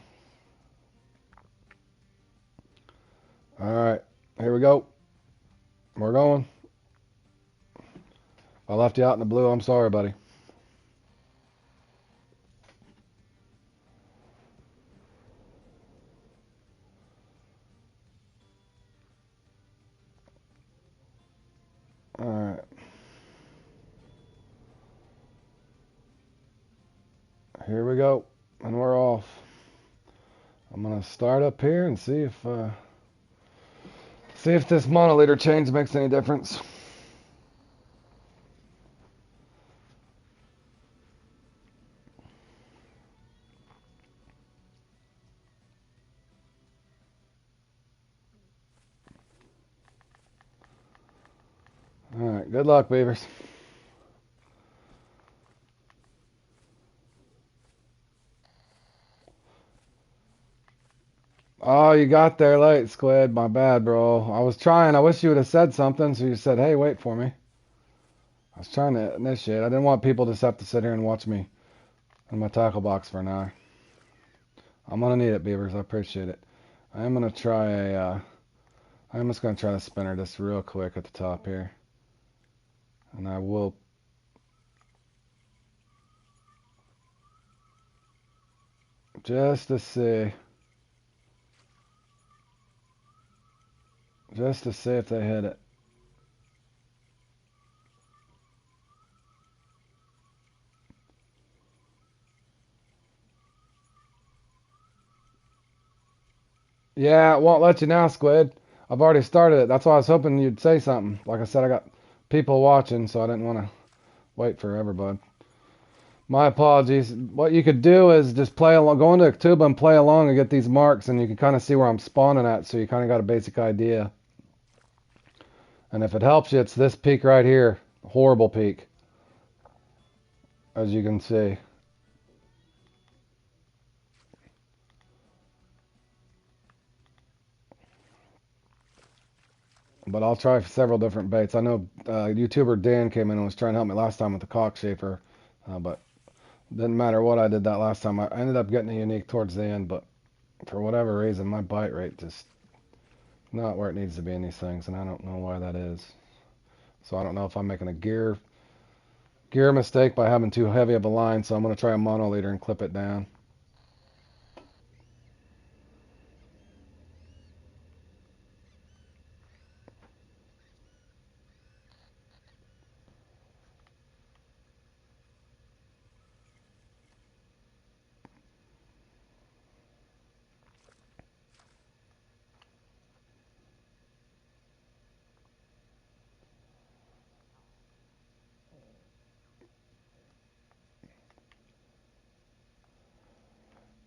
All right, here we go. We're going. I left you out in the blue. I'm sorry, buddy. All right. Here we go. And we're off. I'm going to start up here and see if this monoliter change makes any difference. All right, good luck, Beavers. Oh, you got there late, Squid. My bad, bro. I was trying. I wish you would have said something, so you said, hey, wait for me. I was trying to initiate. I didn't want people to just have to sit here and watch me in my tackle box for an hour. I'm going to need it, Beavers. I appreciate it. I am going to try I'm just going to try to spinner this real quick at the top here. And I will... Just to see. Just to see if they hit it. Yeah, it won't let you now, Squid. I've already started it. That's why I was hoping you'd say something. Like I said, I got people watching, so I didn't want to wait forever, bud. My apologies. What you could do is just play along, go into Tuba and play along and get these marks, and you can kind of see where I'm spawning at, so you kind of got a basic idea. And if it helps you, it's this peak right here. Horrible peak, as you can see. But I'll try several different baits. I know YouTuber Dan came in and was trying to help me last time with the cockchafer, but didn't matter what I did that last time. I ended up getting a unique towards the end, but for whatever reason, my bite rate just not where it needs to be in these things, and I don't know why that is. So I don't know if I'm making a gear mistake by having too heavy of a line, so I'm going to try a monoliter and clip it down.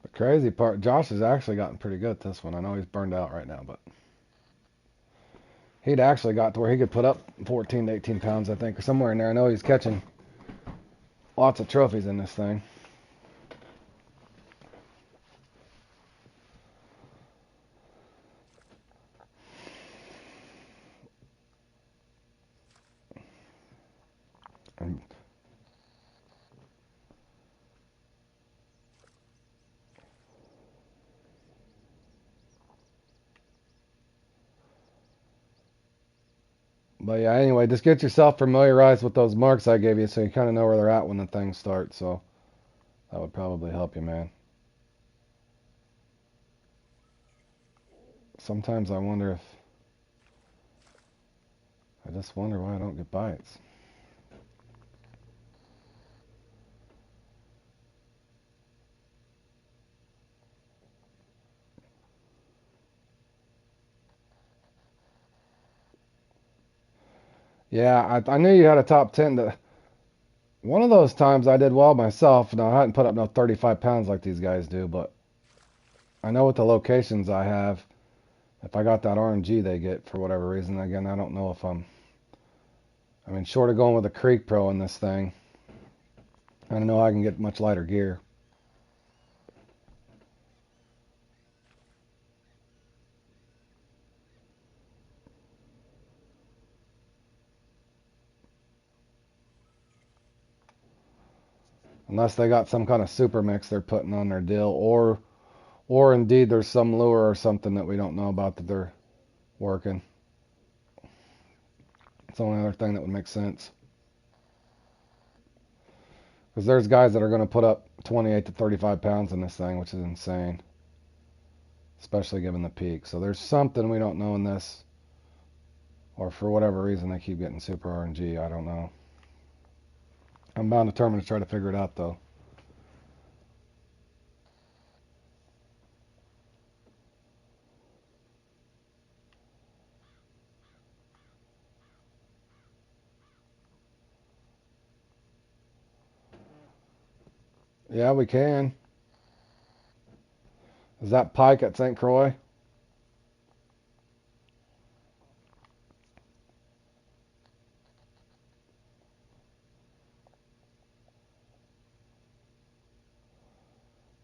The crazy part, Josh has actually gotten pretty good at this one. I know he's burned out right now, but he'd actually got to where he could put up 14 to 18 pounds, I think, or somewhere in there. I know he's catching lots of trophies in this thing. But yeah, anyway, just get yourself familiarized with those marks I gave you so you kind of know where they're at when the thing starts. So that would probably help you, man. Sometimes I wonder if, I just wonder why I don't get bites. Yeah, I knew you had a top 10. One of those times I did well myself. Now, I hadn't put up no 35 pounds like these guys do, but I know what the locations I have. If I got that RNG they get for whatever reason, again, I don't know if I mean, short of going with a Creek Pro in this thing, I don't know I can get much lighter gear. Unless they got some kind of super mix they're putting on their deal, or indeed there's some lure or something that we don't know about that they're working. It's the only other thing that would make sense. Because there's guys that are going to put up 28 to 35 pounds in this thing, which is insane, especially given the peak. So there's something we don't know in this, or for whatever reason they keep getting super RNG. I don't know. I'm bound determined to try to figure it out though. Yeah, we can. Is that pike at St. Croix?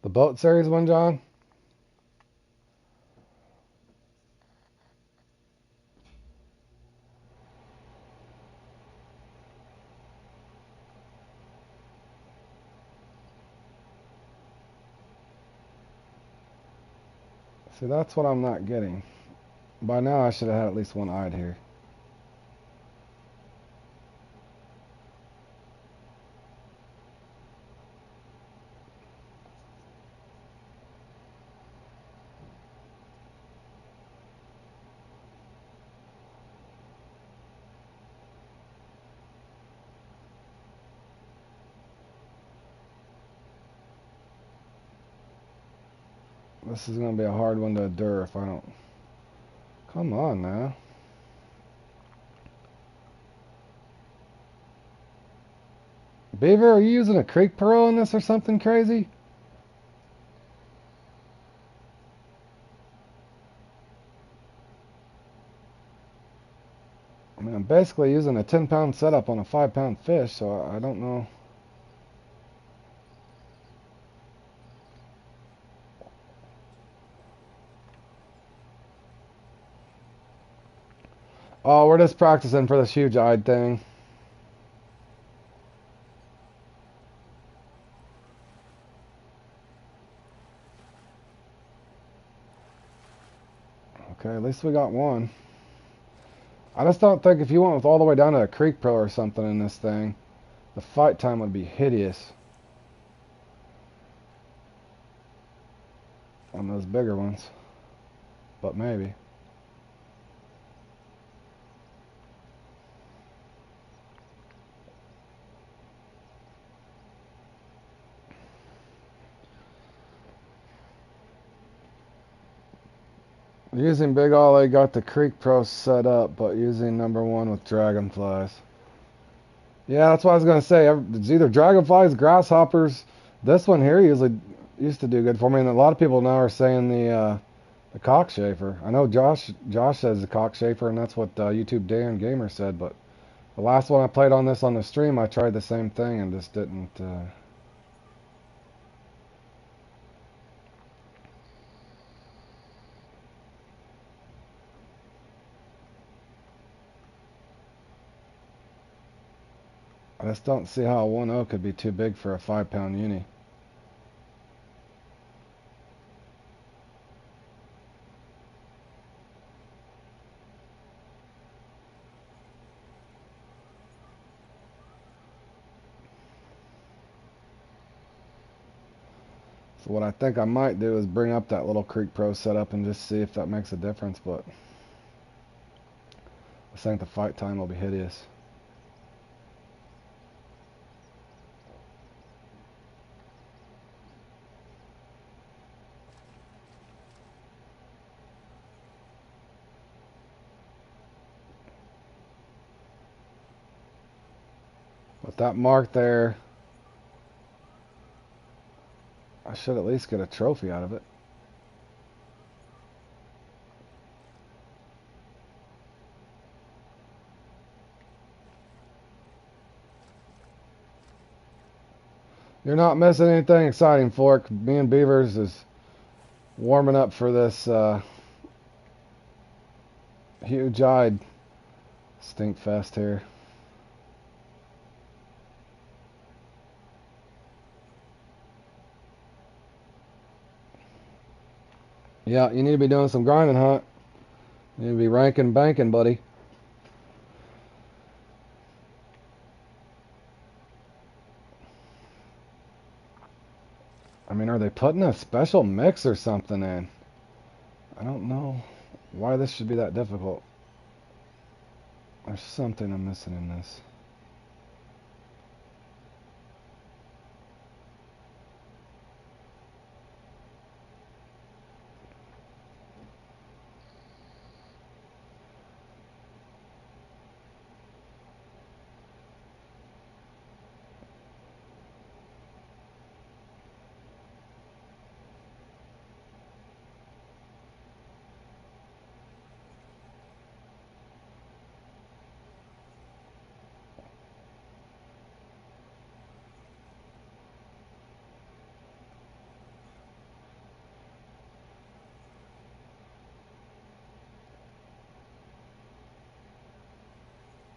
The boat series one, John? See, that's what I'm not getting. By now I should have had at least one eyed here. This is going to be a hard one to endure if I don't. Come on now. Beaver, are you using a Creek Pro in this or something crazy? I mean, I'm basically using a 10-pound setup on a 5-pound fish, so I don't know. Oh, we're just practicing for this huge eyed thing. Okay, at least we got one. I just don't think if you went with all the way down to a Creek Pro or something in this thing, the fight time would be hideous on those bigger ones. But maybe. Using Big Ollie got the Creek Pro set up, but using number one with dragonflies. Yeah, that's what I was gonna say. It's either dragonflies, grasshoppers. This one here usually used to do good for me, and a lot of people now are saying the cockchafer. I know Josh says the cockchafer, and that's what YouTube Dan Gamer said. But the last one I played on this on the stream, I tried the same thing and just didn't. I just don't see how a 1.0 could be too big for a 5-pound uni. So what I think I might do is bring up that little Creek Pro setup and just see if that makes a difference, but I think the fight time will be hideous. With that mark there, I should at least get a trophy out of it. You're not missing anything exciting, Fork. Me and Beavers is warming up for this huge-eyed stink fest here. Yeah, you need to be doing some grinding, Hunt. You need to be ranking banking, buddy. I mean, are they putting a special mix or something in? I don't know why this should be that difficult. There's something I'm missing in this.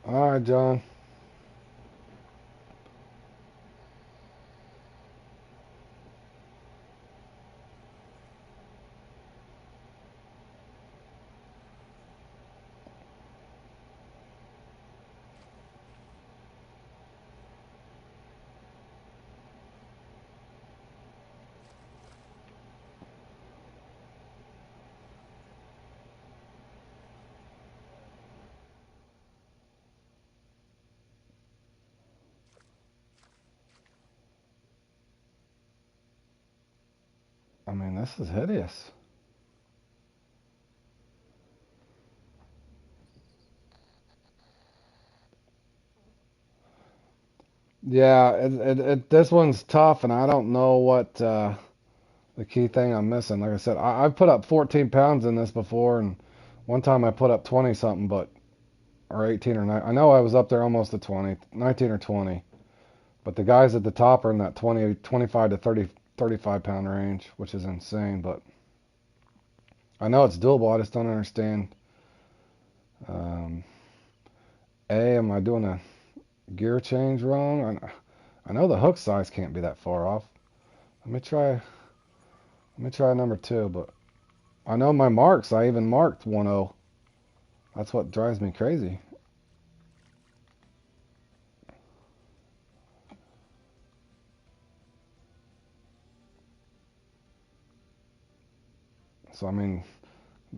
All right, John. I mean, this is hideous. Yeah, this one's tough, and I don't know what the key thing I'm missing. Like I said, I've put up 14 pounds in this before, and one time I put up 20 something, but or 18 or 9. I know I was up there almost to 20, 19 or 20. But the guys at the top are in that 20, 25 to 30, 35 pound range, which is insane. But I know it's doable. I just don't understand. Um, am I doing a gear change wrong? I know the hook size can't be that far off. Let me try. Let me try number 2. But I know my marks. I even marked 1.0. That's what drives me crazy. So I mean,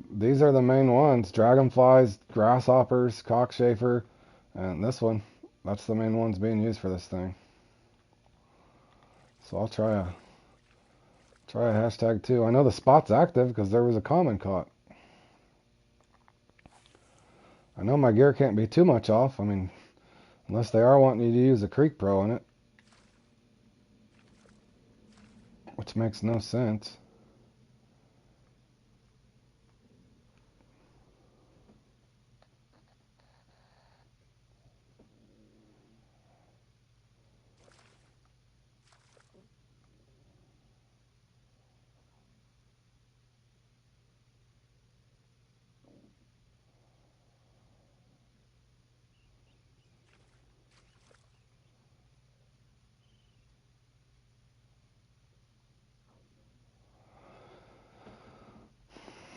these are the main ones: dragonflies, grasshoppers, cockchafer, and this one. That's the main ones being used for this thing. So I'll try a hashtag 2. I know the spot's active because there was a common caught. I know my gear can't be too much off. I mean, unless they are wanting you to use a Creek Pro in it, which makes no sense.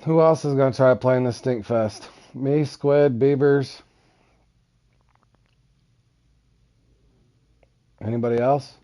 Who else is going to try playing this stink fest? Me, Squid, Beavers. Anybody else?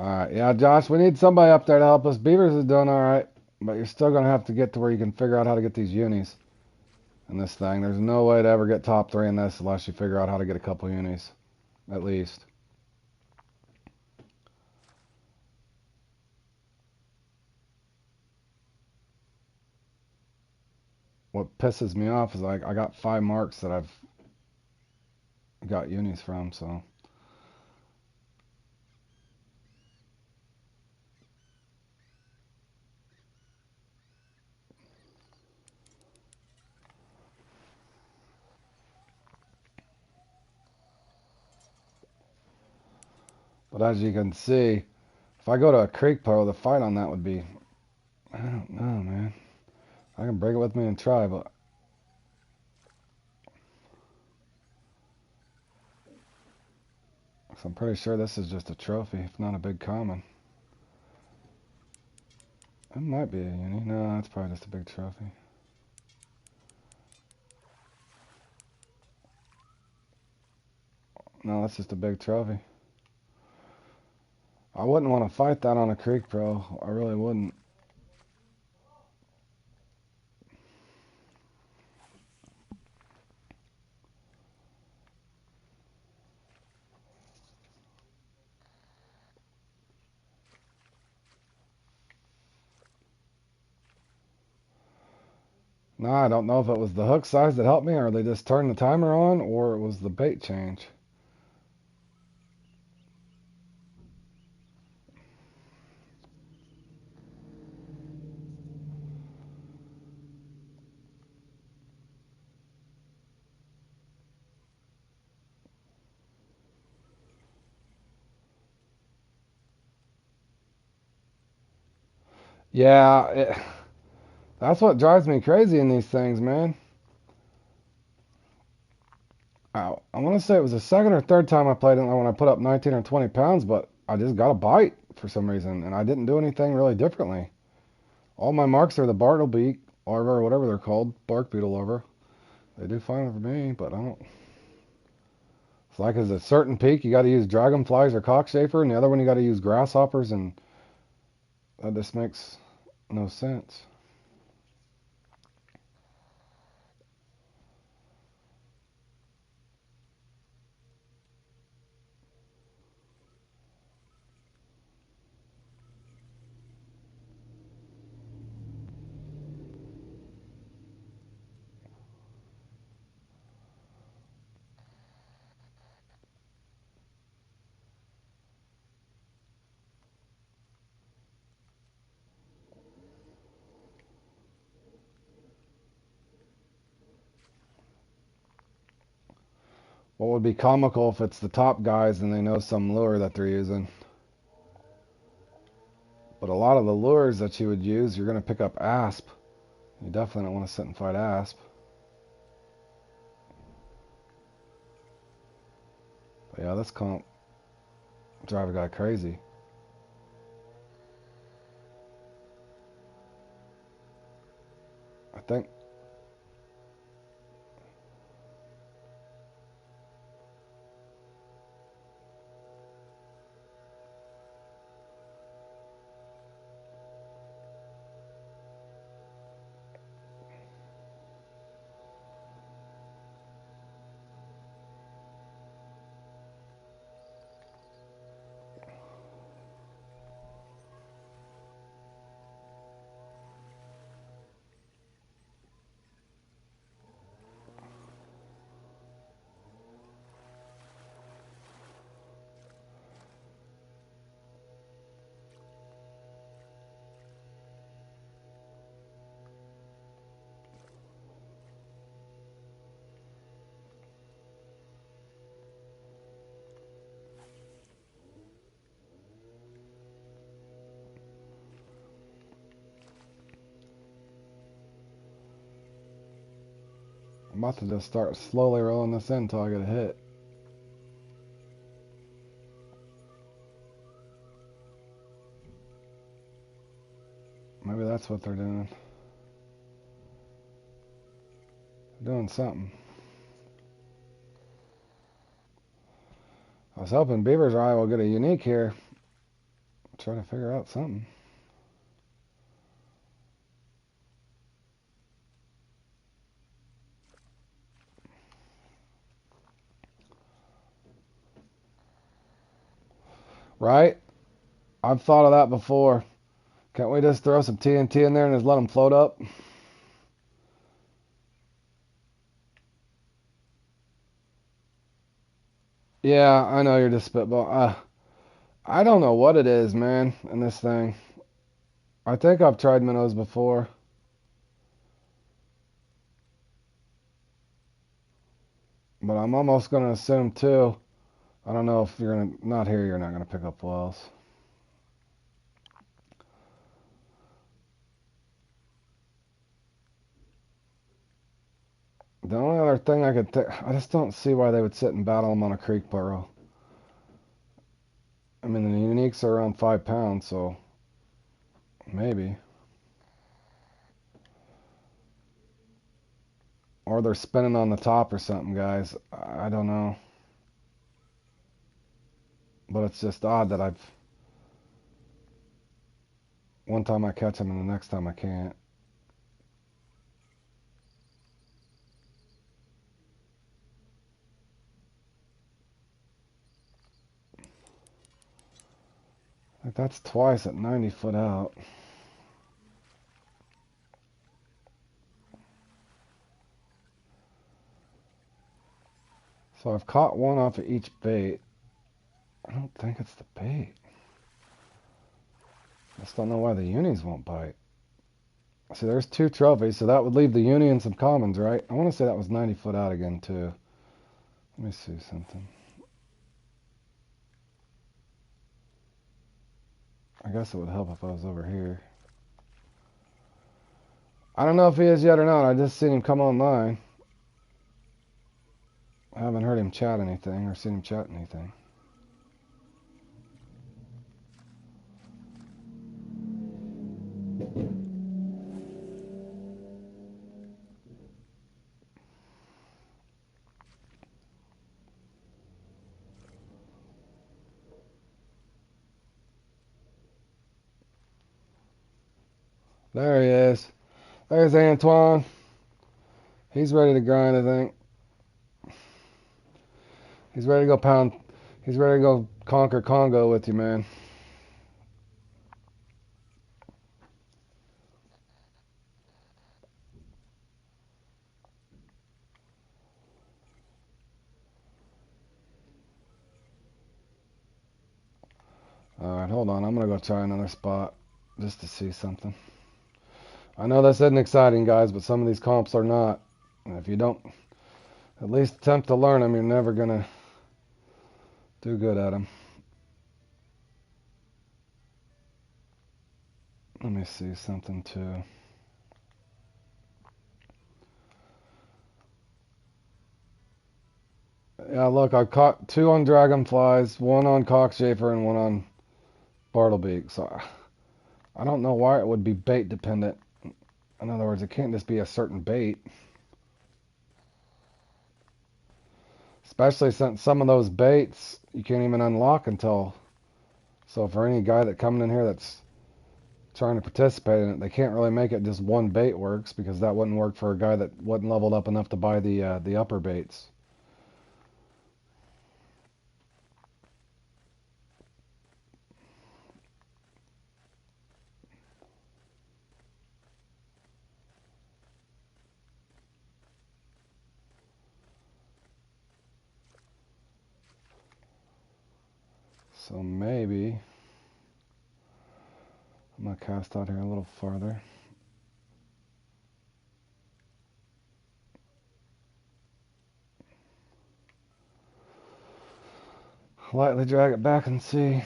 Alright, yeah, Josh, we need somebody up there to help us. Beavers is doing alright, but you're still going to have to get to where you can figure out how to get these unis in this thing. There's no way to ever get top 3 in this unless you figure out how to get a couple unis, at least. What pisses me off is like I got 5 marks that I've got unis from, so. But as you can see, if I go to a creek pro, the fight on that would be, I don't know, man. I can bring it with me and try, but I'm pretty sure this is just a trophy, if not a big common. It might be a uni. No, that's probably just a big trophy. No, that's just a big trophy. I wouldn't want to fight that on a creek pro. I really wouldn't. No, I don't know if it was the hook size that helped me, or they just turned the timer on, or it was the bait change. Yeah, that's what drives me crazy in these things, man. I want to say it was the second or third time I played it when I put up 19 or 20 pounds, but I just got a bite for some reason, and I didn't do anything really differently. All my marks are the bartle beak, or whatever they're called, bark beetle larva. They do fine for me, but I don't. It's like as a certain peak, you got to use dragonflies or cockchafer, and the other one you got to use grasshoppers, and that just makes no sense. What would be comical if it's the top guys and they know some lure that they're using. But a lot of the lures that you would use, you're going to pick up asp. You definitely don't want to sit and fight asp. But yeah, this comp drive a guy crazy. I think. I'm about to just start slowly rolling this in until I get a hit. Maybe that's what they're doing. They're doing something. I was hoping Beaver's Eye will get a unique here. try to figure out something. Right? I've thought of that before. Can't we just throw some TNT in there and just let them float up? Yeah, I know you're just spitball. I don't know what it is, man, in this thing. I think I've tried minnows before. But I'm almost going to assume, too. I don't know if you're going to... Not here, you're not going to pick up wells. The only other thing I could think... I just don't see why they would sit and battle them on a creek burrow. I mean, the uniques are around 5 pounds, so... Maybe. Or they're spinning on the top or something, guys. I don't know. But it's just odd that I've... One time I catch them and the next time I can't. Like that's twice at 90 foot out. So I've caught one off of each bait. I don't think it's the bait. I just don't know why the unis won't bite. See, there's 2 trophies, so that would leave the uni and some commons, right? I want to say that was 90 foot out again, too. Let me see something. I guess it would help if I was over here. I don't know if he is yet or not. I just seen him come online. I haven't heard him chat anything or seen him chat anything. There he is. There's Antoine. He's ready to grind, I think. He's ready to go pound. He's ready to go conquer Congo with you, man. Alright, hold on. I'm going to go try another spot just to see something. I know this isn't exciting, guys, but some of these comps are not. And if you don't at least attempt to learn them, you're never going to do good at them. Let me see something, too. Yeah, look, I caught 2 on dragonflies, 1 on cockchafer, and 1 on bartlebeak. So I don't know why it would be bait dependent. In other words, it can't just be a certain bait. Especially since some of those baits you can't even unlock until... So for any guy that coming in here that's trying to participate in it, they can't really make it just one bait works, because that wouldn't work for a guy that wasn't leveled up enough to buy the upper baits. So maybe I'm going to cast out here a little farther. Lightly drag it back and see.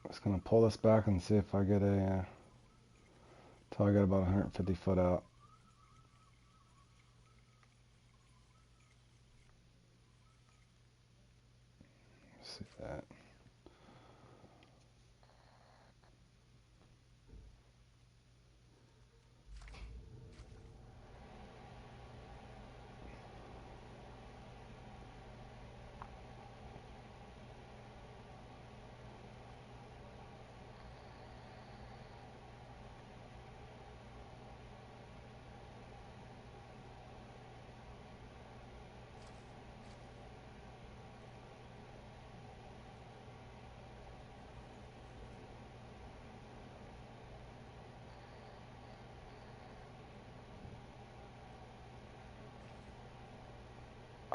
Just going to pull this back and see if I get a... till I get about 150 foot out. See that.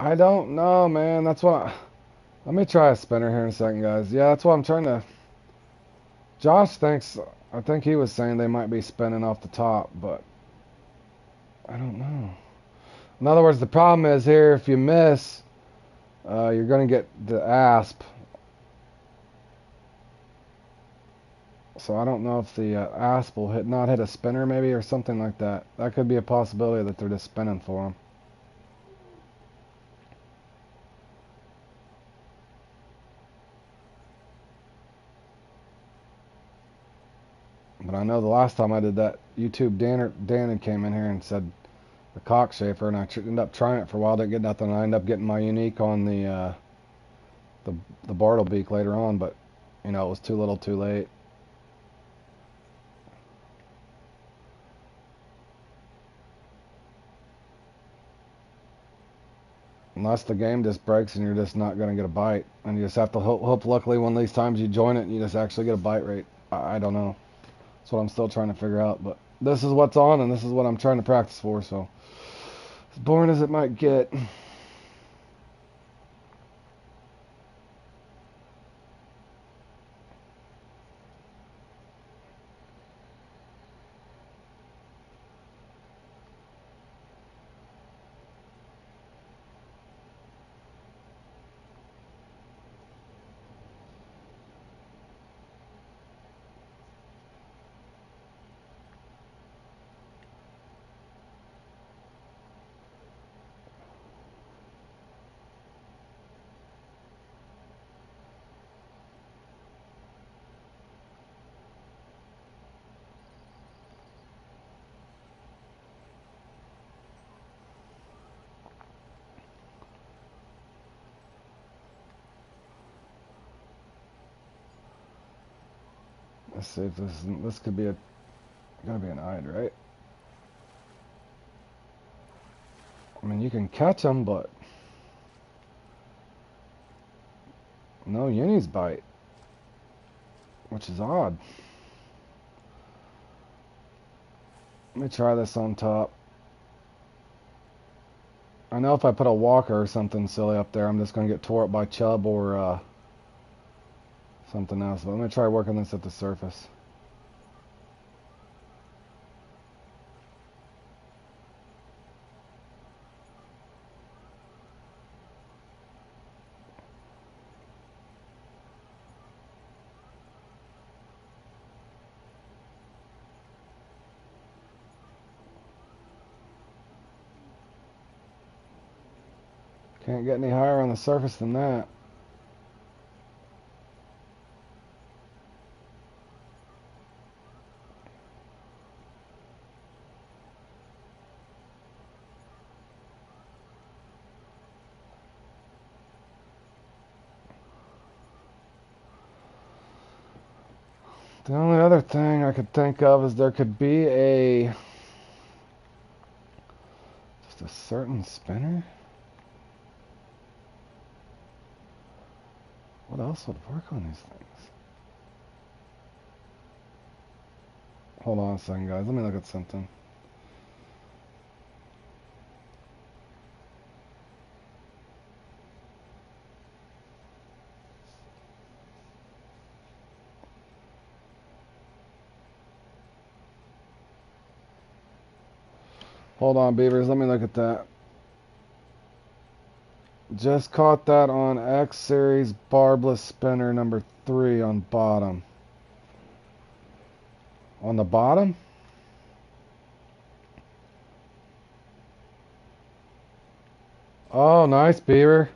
I don't know, man. That's what. Let me try a spinner here in a second, guys. Yeah, that's what I'm trying to. Josh thinks. I think he was saying they might be spinning off the top, but I don't know. In other words, the problem is here, if you miss, you're going to get the asp. So I don't know if the asp will not hit a spinner maybe or something like that. That could be a possibility that they're just spinning for him. But I know the last time I did that, Dan had came in here and said the cockchafer, and I ended up trying it for a while, didn't get nothing. I ended up getting my unique on the the Bartlebeak later on, but you know it was too little, too late. Unless the game just breaks and you're just not going to get a bite, and you just have to hope. Luckily, one of these times you join it, you just actually get a bite rate. I don't know. That's what I'm still trying to figure out. But this is what's on, and this is what I'm trying to practice for. So as boring as it might get. Let's see if this could be gotta be an eyed, right? I mean, you can catch them, but no unis bite, which is odd. Let me try this on top. I know if I put a walker or something silly up there, I'm just gonna get tore up by chub or something else. But let me try working this at the surface. Can't get any higher on the surface than that. The only other thing I could think of is there could be just a certain spinner. What else would work on these things? Hold on a second, guys. Let me look at something. Hold on, beavers. Let me look at that. Just caught that on X Series barbless spinner number 3 on bottom. On the bottom? Oh, nice, beaver.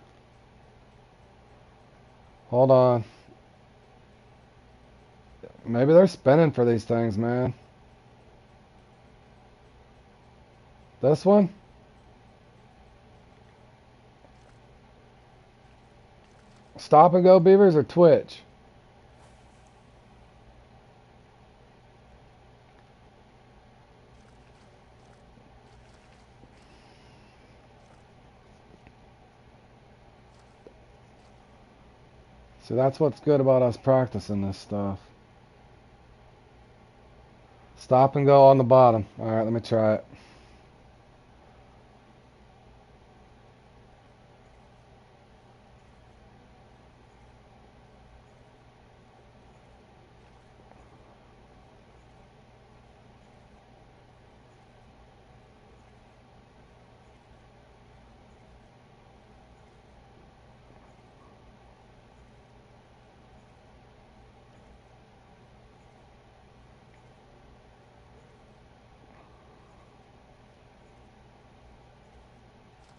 Hold on. Maybe they're spinning for these things, man. This one? Stop and go beavers or twitch? See, that's what's good about us practicing this stuff. Stop and go on the bottom. Alright, let me try it.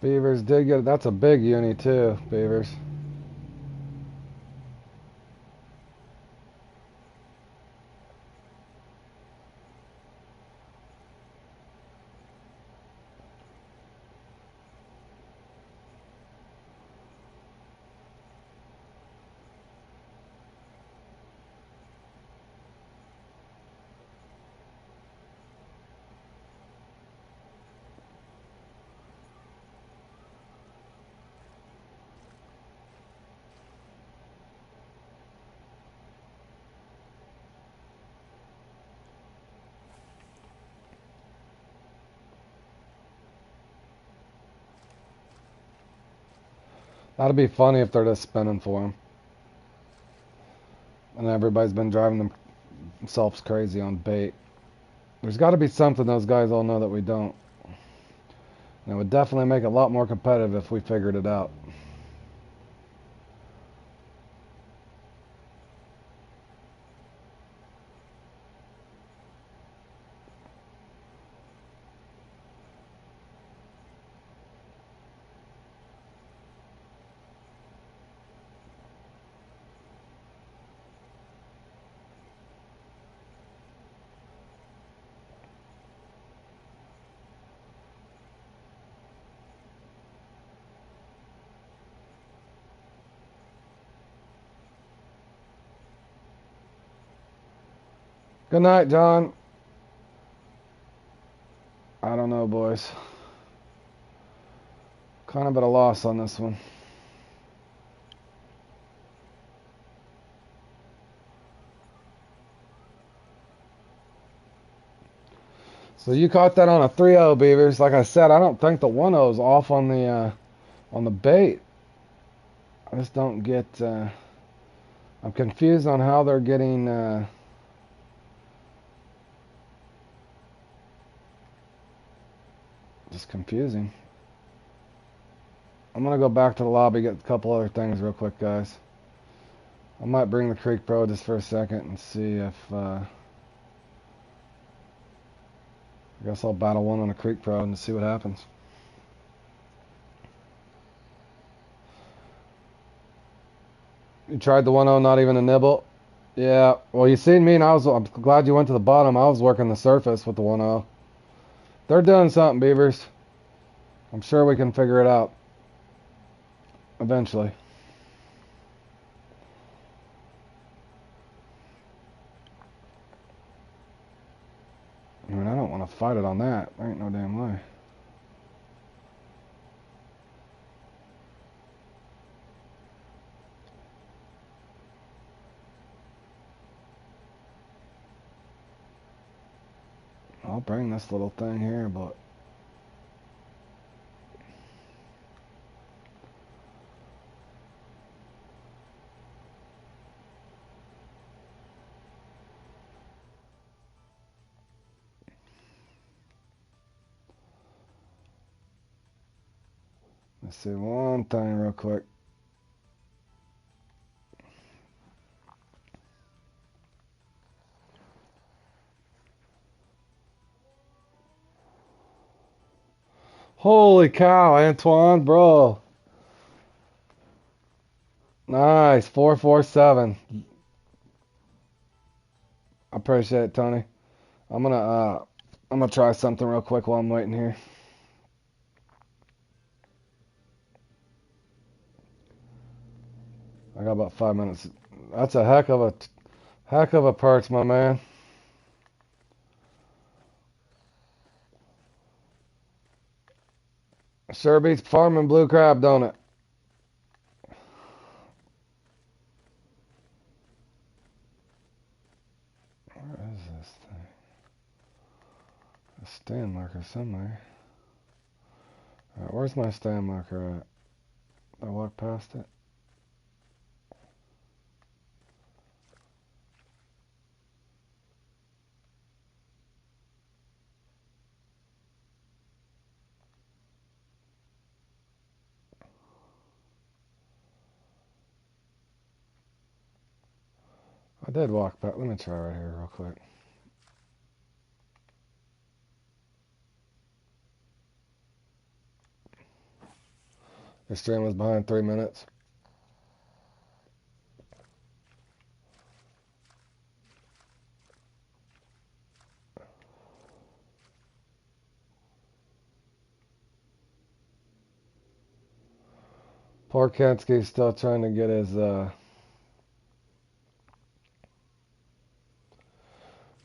Beavers did get it. That's a big uni too, Beavers. That'd be funny if they're just spinning for him. And everybody's been driving themselves crazy on bait. There's got to be something those guys all know that we don't. And it would definitely make it a lot more competitive if we figured it out. Good night, John. I don't know, boys. Kind of at a loss on this one. So you caught that on a 3-0, Beavers. Like I said, I don't think the 1-0 is off on the bait. I just don't get. I'm confused on how they're getting. Just confusing. I'm gonna go back to the lobby, get a couple other things real quick, guys. I might bring the Creek Pro just for a second and see if. I guess I'll battle one on a Creek Pro and see what happens. You tried the 1-0, not even a nibble? Yeah, well, you seen me, and I'm glad you went to the bottom. I was working the surface with the 1-0. They're doing something, Beavers. I'm sure we can figure it out eventually. I mean, I don't want to fight it on that. There ain't no damn way. I'll bring this little thing here, but let's see one thing real quick. Holy cow, Antoine, bro. Nice, 447. I appreciate it, Tony. I'm gonna try something real quick while I'm waiting here. I got about 5 minutes. That's a heck of a perch, my man. Sure beats farming blue crab, don't it? Where is this thing? A stand marker somewhere. Alright, where's my stand marker at? I walk past it. I did walk back. Let me try right here real quick. The stream was behind 3 minutes. Poor Kensky's still trying to get his,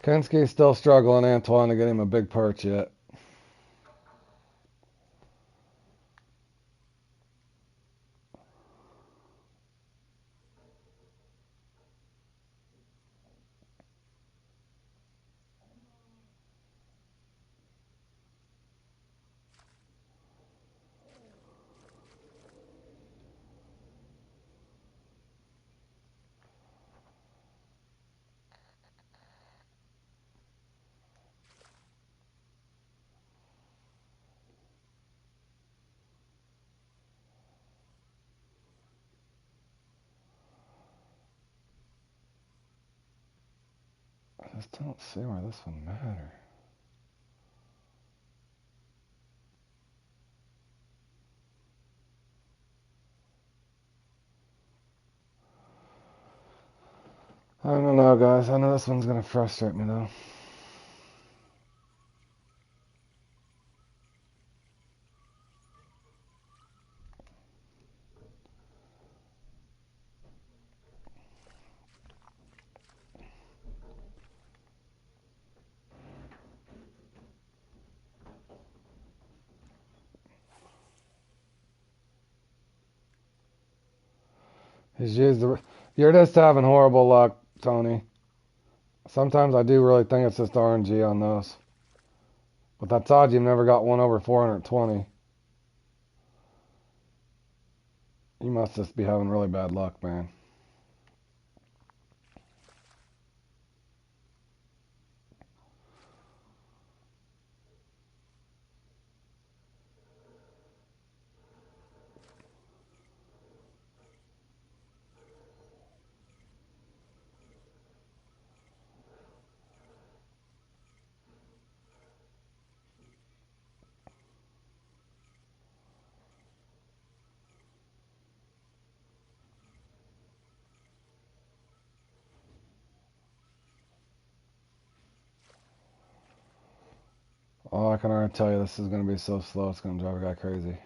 Kensky's still struggling, Antoine, to get him a big perch yet. I just don't see where this would matter. I don't know, guys. I know this one's going to frustrate me, though. You're just having horrible luck, Tony. Sometimes I do really think it's just RNG on those. But that's odd you've never got one over 420. You must just be having really bad luck, man. Oh, I can already tell you this is going to be so slow, it's going to drive a guy crazy.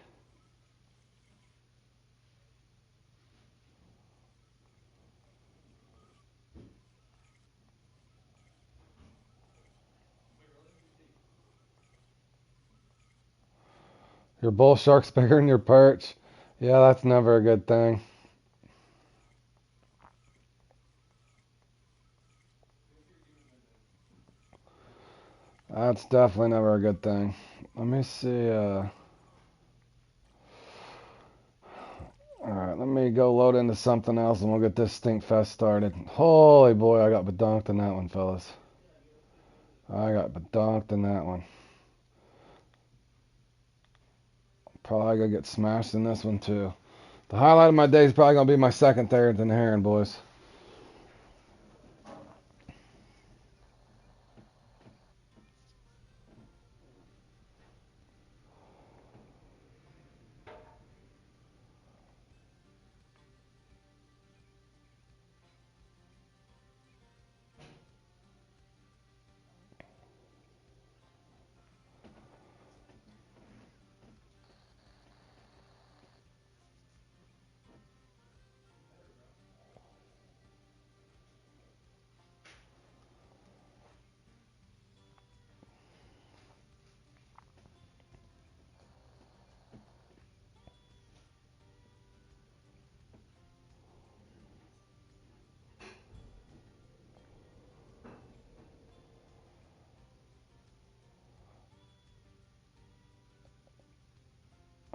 Your bull shark's bigger than your perch. Yeah, that's never a good thing. That's definitely never a good thing. Let me see. Alright, let me go load into something else and we'll get this stink fest started. Holy boy, I got badonked in that one, fellas. I got badonked in that one. Probably gonna get smashed in this one too. The highlight of my day is probably gonna be my second Tharrington Heron, boys.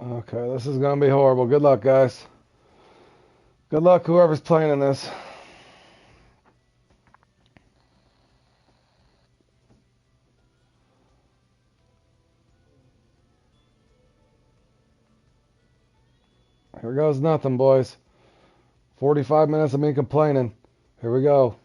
Okay, this is gonna be horrible. Good luck, guys. Good luck, whoever's playing in this. Here goes nothing, boys. 45 minutes of me complaining. Here we go.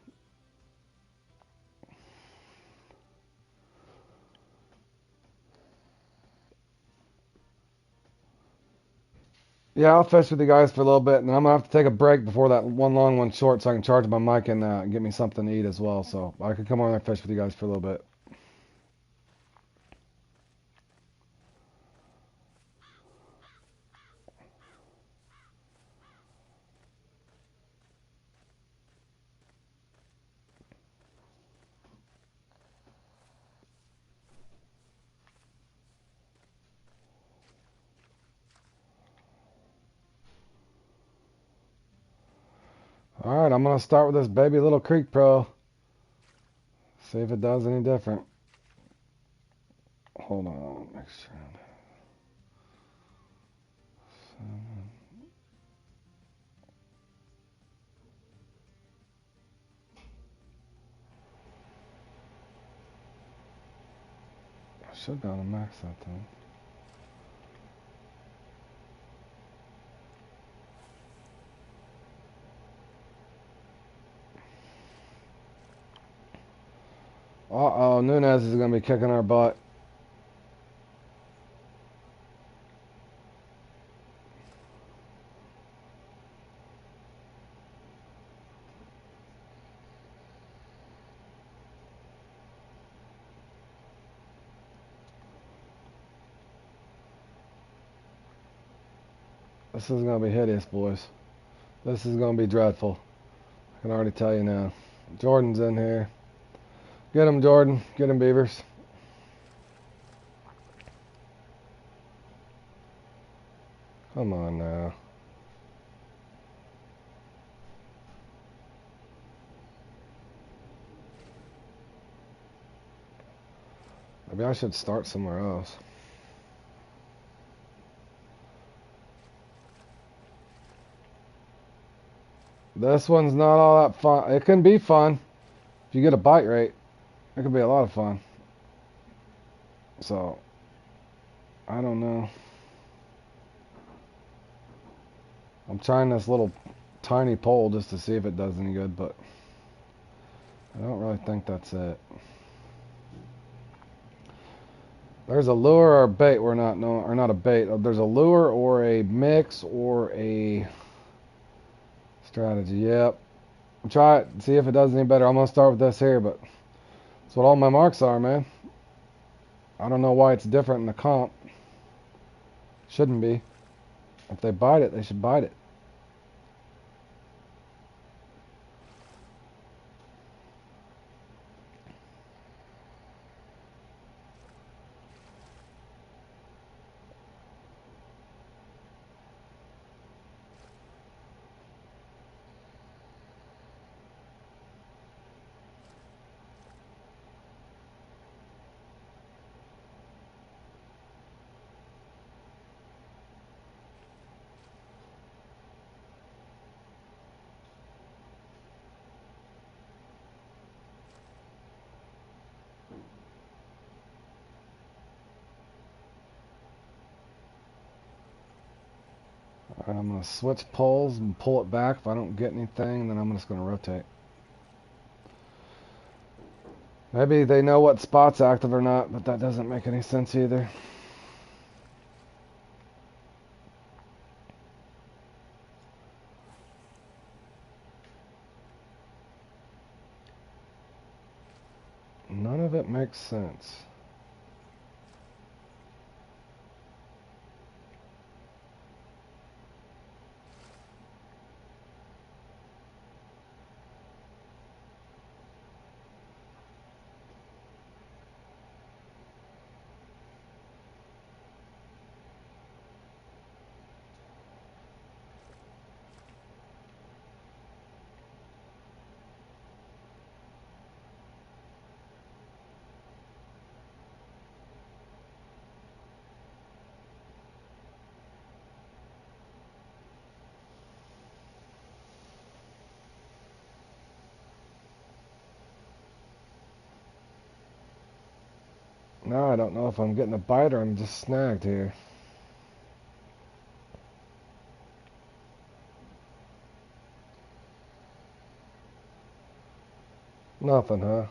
Yeah, I'll fish with you guys for a little bit, and I'm gonna have to take a break before that one long one short, so I can charge my mic and get me something to eat as well. So I could come on there and fish with you guys for a little bit. All right, I'm gonna start with this baby little Creek Pro. See if it does any different. Hold on, make sure. I should be able to max that thing. Uh-oh, Nunez is gonna be kicking our butt. This is gonna be hideous, boys. This is gonna be dreadful. I can already tell you now. Jordan's in here. Get him, Jordan. Get him, Beavers. Come on now. Maybe I should start somewhere else. This one's not all that fun. It can be fun if you get a bite rate. It can be a lot of fun. So, I don't know. I'm trying this little tiny pole just to see if it does any good, but I don't really think that's it. There's a lure or a bait we're not knowing, or not a bait. There's a lure or a mix or a strategy. Yep. Try it. See if it does any better. I'm gonna start with this here, but that's what all my marks are, man. I don't know why it's different in the comp. Shouldn't be. If they bite it, they should bite it. Alright, I'm gonna switch poles and pull it back. If I don't get anything, then I'm just gonna rotate. Maybe they know what spot's active or not, but that doesn't make any sense either. None of it makes sense. Now I don't know if I'm getting a bite or I'm just snagged here. Nothing, huh?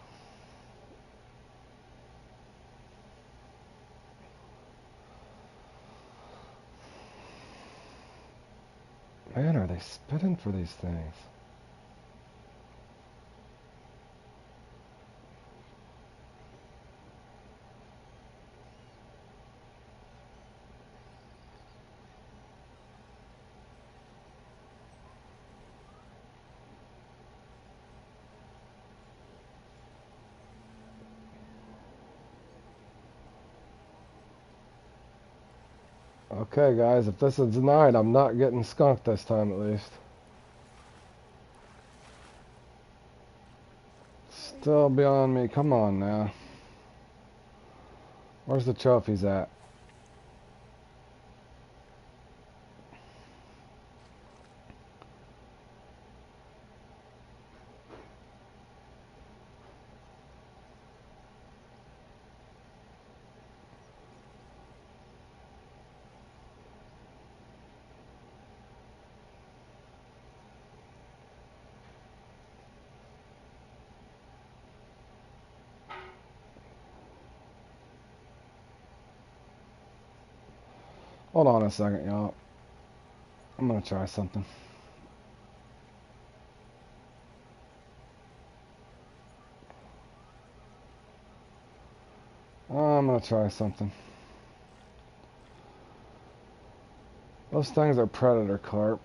Man, are they spitting for these things? Okay, guys, if this is denied, I'm not getting skunked this time at least. Still beyond me. Come on now. Where's the trophies at? Hold on a second, y'all. I'm gonna try something. I'm gonna try something. Those things are predator carp.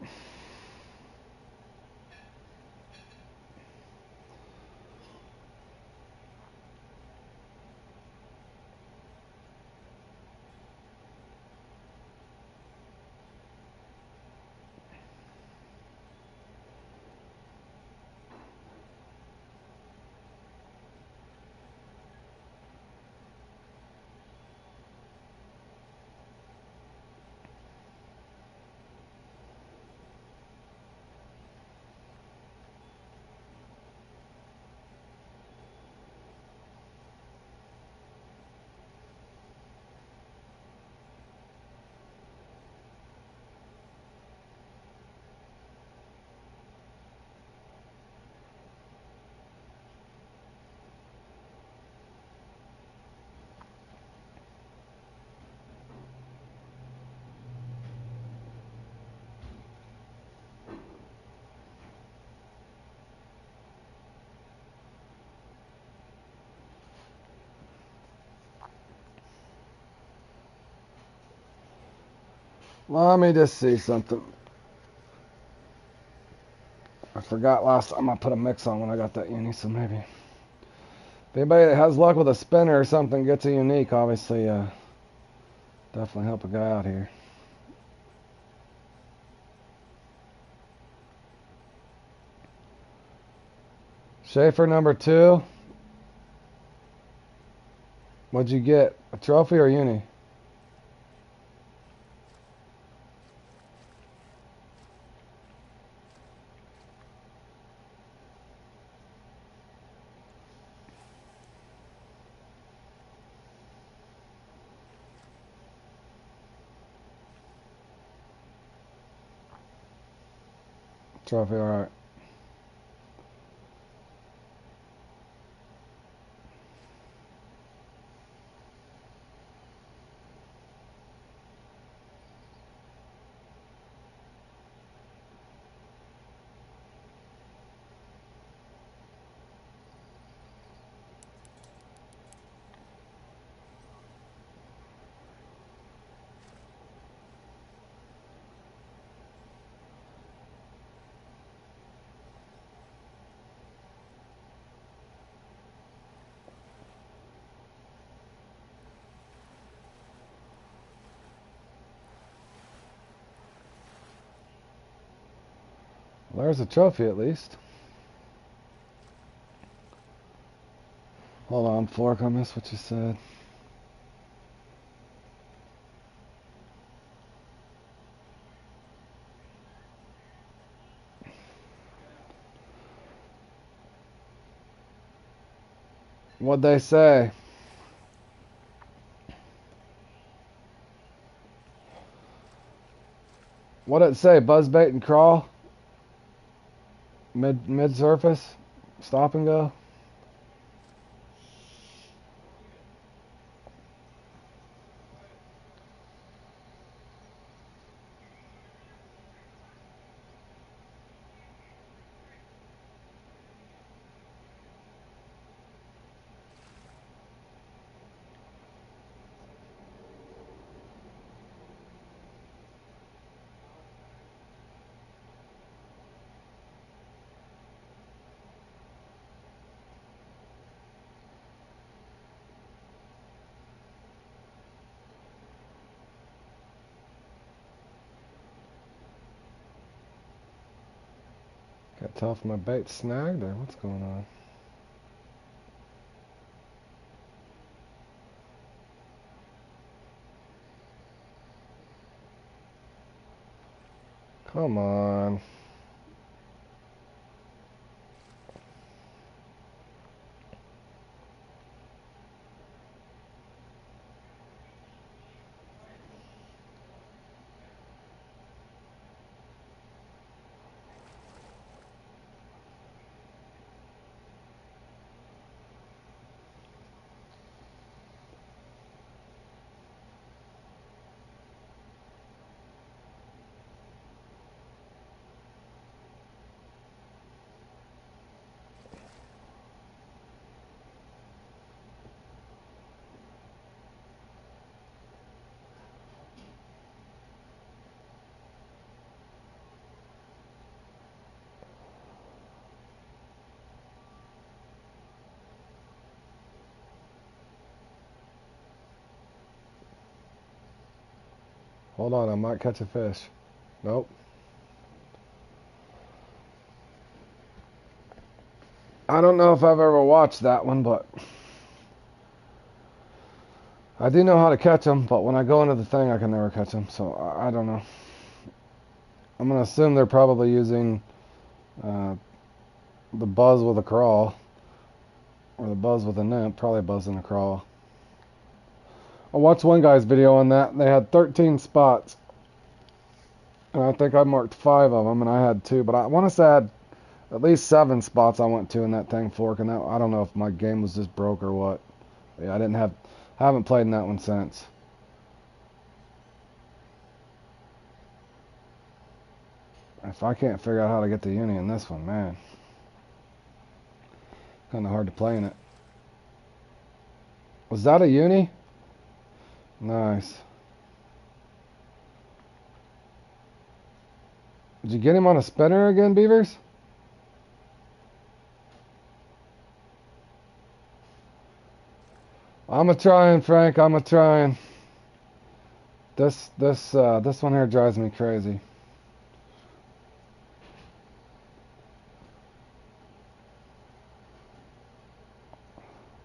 Let me just see something. I forgot last time I put a mix on when I got that uni, so maybe. If anybody that has luck with a spinner or something gets a unique, obviously, definitely help a guy out here. Schaefer number 2. What'd you get? A trophy or uni? Trophy, alright. Well, there's a trophy at least. Hold on, Fork, I missed what you said. What'd they say? What'd it say? Buzzbait and crawl? Mid surface? Stop and go? Can't tell if my bait's snagged or what's going on. Come on. Hold on, I might catch a fish. Nope. I don't know if I've ever watched that one, but I do know how to catch them, but when I go into the thing, I can never catch them, so I don't know. I'm going to assume they're probably using the buzz with a crawl, or the buzz with a nymph, probably a buzz and a crawl. I watched one guy's video on that, and they had 13 spots, and I think I marked 5 of them, and I had 2, but I want to say I had at least 7 spots I went to in that thing fork, and that, I don't know if my game was just broke or what. Yeah, I haven't played in that one since. If I can't figure out how to get the uni in this one, man, kind of hard to play in it. Was that a uni? Nice. Did you get him on a spinner again, Beavers? I'm a-trying, Frank. I'm a-trying. This one here drives me crazy.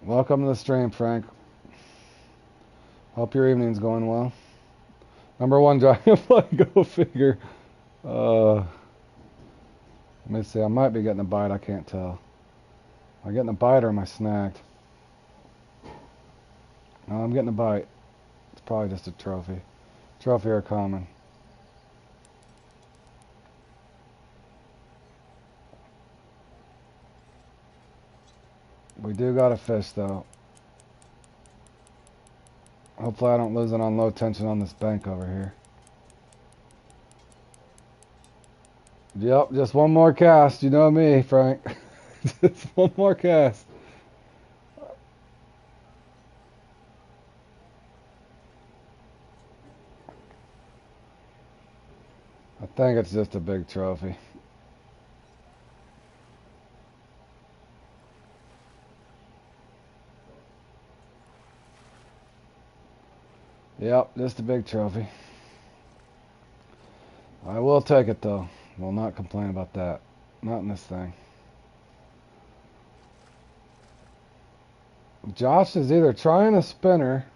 Welcome to the stream, Frank. Hope your evening's going well. Number 1 dragonfly, go figure. Let me see. I might be getting a bite. I can't tell. Am I getting a bite or am I snagged? No, I'm getting a bite. It's probably just a trophy. Trophy or common. We do got a fish though. Hopefully I don't lose it on low tension on this bank over here. Yep, just one more cast. You know me, Frank. Just one more cast. I think it's just a big trophy. Yep, just a big trophy. I will take it though. Will not complain about that. Not in this thing. Josh is either trying a spinner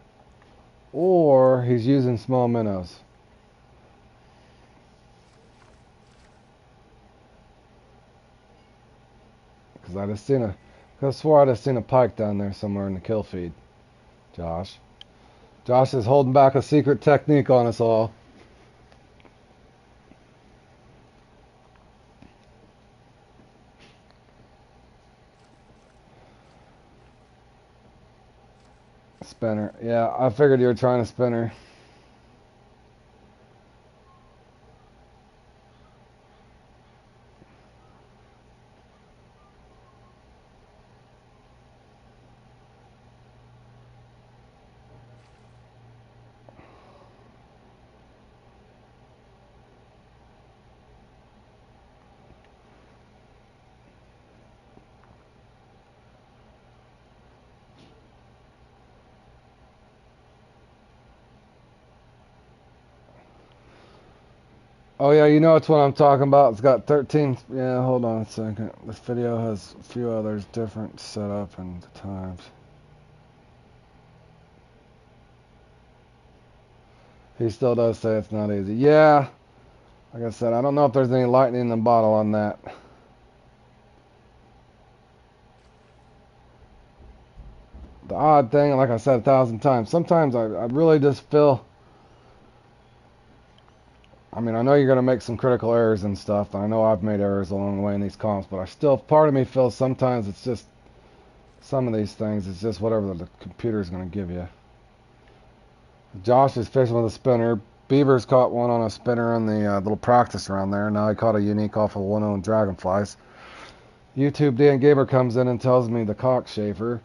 or he's using small minnows. Because I swore I just seen a pike down there somewhere in the kill feed. Josh. Josh is holding back a secret technique on us all. Spinner. Yeah, I figured you were trying a spinner. Oh yeah, you know it's what I'm talking about. It's got 13. Yeah, hold on a second. This video has a few others different setup and times. He still does say it's not easy. Yeah, like I said, I don't know if there's any lightning in the bottle on that. The odd thing, like I said 1,000 times, sometimes I really just feel. I mean, I know you're going to make some critical errors and stuff. And I know I've made errors along the way in these comps, but I still, part of me feels sometimes it's just some of these things. It's just whatever the computer is going to give you. Josh is fishing with a spinner. Beaver's caught one on a spinner in the little practice around there. Now he caught a unique off of 1-0 dragonflies. YouTube Dan Gaber comes in and tells me the cockchafer.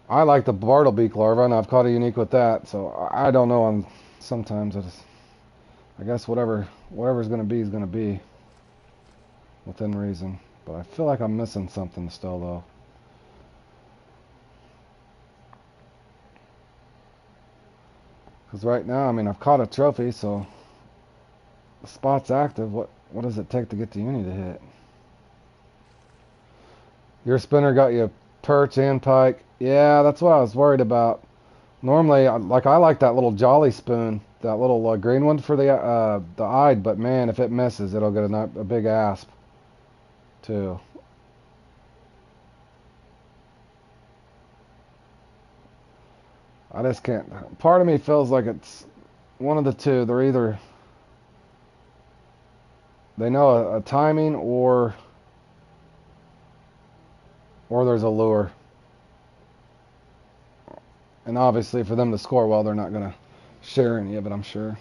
I like the Bartlebeak larva, and I've caught a unique with that. So I don't know. Sometimes I guess whatever's going to be is going to be within reason. But I feel like I'm missing something still, though. Because right now, I mean, I've caught a trophy, so the spot's active. What does it take to get the uni to hit? Your spinner got you perch and pike. Yeah, that's what I was worried about. Normally, I like that little jolly spoon, that little green one for the eye. But man, if it misses, it'll get a big asp too. I just can't. Part of me feels like it's one of the two. They're either they know a timing or there's a lure. And obviously, for them to score well, they're not going to share any of it, I'm sure.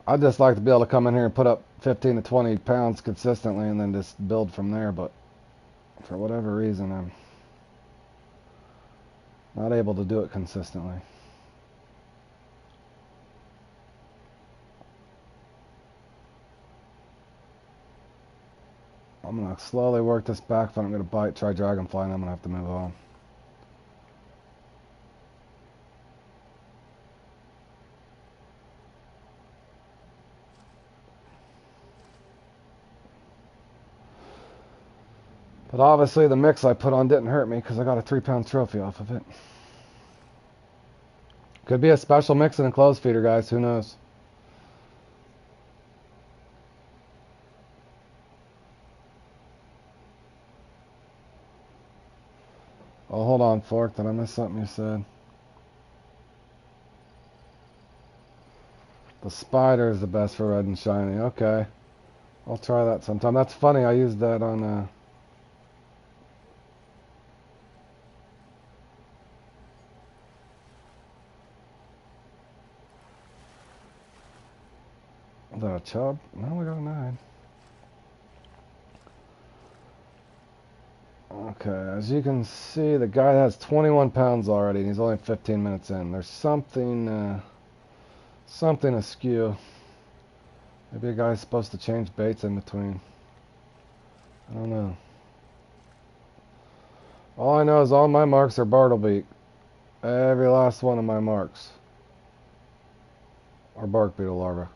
I'd just like to be able to come in here and put up 15 to 20 pounds consistently and then just build from there. But for whatever reason, I'm not able to do it consistently. I'm going to slowly work this back. If I don't get a bite, try dragonfly, and I'm going to have to move on. But obviously the mix I put on didn't hurt me because I got a 3-pound trophy off of it. Could be a special mix and a clothes feeder, guys. Who knows? Oh, hold on, Fork. Did I miss something you said? The spider is the best for red and shiny. Okay. I'll try that sometime. That's funny. I used that on... Is that a chub? No, we got a 9. Okay, as you can see, the guy has 21 pounds already, and he's only 15 minutes in. There's something askew. Maybe a guy's supposed to change baits in between. I don't know. All I know is all my marks are Bartlebeak. Every last one of my marks are bark beetle larvae.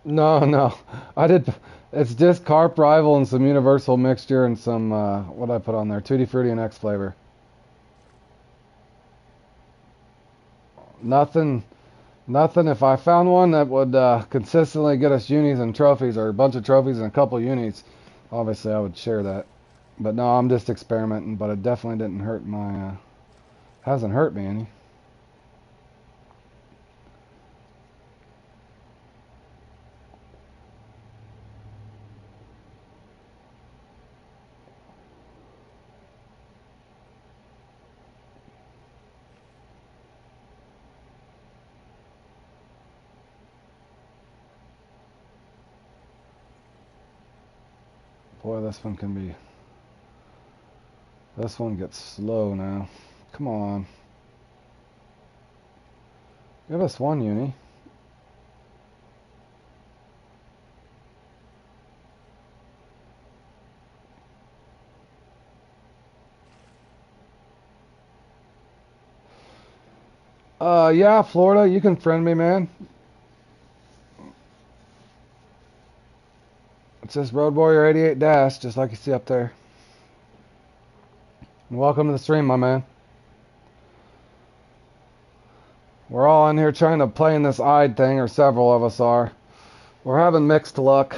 No, no. I did. It's just carp rival and some universal mixture and some what did I put on there? Tutti Frutti and X flavor. Nothing. Nothing. If I found one that would consistently get us unis and trophies, or a bunch of trophies and a couple unis, obviously I would share that. But no, I'm just experimenting. But it definitely didn't hurt my. Hasn't hurt me any. Boy, this one can be. This one gets slow now. Come on. Give us one uni. Yeah, Florida, you can friend me, man. It says Road Warrior 88 Dash, just like you see up there. And welcome to the stream, my man. We're all in here trying to play in this IDE thing, or several of us are. We're having mixed luck.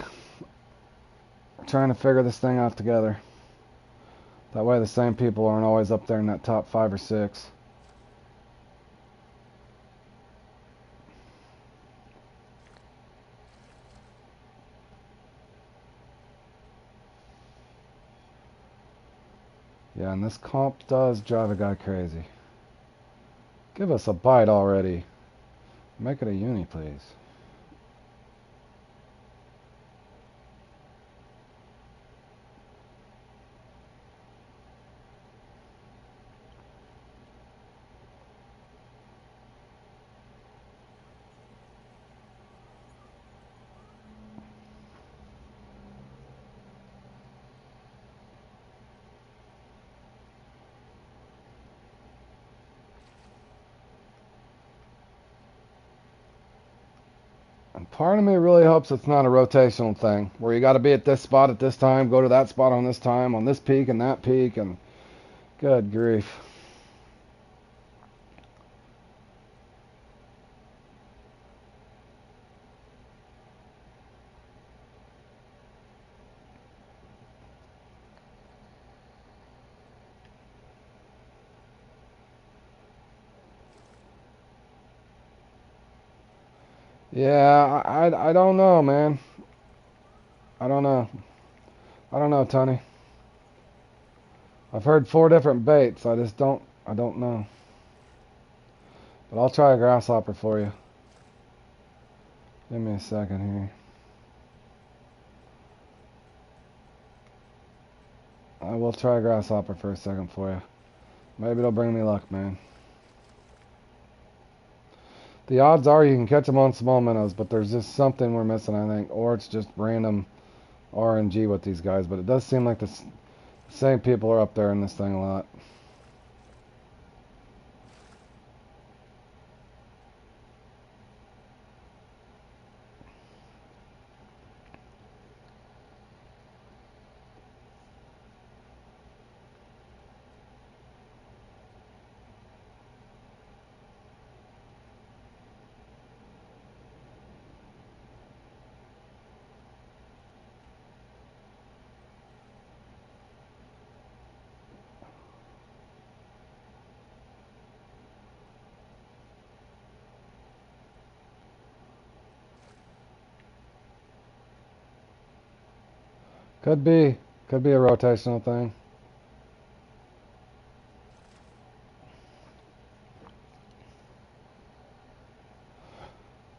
We're trying to figure this thing out together. That way the same people aren't always up there in that top 5 or 6. Yeah, and this comp does drive a guy crazy. Give us a bite already. Make it a uni, please. And part of me really hopes it's not a rotational thing, where you got to be at this spot at this time, go to that spot on this time, on this peak and that peak, and good grief. Yeah, I don't know, man. I don't know. I don't know, Tony. I've heard 4 different baits. I don't know. But I'll try a grasshopper for you. Give me a second here. I will try a grasshopper for a second for you. Maybe it'll bring me luck, man. The odds are you can catch them on small minnows, but there's just something we're missing, I think. Or it's just random RNG with these guys. But it does seem like the same people are up there in this thing a lot. Could be. Could be a rotational thing.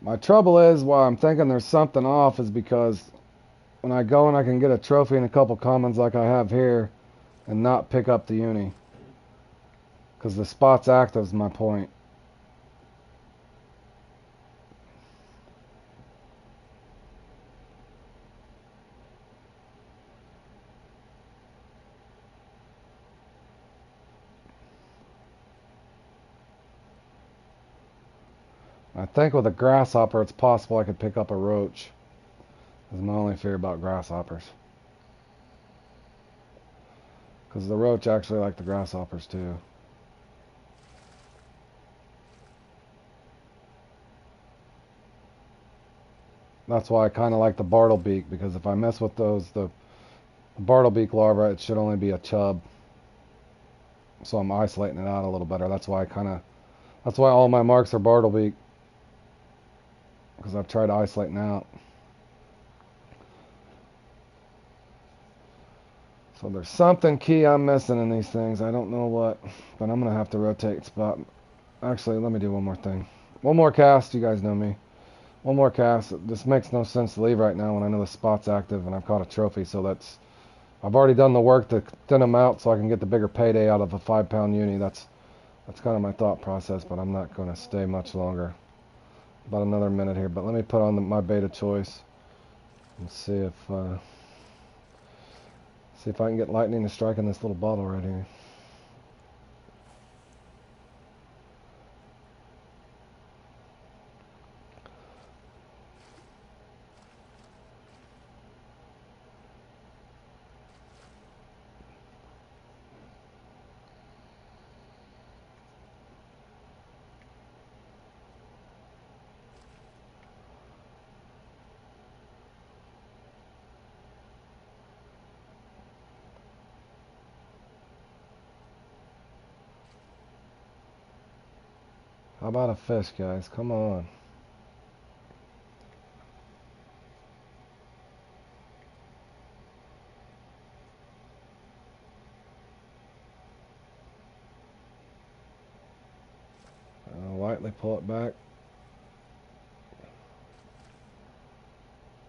My trouble is, why I'm thinking there's something off, is because when I go and I can get a trophy and a couple commons like I have here and not pick up the uni. Because the spot's active is my point. I think with a grasshopper it's possible I could pick up a roach. That's my only fear about grasshoppers. Because the roach actually like the grasshoppers too. That's why I kind of like the bartlebeak, because if I mess with those, the bartlebeak larva, it should only be a chub. So I'm isolating it out a little better. That's why all my marks are bartlebeak. Because I've tried isolating out. So there's something key I'm missing in these things. I don't know what, but I'm going to have to rotate spot. Actually, let me do one more thing. One more cast. You guys know me. One more cast. This makes no sense to leave right now when I know the spot's active and I've caught a trophy. So I've already done the work to thin them out so I can get the bigger payday out of a 5-pound uni. That's kind of my thought process, but I'm not going to stay much longer. About another minute here, but let me put on my beta choice and see if I can get lightning to strike in this little bottle right here. How about a fish, guys? Come on. Lightly pull it back.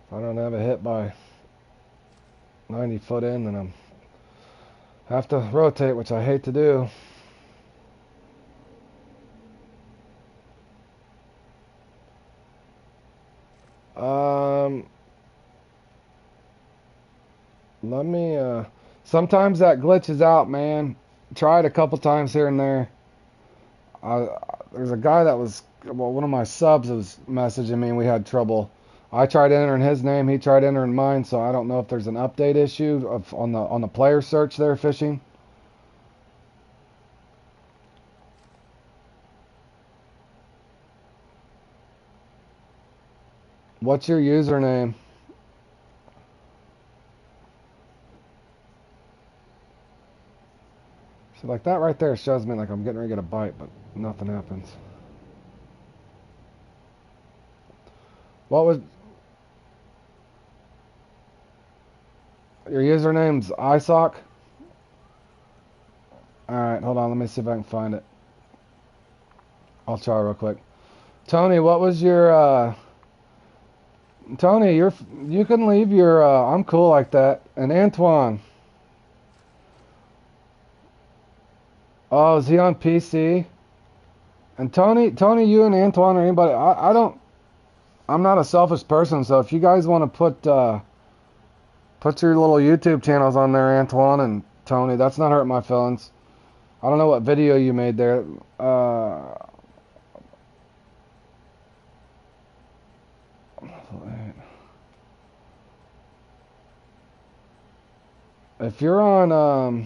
If I don't have a hit by 90 foot in, then I'm have to rotate, which I hate to do. Let me, sometimes that glitches out, man. Try it a couple times here and there. There's a guy that was, well, one of my subs was messaging me and we had trouble. I tried entering his name, he tried entering mine, so I don't know if there's an update issue on the player search there fishing. What's your username? So like that right there shows me like I'm getting ready to get a bite, but nothing happens. What was your username's iSock? Alright, hold on, let me see if I can find it. I'll try real quick. Tony, what was your Tony, you can leave your I'm cool like that. And Antoine. Oh, is he on PC? And Tony, you and Antoine or anybody, I'm not a selfish person, so if you guys want to put your little YouTube channels on there, Antoine and Tony, that's not hurting my feelings. I don't know what video you made there. If you're on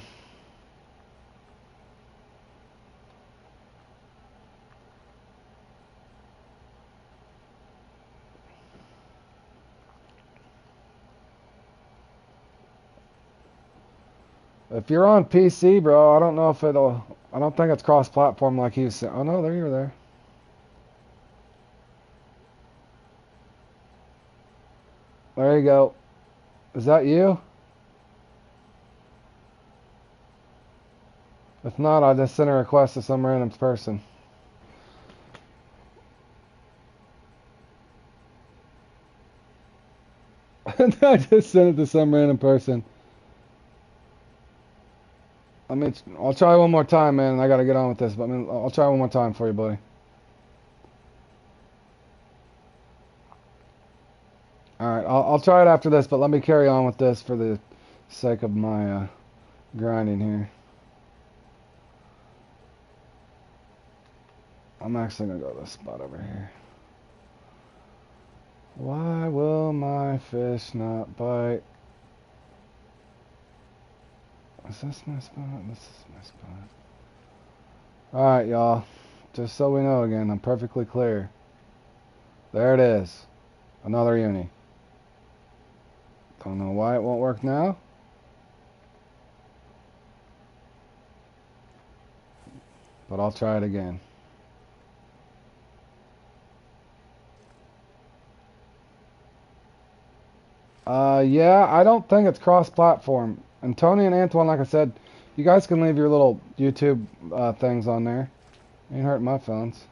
if you're on PC, bro, I don't know if I don't think it's cross-platform like he was saying. Oh no, there you're there. There you go. Is that you? If not, I'll just send a request to some random person. I just sent it to some random person. I'll try one more time, man. I gotta get on with this, but I'll try one more time for you, buddy. Alright, I'll try it after this, but let me carry on with this for the sake of my grinding here. I'm actually gonna go to this spot over here. Why will my fish not bite? Is this my spot? This is my spot. Alright, y'all. Just so we know again, I'm perfectly clear. There it is. Another uni. Don't know why it won't work now. But I'll try it again. Yeah, I don't think it's cross-platform. And Tony and Antoine, like I said, you guys can leave your little YouTube things on there. Ain't hurting my phones.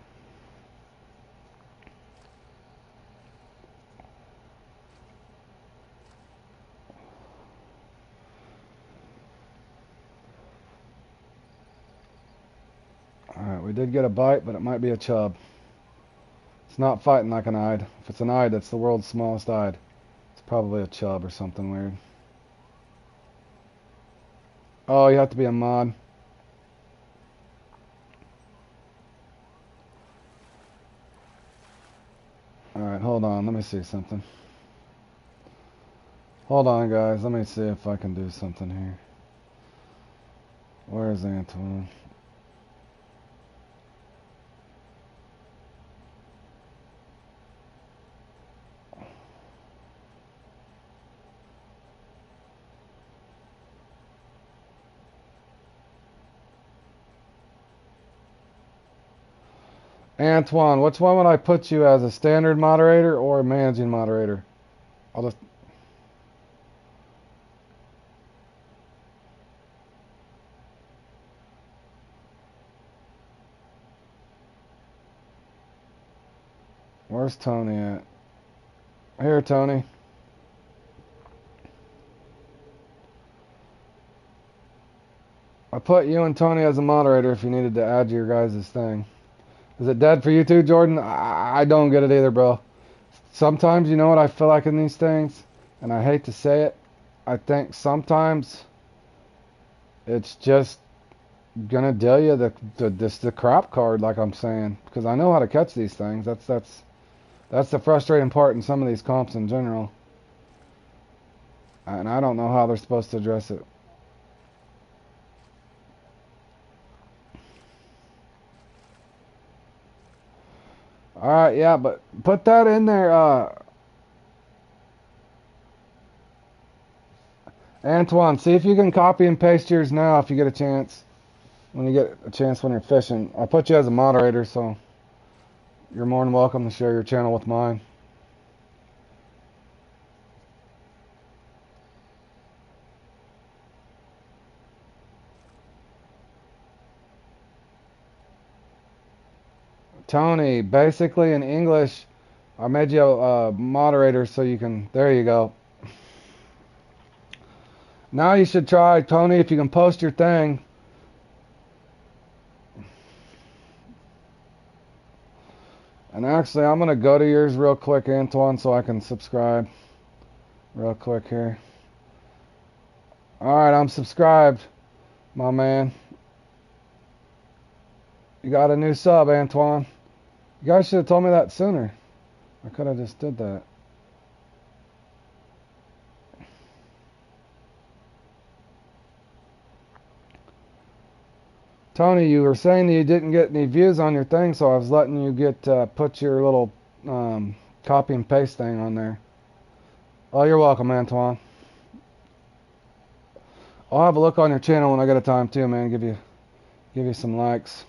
Alright, we did get a bite, but it might be a chub. It's not fighting like an ide. If it's an ide, that's the world's smallest ide. It's probably a chub or something weird. Oh, you have to be a mod. Alright, hold on. Let me see something. Hold on, guys. Let me see if I can do something here. Where's Antoine? Antoine, which one would I put you as, a standard moderator or a managing moderator? I'll just... Where's Tony at? Here, Tony. I put you and Tony as a moderator if you needed to add your guys' thing. Is it dead for you too, Jordan? I don't get it either, bro. Sometimes, you know what I feel like in these things? And I hate to say it. I think sometimes it's just gonna deal you the crap card, like I'm saying. Because I know how to catch these things. That's the frustrating part in some of these comps in general. And I don't know how they're supposed to address it. Alright, yeah, but put that in there, Antoine, see if you can copy and paste yours now if you get a chance. When you get a chance when you're fishing. I put you as a moderator, so you're more than welcome to share your channel with mine. Tony, basically in English, I made you a moderator so you can, there you go. Now you should try, Tony, if you can post your thing. And actually, I'm going to go to yours real quick, Antoine, so I can subscribe real quick here. Alright, I'm subscribed, my man. You got a new sub, Antoine. You guys should have told me that sooner. I could have just did that. Tony, you were saying that you didn't get any views on your thing, so I was letting you get put your little copy and paste thing on there. Oh, you're welcome, Antoine. I'll have a look on your channel when I get a time too, man. Give you some likes.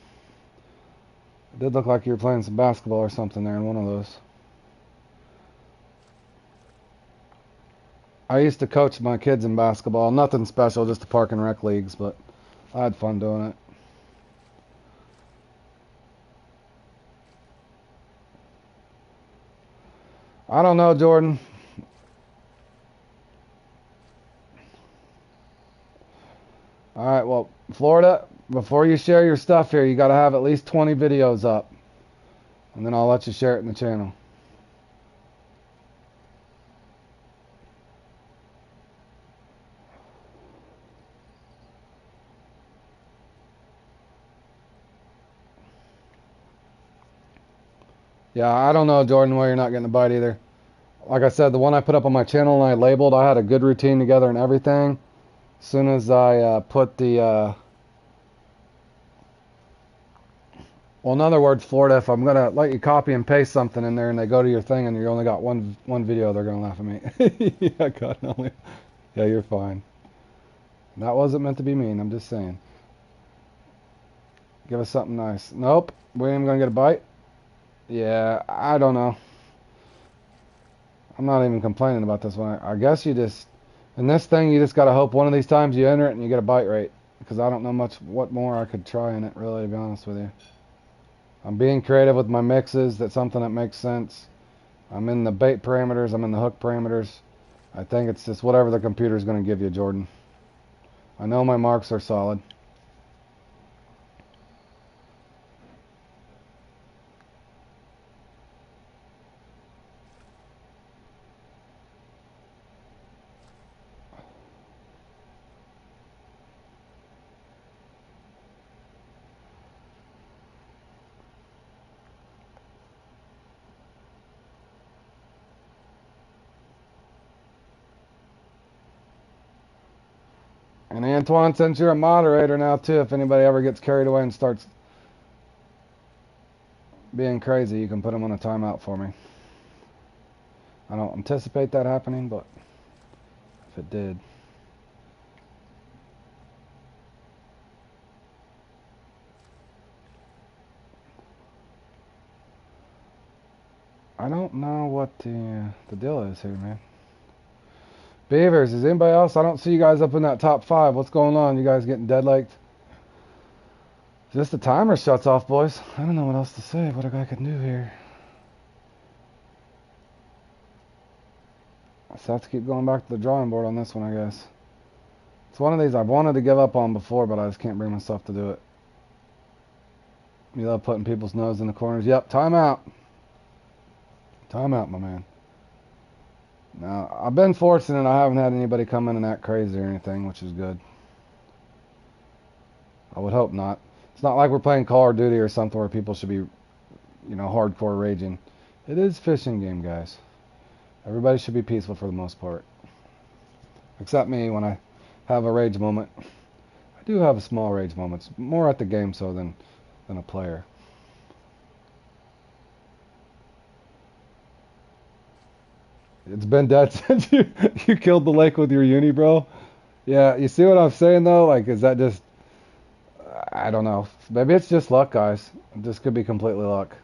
It did look like you were playing some basketball or something there in one of those. I used to coach my kids in basketball. Nothing special, just the park and rec leagues, but I had fun doing it. I don't know, Jordan. Alright, well, Florida, before you share your stuff here, you got to have at least 20 videos up. And then I'll let you share it in the channel. Yeah, I don't know, Jordan, why you're not getting a bite either. Like I said, the one I put up on my channel and I labeled, I had a good routine together and everything. As soon as I put the... Well, in other words, Florida, if I'm going to let you copy and paste something in there and they go to your thing and you only got one video, they're going to laugh at me. Yeah, God, no. Yeah, you're fine. That wasn't meant to be mean, I'm just saying. Give us something nice. Nope, we ain't going to get a bite. Yeah, I don't know. I'm not even complaining about this one. I guess you just... In this thing, you just got to hope one of these times you enter it and you get a bite rate. Because I don't know much what more I could try in it, really, to be honest with you. I'm being creative with my mixes. That's something that makes sense. I'm in the bait parameters. I'm in the hook parameters. I think it's just whatever the computer's going to give you, Jordan. I know my marks are solid. And Antoine, since you're a moderator now too, if anybody ever gets carried away and starts being crazy, you can put them on a timeout for me. I don't anticipate that happening, but if it did. I don't know what the deal is here, man. Beavers, is anybody else? I don't see you guys up in that top 5. What's going on? You guys getting dead-liked? Just the timer shuts off, boys. I don't know what else to say. What a guy can do here. So I have to keep going back to the drawing board on this one, I guess. It's one of these I've wanted to give up on before, but I just can't bring myself to do it. You love putting people's nose in the corners. Yep, timeout. Timeout, my man. Now, I've been fortunate. I haven't had anybody come in and act crazy or anything, which is good. I would hope not. It's not like we're playing Call of Duty or something where people should be, hardcore raging. It is a fishing game, guys. Everybody should be peaceful for the most part. Except me when I have a rage moment. I do have a small rage moments. More at the game so than a player. It's been dead since you killed the lake with your uni, bro. Yeah, you see what I'm saying though? Like, is that just... I don't know. Maybe it's just luck, guys. This could be completely luck.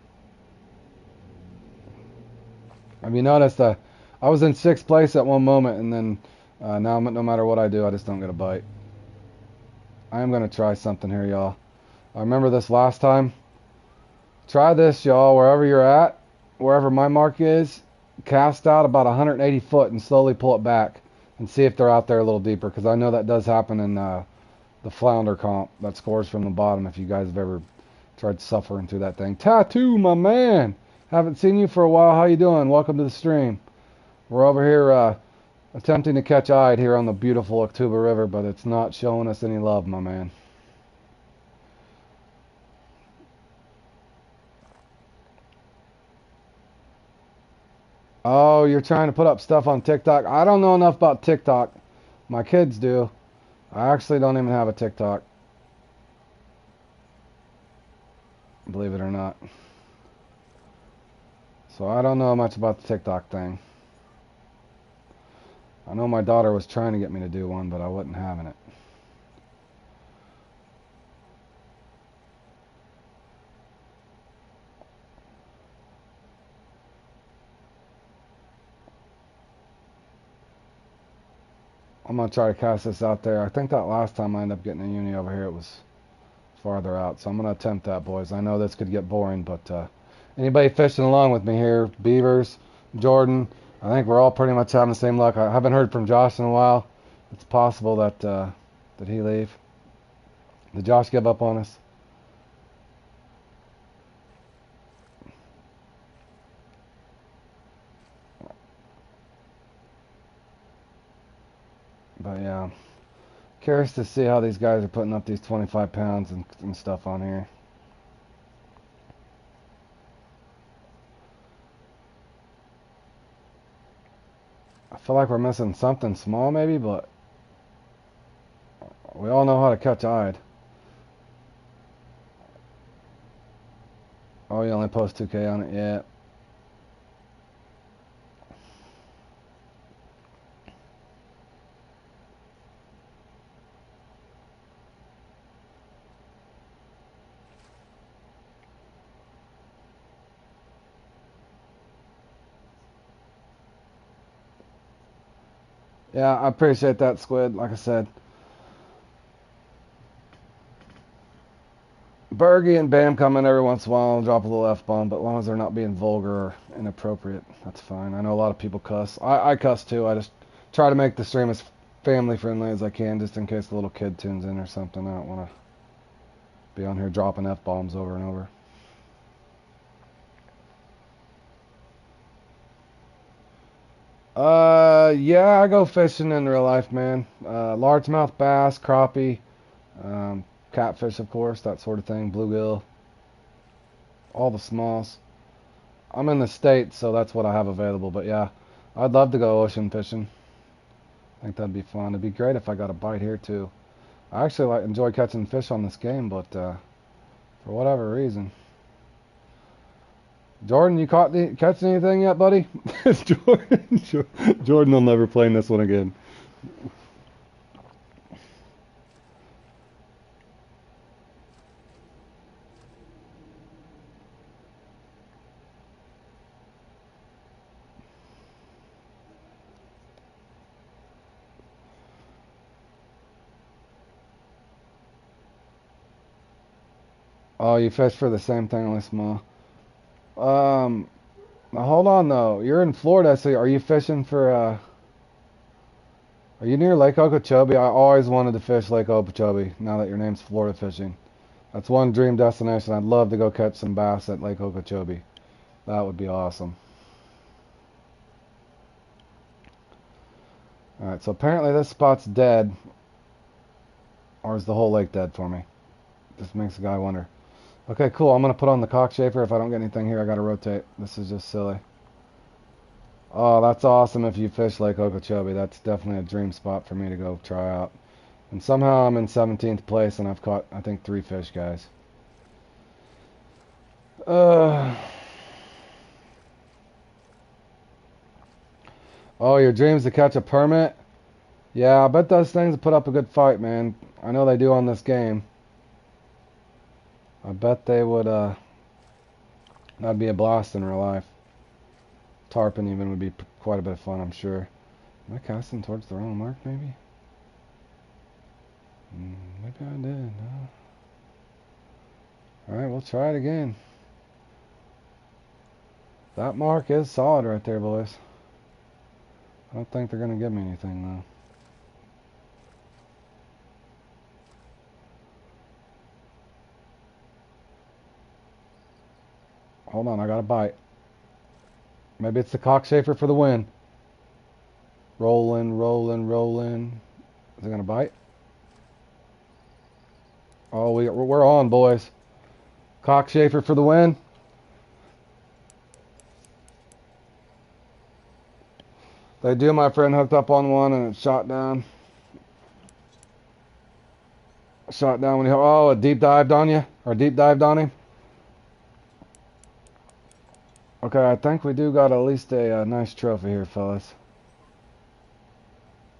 Have you noticed I was in 6th place at one moment, and then now no matter what I do, I just don't get a bite. I am going to try something here, y'all. I remember this last time. Try this, y'all, wherever you're at, wherever my mark is, cast out about 180 foot and slowly pull it back and see if they're out there a little deeper, because I know that does happen in the flounder comp that scores from the bottom if you guys have ever tried suffering through that thing. Tattoo, my man! Haven't seen you for a while. How you doing? Welcome to the stream. We're over here attempting to catch eyed here on the beautiful Octuba River, but it's not showing us any love, my man. Oh, you're trying to put up stuff on TikTok? I don't know enough about TikTok. My kids do. I actually don't even have a TikTok. Believe it or not. So I don't know much about the TikTok thing. I know my daughter was trying to get me to do one, but I wasn't having it. I'm going to try to cast this out there. I think that last time I ended up getting a uni over here, it was farther out. So I'm going to attempt that, boys. I know this could get boring, but anybody fishing along with me here, Beavers, Jordan, I think we're all pretty much having the same luck. I haven't heard from Josh in a while. It's possible that did he leave? Did Josh give up on us? But yeah, curious to see how these guys are putting up these 25 pounds and stuff on here. I feel like we're missing something small maybe, but we all know how to catch eyed. Oh, you only post 2K on it? Yeah. Yeah, I appreciate that, Squid. Like I said, Bergie and Bam come in every once in a while and drop a little F-bomb, but as long as they're not being vulgar or inappropriate, that's fine. I know a lot of people cuss. I cuss too. I just try to make the stream as family friendly as I can, just in case the little kid tunes in or something. I don't want to be on here dropping F-bombs over and over. Yeah, I go fishing in real life, man. Largemouth bass, crappie, catfish, of course, that sort of thing, bluegill, all the smalls. I'm in the States, so that's what I have available, but yeah, I'd love to go ocean fishing. I think that'd be fun. It'd be great if I got a bite here too. I actually enjoy catching fish on this game, but for whatever reason. Jordan, you catching anything yet, buddy? Jordan will never play in this one again. Oh, you fish for the same thing, only small. Now hold on though. You're in Florida, so are you fishing for? Are you near Lake Okeechobee? I always wanted to fish Lake Okeechobee. Now that your name's Florida Fishing, that's one dream destination. I'd love to go catch some bass at Lake Okeechobee. That would be awesome. All right, so apparently this spot's dead, or is the whole lake dead for me? Just makes the guy wonder. Okay, cool. I'm gonna put on the cockchafer. If I don't get anything here, I gotta rotate. This is just silly. Oh, that's awesome if you fish Lake Okeechobee. That's definitely a dream spot for me to go try out. And somehow I'm in 17th place and I've caught, I think, 3 fish, guys. Oh, your dream's to catch a permit? Yeah, I bet those things put up a good fight, man. I know they do on this game. I bet they would, that'd be a blast in real life. Tarpon even would be quite a bit of fun, I'm sure. Am I casting towards the wrong mark, maybe? Maybe I did, no. Alright, we'll try it again. That mark is solid right there, boys. I don't think they're going to give me anything, though. Hold on, I got a bite. Maybe it's the cockchafer for the win. Rolling, rolling, rolling. Is it going to bite? Oh, we're on, boys. Cockchafer for the win. They do. My friend hooked up on one and it shot down. Shot down when he... Oh, it deep dived on you? Or deep dived on him? Okay, I think we do got at least a nice trophy here, fellas.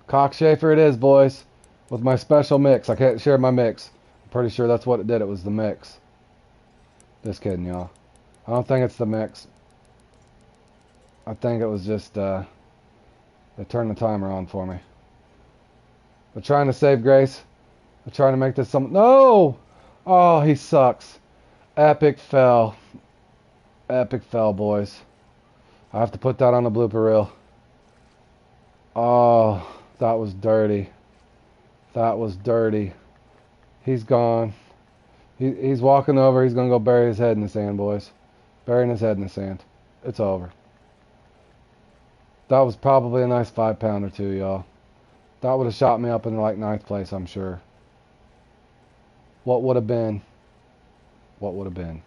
Cockchafer it is, boys. With my special mix. I can't share my mix. I'm pretty sure that's what it did. It was the mix. Just kidding, y'all. I don't think it's the mix. I think it was just, they turned the timer on for me. They're trying to save grace. They're trying to make this some... No! Oh, he sucks. Epic fail. Epic fail, boys. I have to put that on the blooper reel. Oh, that was dirty. That was dirty. He's gone. He's walking over. He's going to go bury his head in the sand, boys. Burying his head in the sand. It's over. That was probably a nice 5-pounder too, y'all. That would have shot me up in like 9th place, I'm sure. What would have been? What would have been?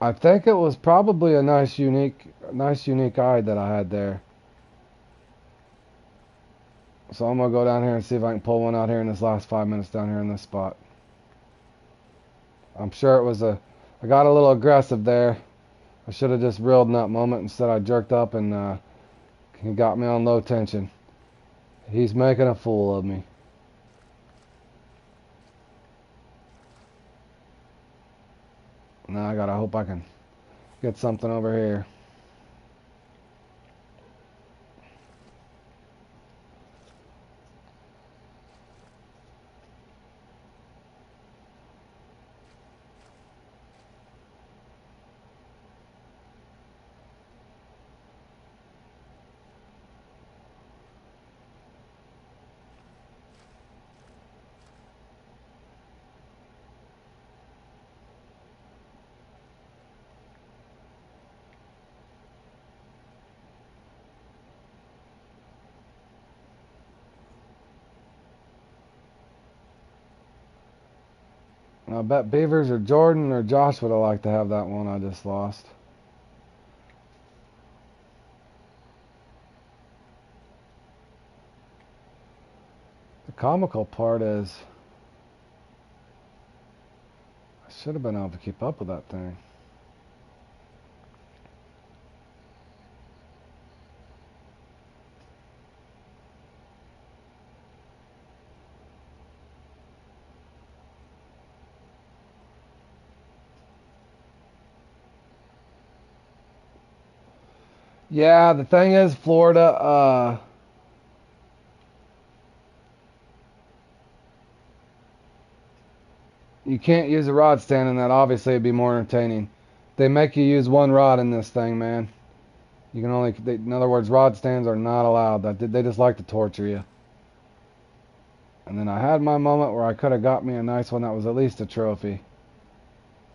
I think it was probably a nice unique eye that I had there. So I'm gonna go down here and see if I can pull one out here in this last 5 minutes down here in this spot. I'm sure it was I got a little aggressive there. I should have just reeled in that moment. Instead I jerked up and he got me on low tension. He's making a fool of me. Now I gotta hope I can get something over here. I bet Beavers or Jordan or Josh would have liked to have that one I just lost. The comical part is I should have been able to keep up with that thing. Yeah, the thing is, Florida, you can't use a rod stand in that. Obviously, it'd be more entertaining. They make you use one rod in this thing, man. You can only, in other words, rod stands are not allowed. They just like to torture you. And then I had my moment where I could have got me a nice one that was at least a trophy.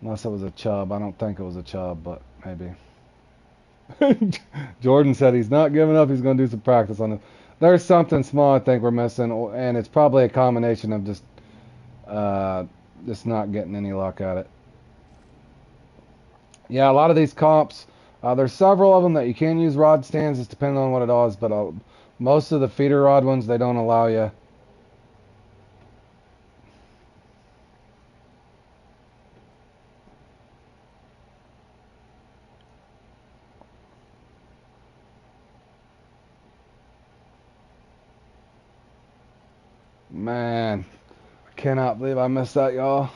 Unless it was a chub. I don't think it was a chub, but maybe. Jordan said he's not giving up. He's going to do some practice on it. There's something small I think we're missing, and it's probably a combination of just not getting any luck at it. Yeah, a lot of these comps, there's several of them that you can use rod stands, just depending on what it is, but most of the feeder rod ones, they don't allow you. Man, I cannot believe I missed that, y'all.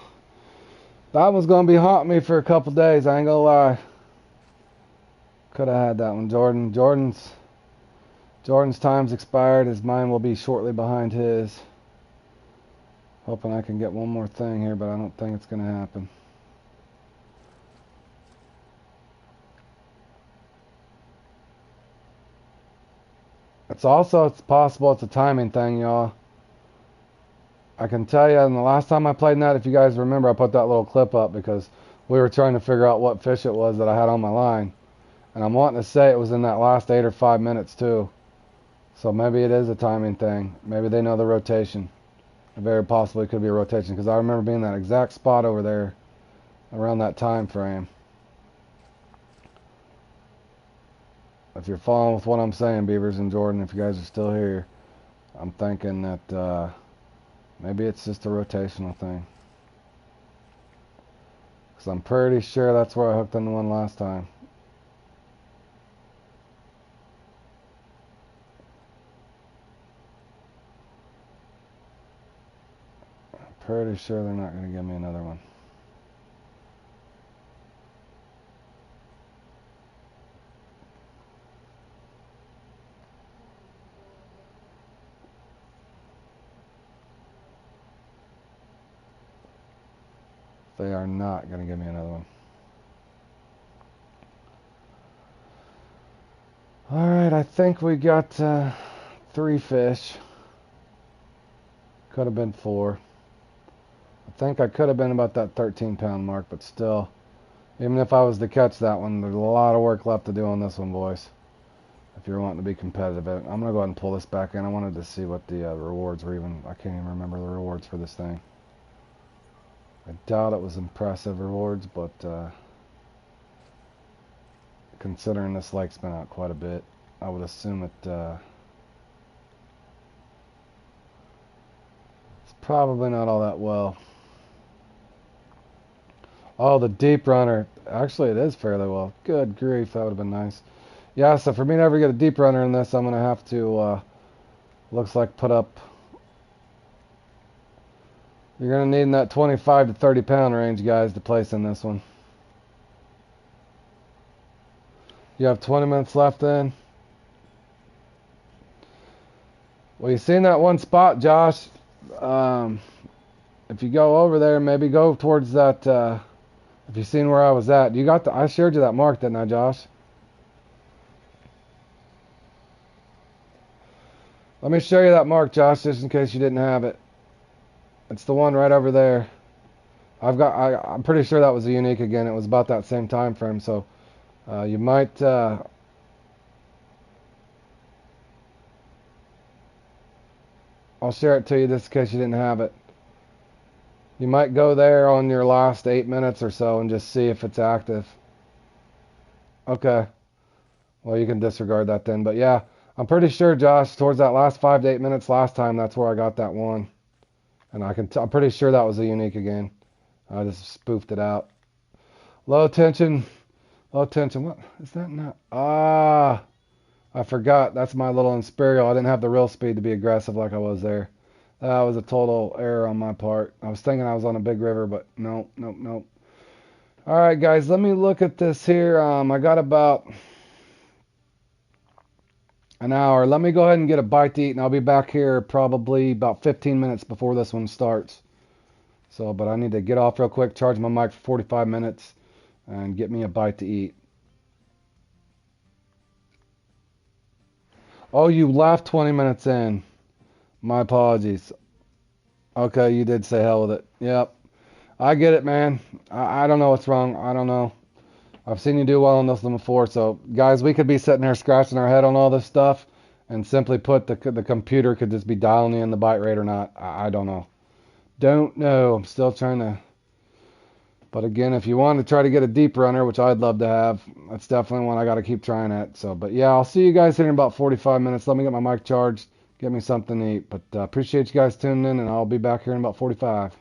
That was going to be haunting me for a couple days, I ain't going to lie. Could have had that one. Jordan's time's expired. His mine will be shortly behind his. Hoping I can get one more thing here, but I don't think it's going to happen. It's possible it's a timing thing, y'all. I can tell you, and the last time I played in that, if you guys remember, I put that little clip up because we were trying to figure out what fish it was that I had on my line. And I'm wanting to say it was in that last 8 or 5 minutes, too. So maybe it is a timing thing. Maybe they know the rotation. It very possibly could be a rotation because I remember being in that exact spot over there around that time frame. If you're following with what I'm saying, Beavers and Jordan, if you guys are still here, I'm thinking that maybe it's just a rotational thing. Because I'm pretty sure that's where I hooked on the one last time. I'm pretty sure they're not going to give me another one. They are not going to give me another one. Alright, I think we got 3 fish. Could have been 4. I think I could have been about that 13-pound mark, but still, even if I was to catch that one, there's a lot of work left to do on this one, boys. If you're wanting to be competitive. I'm going to go ahead and pull this back in. I wanted to see what the rewards were even. I can't even remember the rewards for this thing. I doubt it was impressive rewards, but considering this lake's been out quite a bit, I would assume it's probably not all that well. Oh, the deep runner. Actually, it is fairly well. Good grief, that would have been nice. Yeah, so for me to ever get a deep runner in this, I'm going to have to, looks like put up, you're going to need in that 25 to 30 pound range, guys, to place in this one. You have 20 minutes left then. Well, you seen that one spot, Josh. If you go over there, maybe go towards that, if you seen where I was at. You got I shared you that mark, didn't I, Josh? Let me show you that mark, Josh, just in case you didn't have it. It's the one right over there. I'm pretty sure that was a unique again. It was about that same time frame, so you might I'll share it to you just in case you didn't have it. You might go there on your last 8 minutes or so and just see if it's active. Okay. Well, you can disregard that then. But yeah, I'm pretty sure, Josh, towards that last 5 to 8 minutes last time, that's where I got that one. And I'm pretty sure that was a unique again. I just spoofed it out. Low tension. Low tension. What is that not? Ah, I forgot. That's my little Imperial. I didn't have the real speed to be aggressive like I was there. That was a total error on my part. I was thinking I was on a big river, but nope, nope, nope. All right, guys, let me look at this here. I got about an hour. Let me go ahead and get a bite to eat, and I'll be back here probably about 15 minutes before this one starts. So, but I need to get off real quick, charge my mic for 45 minutes, and get me a bite to eat. Oh, you left 20 minutes in. My apologies. Okay, you did say hell with it. Yep. I get it, man. I don't know what's wrong. I don't know. I've seen you do well on this one before. So, guys, we could be sitting here scratching our head on all this stuff, and simply put, the computer could just be dialing in the bite rate or not. I don't know. Don't know. I'm still trying to. But again, if you want to try to get a deep runner, which I'd love to have, that's definitely one I got to keep trying at. So, but yeah, I'll see you guys here in about 45 minutes. Let me get my mic charged, get me something to eat. But appreciate you guys tuning in, and I'll be back here in about 45.